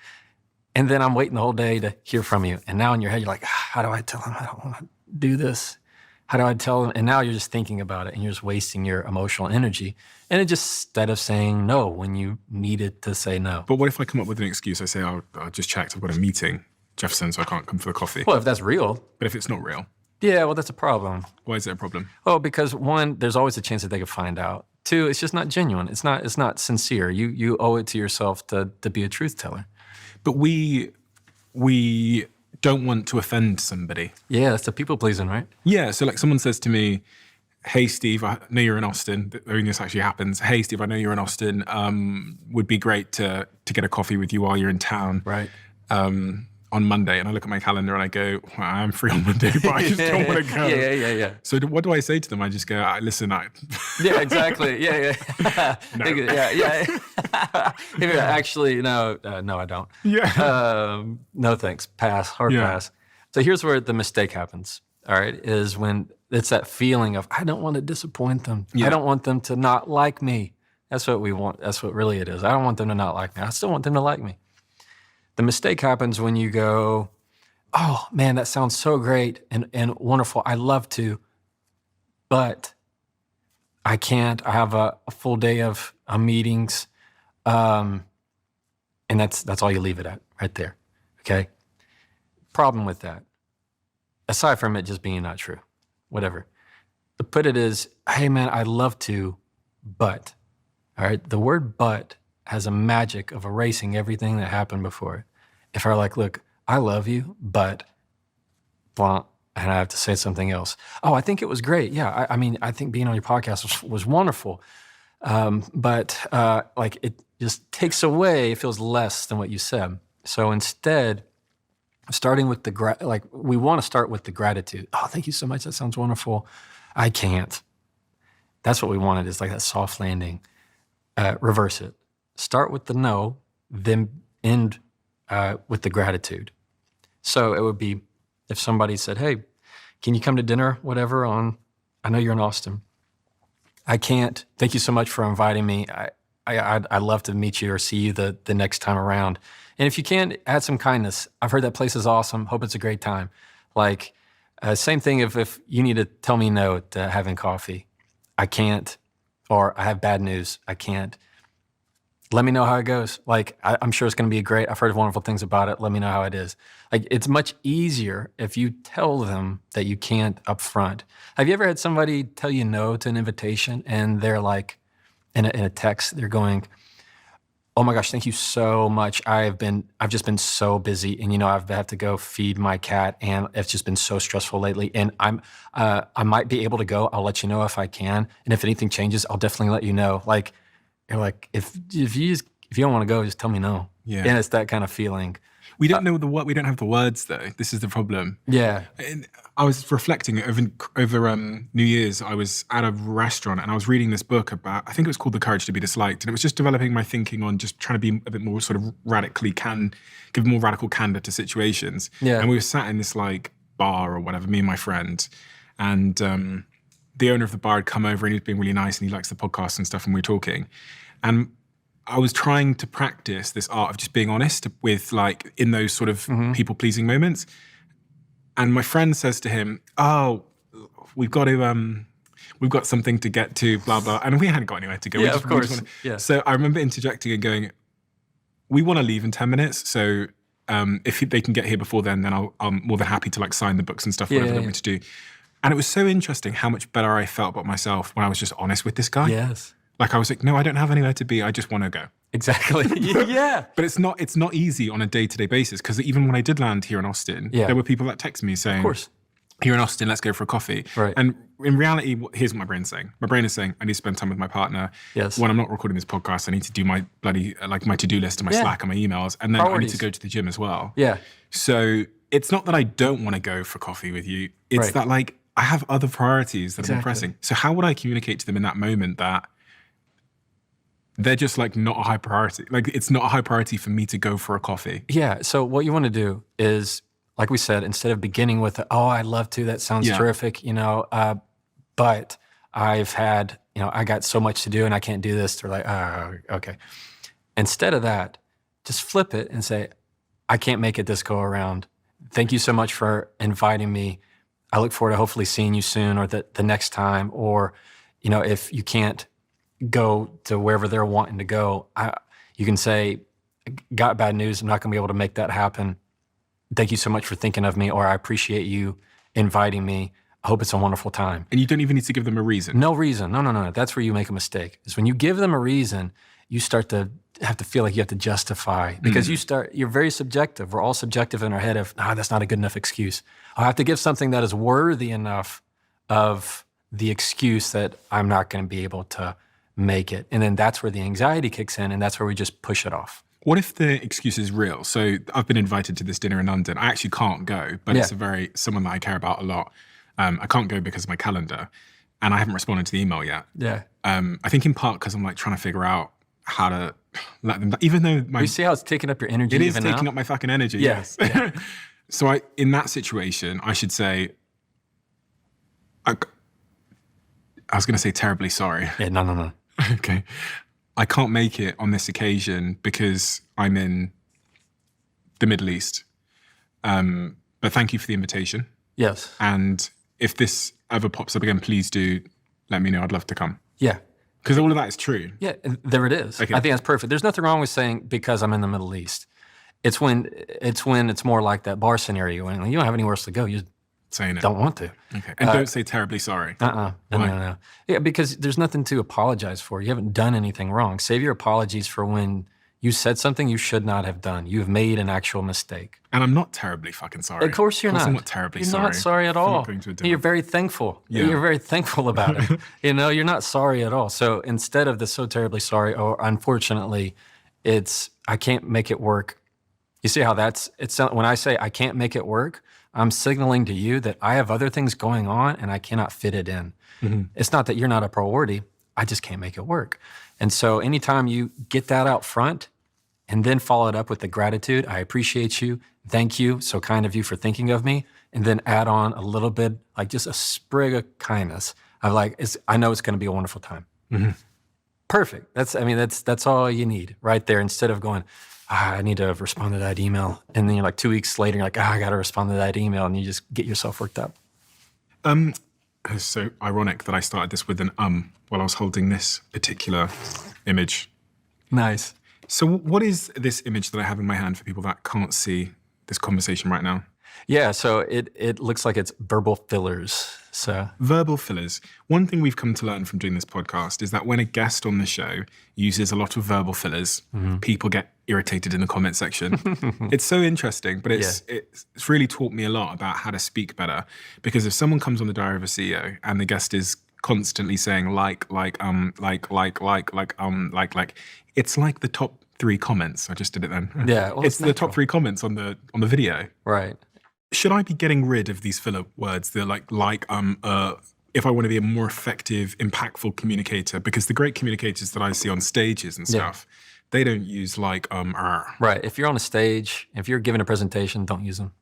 And then I'm waiting the whole day to hear from you. And now in your head, you're like, how do I tell him I don't want to do this? How do I tell him? And now you're just thinking about it and you're just wasting your emotional energy. And it just, instead of saying no when you needed to say no. But what if I come up with an excuse? I say, I just checked, I've got a meeting, Jefferson, so I can't come for the coffee. Well, if that's real. But if it's not real? Yeah, well, that's a problem. Why is it a problem? Well, because one, there's always a chance that they could find out. Two, it's just not genuine. It's not sincere. You owe it to yourself to be a truth teller. But we don't want to offend somebody. Yeah, that's the people pleasing, right? Yeah, so like someone says to me, hey, Steve, I know you're in Austin. I mean, this actually happens. Hey, Steve, I know you're in Austin. Would be great to get a coffee with you while you're in town. Right. On Monday. And I look at my calendar and I go, well, I'm free on Monday, but I just don't want to go. Yeah. So what do I say to them? I just go, listen, Yeah, exactly. Yeah. No. Yeah. Actually, no, I don't. Yeah. No, thanks. Hard pass. So here's where the mistake happens, all right, is when it's that feeling of, I don't want to disappoint them. Yeah. I don't want them to not like me. That's what we want. That's what really it is. I don't want them to not like me. I still want them to like me. The mistake happens when you go, oh, man, that sounds so great and wonderful. I love to, but I can't. I have a full day of meetings, and that's all you leave it at right there, okay? Problem with that, aside from it just being not true, whatever. To put it is, hey, man, I'd love to, but, all right? The word but has a magic of erasing everything that happened before it. If I like, look, I love you, but blah, and I have to say something else. Oh, I think it was great. Yeah, I mean, I think being on your podcast was wonderful. But like it just takes away, it feels less than what you said. So instead, starting with we want to start with the gratitude. Oh, thank you so much. That sounds wonderful. I can't. That's what we wanted, is like that soft landing. Reverse it. Start with the no, then end with the gratitude. So it would be if somebody said, hey, can you come to dinner, whatever, I know you're in Austin. I can't. Thank you so much for inviting me. I'd love to meet you or see you the next time around. And if you can, add some kindness. I've heard that place is awesome. Hope it's a great time. Like, same thing if you need to tell me no to having coffee. I can't. Or I have bad news. I can't. Let me know how it goes. Like, I'm sure it's going to be great. I've heard wonderful things about it. Let me know how it is. Like, it's much easier if you tell them that you can't up front. Have you ever had somebody tell you no to an invitation and they're like, in a text, they're going, oh my gosh, thank you so much. I've just been so busy, and I've had to go feed my cat, and it's just been so stressful lately. And I might be able to go. I'll let you know if I can, and if anything changes, I'll definitely let you know. Like, you're like, if you don't want to go, just tell me no. Yeah. And it's that kind of feeling. We don't know we don't have the words though. This is the problem. Yeah. And I was reflecting over New Year's. I was at a restaurant and I was reading this book about, I think it was called The Courage to be Disliked. And it was just developing my thinking on just trying to be a bit more sort of give more radical candor to situations. Yeah. And we were sat in this like bar or whatever, me and my friend. And the owner of the bar had come over and he was being really nice and he likes the podcast and stuff, and we were talking. And I was trying to practice this art of just being honest with, like, in those sort of people-pleasing moments. And my friend says to him, oh, we've got something to get to, blah, blah. And we hadn't got anywhere to go. Yeah, of course. Yeah. So I remember interjecting and going, we want to leave in 10 minutes. So if they can get here before then I'm more than happy to like sign the books and stuff, whatever they want me to do. And it was so interesting how much better I felt about myself when I was just honest with this guy. Yes. Like I was like, no, I don't have anywhere to be. I just want to go. Exactly. Yeah. But it's not easy on a day-to-day basis, because even when I did land here in Austin, there were people that text me saying, of course, here in Austin, let's go for a coffee. Right. And in reality, here's what my brain's saying. My brain is saying, I need to spend time with my partner. Yes. When I'm not recording this podcast, I need to do my bloody, like my to-do list and my Slack and my emails. And then Priorities. I need to go to the gym as well. Yeah. So it's not that I don't want to go for coffee with you. It's that like, I have other priorities that are more pressing. So how would I communicate to them in that moment that They're just like not a high priority. Like it's not a high priority for me to go for a coffee. Yeah. So what you want to do is, like we said, instead of beginning with, oh, I'd love to, that sounds terrific, but I've had, I got so much to do and I can't do this. They're like, oh, okay. Instead of that, just flip it and say, I can't make it this go around. Thank you so much for inviting me. I look forward to hopefully seeing you soon or the next time. Or, if you can't go to wherever they're wanting to go, you can say, got bad news. I'm not going to be able to make that happen. Thank you so much for thinking of me, or I appreciate you inviting me. I hope it's a wonderful time. And you don't even need to give them a reason. No reason. No. That's where you make a mistake. Is when you give them a reason, you start to have to feel like you have to justify, because you're very subjective. We're all subjective in our head of, that's not a good enough excuse. I have to give something that is worthy enough of the excuse that I'm not going to be able to make it. And then that's where the anxiety kicks in, and that's where we just push it off. What if the excuse is real? So I've been invited to this dinner in London. I actually can't go, but it's someone that I care about a lot. I can't go because of my calendar, and I haven't responded to the email yet. Yeah. I think in part because I'm like trying to figure out how to let them, even though you see how it's taking up your energy. It is taking up my fucking energy. Yes. Yeah. So in that situation, I should say, I was going to say terribly sorry. Yeah, no. Okay. I can't make it on this occasion because I'm in the Middle East. But thank you for the invitation. Yes. And if this ever pops up again, please do let me know. I'd love to come. Yeah. Because all of that is true. Yeah, there it is. Okay. I think that's perfect. There's nothing wrong with saying because I'm in the Middle East. It's when it's more like that bar scenario when you don't have anywhere else to go. You saying it. Don't want to. Okay. And don't say terribly sorry. No. Yeah, because there's nothing to apologize for. You haven't done anything wrong. Save your apologies for when you said something you should not have done. You have made an actual mistake. And I'm not terribly fucking sorry. Of course you're not. I'm not terribly sorry. You're not sorry at all. You're very thankful. Yeah. You're very thankful about it. You're not sorry at all. So instead of the so terribly sorry, or unfortunately, it's I can't make it work. You see how it's when I say I can't make it work, I'm signaling to you that I have other things going on and I cannot fit it in. Mm-hmm. It's not that you're not a priority. I just can't make it work. And so anytime you get that out front and then follow it up with the gratitude, I appreciate you, thank you, so kind of you for thinking of me, and then add on a little bit, like just a sprig of kindness. I'm like, I know it's going to be a wonderful time. Mm-hmm. Perfect. That's all you need right there. Instead of going, I need to respond to that email. And then you're like 2 weeks later, you're like, I got to respond to that email. And you just get yourself worked up. It's so ironic that I started this with an while I was holding this particular image. Nice. So what is this image that I have in my hand for people that can't see this conversation right now? Yeah, so it looks like it's verbal fillers. So verbal fillers. One thing we've come to learn from doing this podcast is that when a guest on the show uses a lot of verbal fillers, people get irritated in the comment section. It's so interesting, but it's really taught me a lot about how to speak better. Because if someone comes on the Diary of a CEO and the guest is constantly saying it's like the top 3 comments. I just did it then. Yeah, well, it's the top 3 comments on the video. Right. Should I be getting rid of these filler words? They're if I want to be a more effective, impactful communicator, because the great communicators that I see on stages and stuff, they don't use Right. If you're on a stage, if you're giving a presentation, don't use them.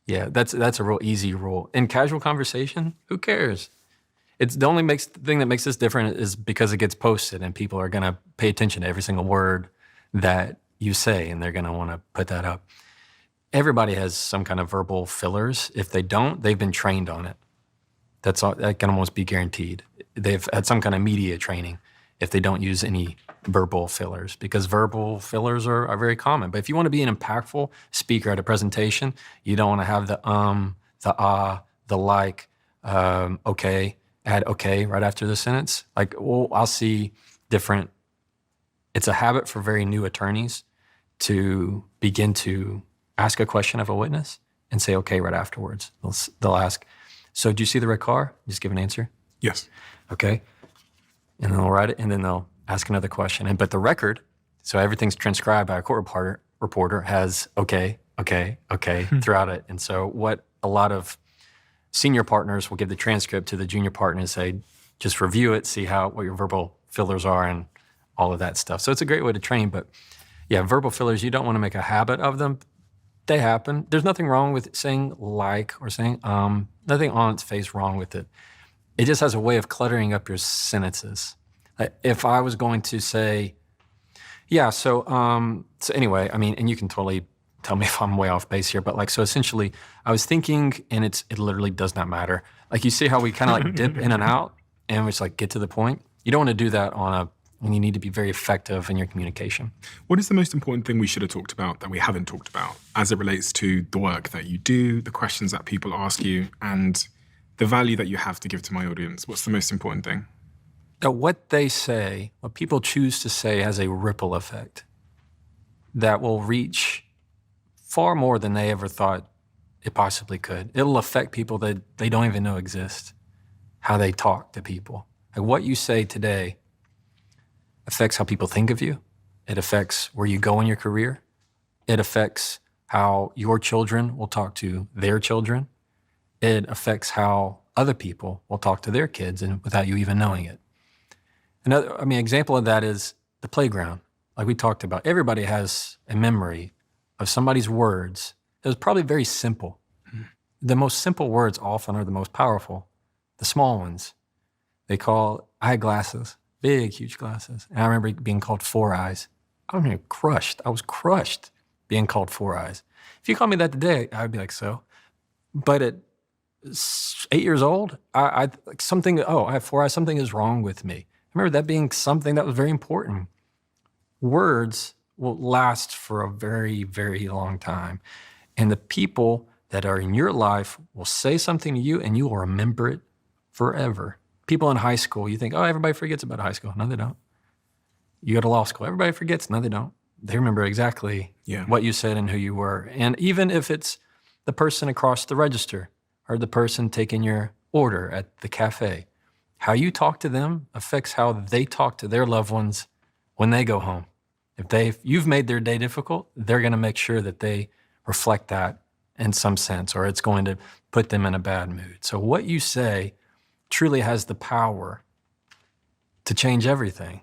Yeah, that's a real easy rule. In casual conversation, who cares? It's the only thing that makes this different is because it gets posted and people are going to pay attention to every single word that you say, and they're going to want to put that up. Everybody has some kind of verbal fillers. If they don't, they've been trained on it. That's all, that can almost be guaranteed. They've had some kind of media training if they don't use any verbal fillers, because verbal fillers are very common. But if you want to be an impactful speaker at a presentation, you don't want to have the the like, okay, add okay right after the sentence. I'll see different. It's a habit for very new attorneys to begin to ask a question of a witness and say okay right afterwards. They'll ask, so do you see the red car? Just give an answer. Yes. Okay. And then they'll write it, and then they'll ask another question. But the record, so everything's transcribed by a court reporter, has okay throughout it. And so what a lot of senior partners will give the transcript to the junior partner and say, just review it, see what your verbal fillers are, and all of that stuff. So it's a great way to train. But yeah, verbal fillers, you don't want to make a habit of them. They happen. There's nothing wrong with saying like or saying nothing on its face wrong with it. It just has a way of cluttering up your sentences. If I was going to say, yeah, so anyway, I mean, and you can totally tell me if I'm way off base here, but like, so essentially I was thinking, and it literally does not matter. Like, you see how we kind of like dip in and out and we just like get to the point? You don't want to do that when you need to be very effective in your communication. What is the most important thing we should have talked about that we haven't talked about as it relates to the work that you do, the questions that people ask you, and the value that you have to give to my audience? What's the most important thing? That what they say, what people choose to say, has a ripple effect that will reach far more than they ever thought it possibly could. It'll affect people that they don't even know exist, how they talk to people. Like, what you say today affects how people think of you. It affects where you go in your career. It affects how your children will talk to their children. It affects how other people will talk to their kids, and without you even knowing it. Another, example of that is the playground. Like we talked about, everybody has a memory of somebody's words that was probably very simple. The most simple words often are the most powerful. The small ones, I had glasses, big, huge glasses. And I remember being called Four Eyes. I was crushed being called Four Eyes. If you called me that today, I'd be like, so. But at 8 years old, I have 4 eyes, something is wrong with me. I remember that being something that was very important. Words will last for a very, very long time. And the people that are in your life will say something to you and you will remember it forever. People in high school, you think, oh, everybody forgets about high school. No, they don't. You go to law school, everybody forgets. No, they don't. They remember exactly what you said and who you were. And even if it's the person across the register or the person taking your order at the cafe, how you talk to them affects how they talk to their loved ones when they go home. If you've made their day difficult, they're going to make sure that they reflect that in some sense, or it's going to put them in a bad mood. So what you say truly has the power to change everything.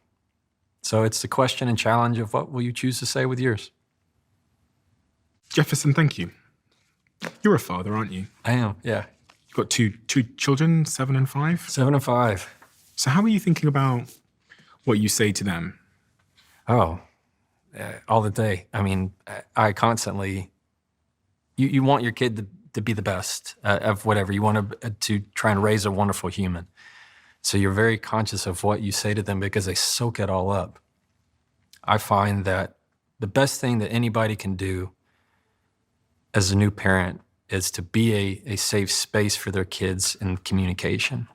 So it's the question and challenge of what will you choose to say with yours? Jefferson, thank you. You're a father, aren't you? I am, yeah. You've got two children, 7 and 5? 7 and 5. So how are you thinking about what you say to them? Oh, all the day. I constantly, you want your kid to be the best of whatever. You want to try and raise a wonderful human. So you're very conscious of what you say to them because they soak it all up. I find that the best thing that anybody can do as a new parent is to be a safe space for their kids in communication.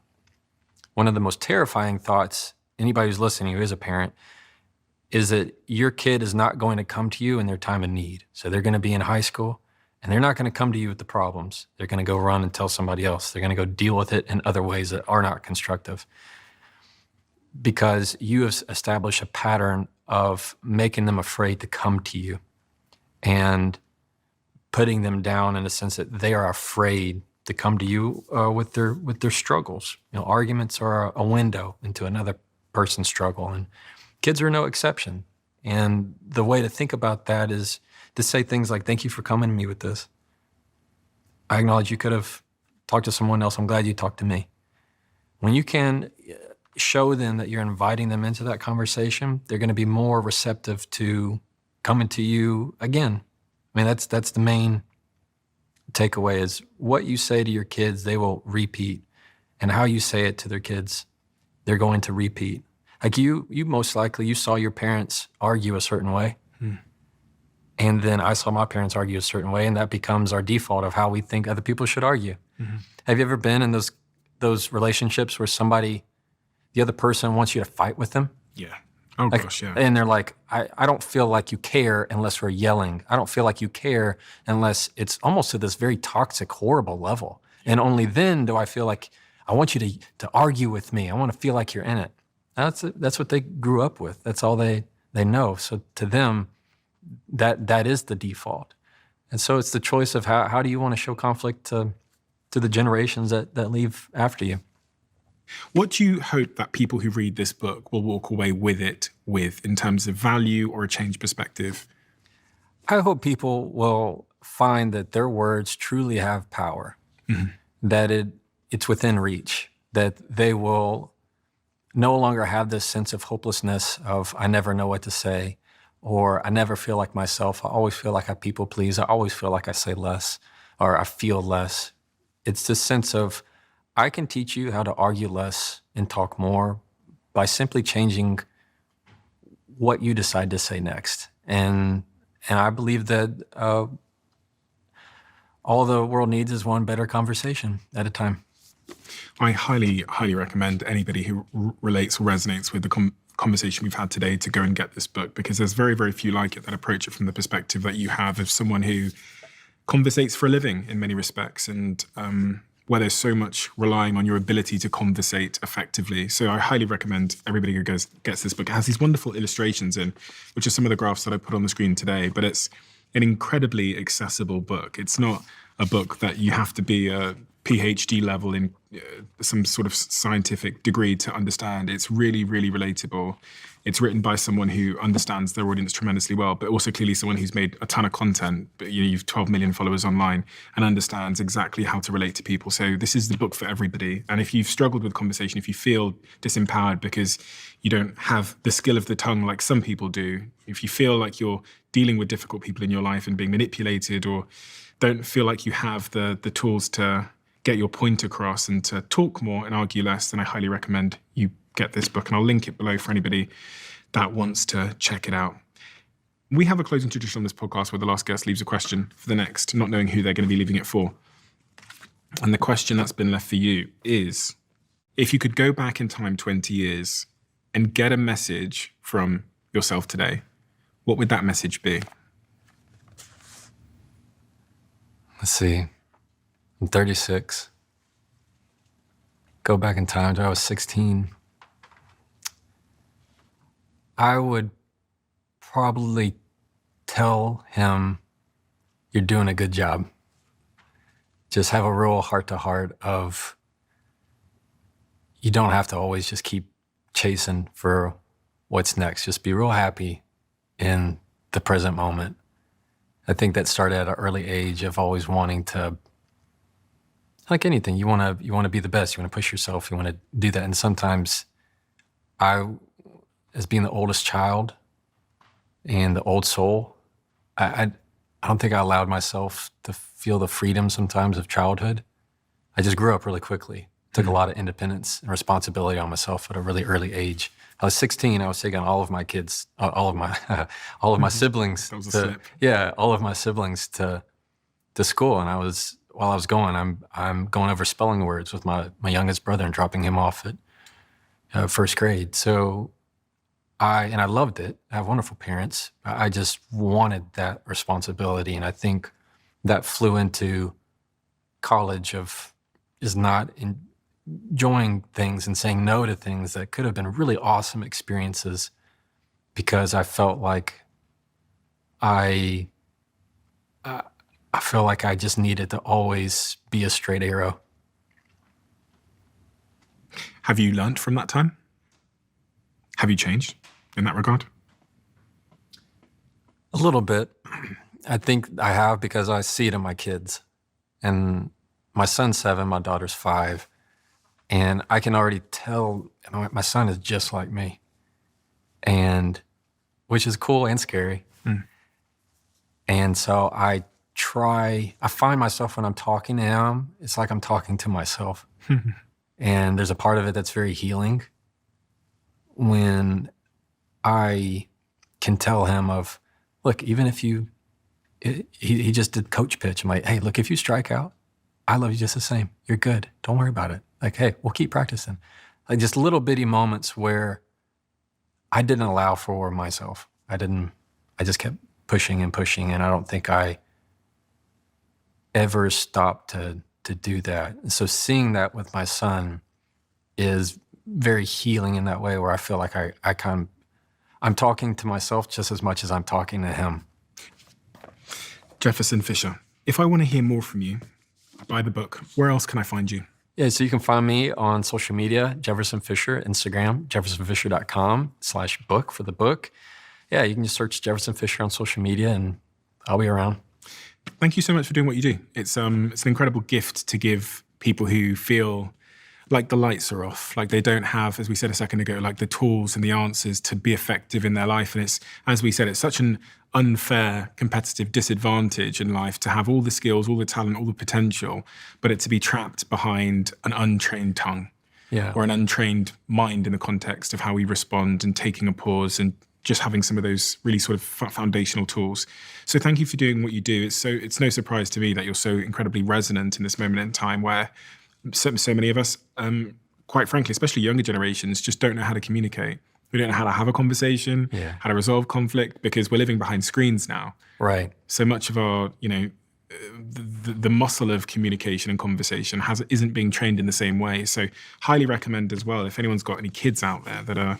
One of the most terrifying thoughts, anybody who's listening who is a parent, is that your kid is not going to come to you in their time of need. So they're going to be in high school, and they're not going to come to you with the problems. They're going to go run and tell somebody else. They're going to go deal with it in other ways that are not constructive because you have established a pattern of making them afraid to come to you and putting them down in a sense that they are afraid to come to you with their struggles. Arguments are a window into another person's struggle, and kids are no exception. And the way to think about that is to say things like, thank you for coming to me with this. I acknowledge you could have talked to someone else. I'm glad you talked to me. When you can show them that you're inviting them into that conversation, they're going to be more receptive to coming to you again. That's the main takeaway is what you say to your kids, they will repeat. And how you say it to their kids, they're going to repeat. Like you most likely, you saw your parents argue a certain way. And then I saw my parents argue a certain way, and that becomes our default of how we think other people should argue. Have you ever been in those relationships where the other person wants you to fight with them? Yeah. Oh, gosh, yeah. And they're like, I don't feel like you care unless we're yelling. I don't feel like you care unless it's almost to this very toxic, horrible level. And only then do I feel like I want you to argue with me. I want to feel like you're in it. That's what they grew up with. That's all they know. So to them, that is the default. And so it's the choice of how do you want to show conflict to the generations that leave after you. What do you hope that people who read this book will walk away with it with in terms of value or a changed perspective? I hope people will find that their words truly have power, that it's within reach, that they will no longer have this sense of hopelessness of, I never know what to say, or I never feel like myself. I always feel like I people please. I always feel like I say less, or I feel less. It's this sense of, I can teach you how to argue less and talk more by simply changing what you decide to say next. And I believe that all the world needs is one better conversation at a time. I highly, highly recommend anybody who relates or resonates with the conversation we've had today to go and get this book, because there's very, very few like it that approach it from the perspective that you have of someone who conversates for a living in many respects, and where there's so much relying on your ability to conversate effectively. So I highly recommend everybody who gets this book. It has these wonderful illustrations in, which are some of the graphs that I put on the screen today, but it's an incredibly accessible book. It's not a book that you have to be a PhD level in some sort of scientific degree to understand. It's really, really relatable. It's written by someone who understands their audience tremendously well, but also clearly someone who's made a ton of content. But you've 12 million followers online and understands exactly how to relate to people. So this is the book for everybody. And if you've struggled with conversation, if you feel disempowered because you don't have the skill of the tongue like some people do, if you feel like you're dealing with difficult people in your life and being manipulated, or don't feel like you have the tools to get your point across and to talk more and argue less, then I highly recommend you get this book. And I'll link it below for anybody that wants to check it out. We have a closing tradition on this podcast where the last guest leaves a question for the next, not knowing who they're going to be leaving it for. And the question that's been left for you is, if you could go back in time 20 years and get a message from yourself today, what would that message be? Let's see. I'm 36. Go back in time to I was 16. I would probably tell him, you're doing a good job. Just have a real heart-to-heart of, you don't have to always just keep chasing for what's next. Just be real happy in the present moment. I think that started at an early age of always wanting to, like anything, you want to be the best. You want to push yourself. You want to do that. And sometimes I, as being the oldest child and the old soul, I don't think I allowed myself to feel the freedom sometimes of childhood. I just grew up really quickly. Took a lot of independence and responsibility on myself at a really early age. I was 16. I was taking all of my kids, all of my siblings. That was a slip. Yeah, all of my siblings to school, and while I was going, I'm going over spelling words with my youngest brother and dropping him off at first grade. So I loved it. I have wonderful parents. I just wanted that responsibility, and I think that flew into college of is not enjoying things and saying no to things that could have been really awesome experiences, because I felt like I feel like I just needed to always be a straight arrow. Have you learned from that time? Have you changed in that regard? A little bit. I think I have, because I see it in my kids. And my son's 7, my daughter's 5. And I can already tell my son is just like me. And which is cool and scary. And so I find myself when I'm talking to him, it's like I'm talking to myself. And there's a part of it that's very healing when I can tell him of, look, even if he just did coach pitch. I'm like, hey, look, if you strike out, I love you just the same. You're good. Don't worry about it. Like, hey, we'll keep practicing. Like just little bitty moments where I didn't allow for myself. I just kept pushing and pushing, and I don't think I ever stopped to do that. And so seeing that with my son is very healing in that way, where I feel like I'm talking to myself just as much as I'm talking to him. Jefferson Fisher, if I want to hear more from you, buy the book. Where else can I find you? Yeah, so you can find me on social media, Jefferson Fisher, Instagram, jeffersonfisher.com/book for the book. Yeah, you can just search Jefferson Fisher on social media and I'll be around. Thank you so much for doing what you do. It's an incredible gift to give people who feel like the lights are off, like they don't have, as we said a second ago, like the tools and the answers to be effective in their life. And it's, as we said, it's such an unfair competitive disadvantage in life to have all the skills, all the talent, all the potential, but it to be trapped behind an untrained tongue or an untrained mind in the context of how we respond and taking a pause and just having some of those really sort of foundational tools. So thank you for doing what you do. It's no surprise to me that you're so incredibly resonant in this moment in time where so many of us, quite frankly, especially younger generations, just don't know how to communicate. We don't know how to have a conversation, how to resolve conflict, because we're living behind screens now. Right. So much of our, the muscle of communication and conversation isn't being trained in the same way. So highly recommend as well, if anyone's got any kids out there that are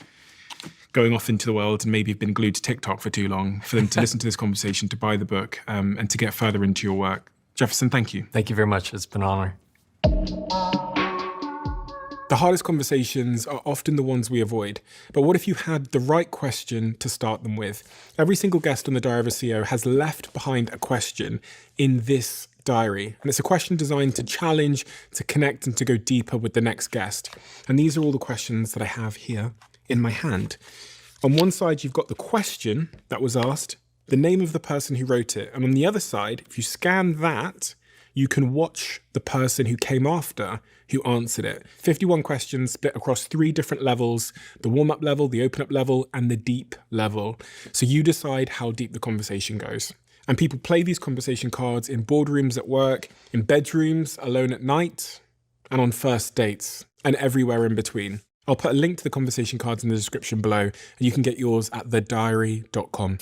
going off into the world and maybe have been glued to TikTok for too long, for them to listen to this conversation, to buy the book, and to get further into your work. Jefferson, thank you. Thank you very much. It's been an honor. The hardest conversations are often the ones we avoid. But what if you had the right question to start them with? Every single guest on the Diary of a CEO has left behind a question in this diary. And it's a question designed to challenge, to connect, and to go deeper with the next guest. And these are all the questions that I have here in my hand. On one side, you've got the question that was asked, the name of the person who wrote it. And on the other side, if you scan that, you can watch the person who came after who answered it. 51 questions split across 3 different levels, the warm-up level, the open-up level, and the deep level. So you decide how deep the conversation goes. And people play these conversation cards in boardrooms at work, in bedrooms, alone at night, and on first dates, and everywhere in between. I'll put a link to the conversation cards in the description below, and you can get yours at thediary.com.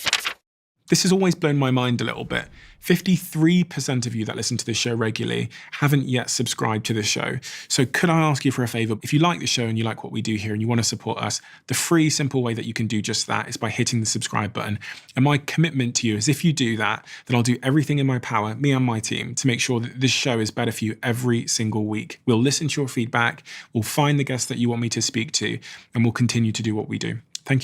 This has always blown my mind a little bit. 53% of you that listen to this show regularly haven't yet subscribed to this show. So could I ask you for a favor? If you like the show and you like what we do here and you want to support us, the free, simple way that you can do just that is by hitting the subscribe button. And my commitment to you is if you do that, then I'll do everything in my power, me and my team, to make sure that this show is better for you every single week. We'll listen to your feedback, we'll find the guests that you want me to speak to, and we'll continue to do what we do.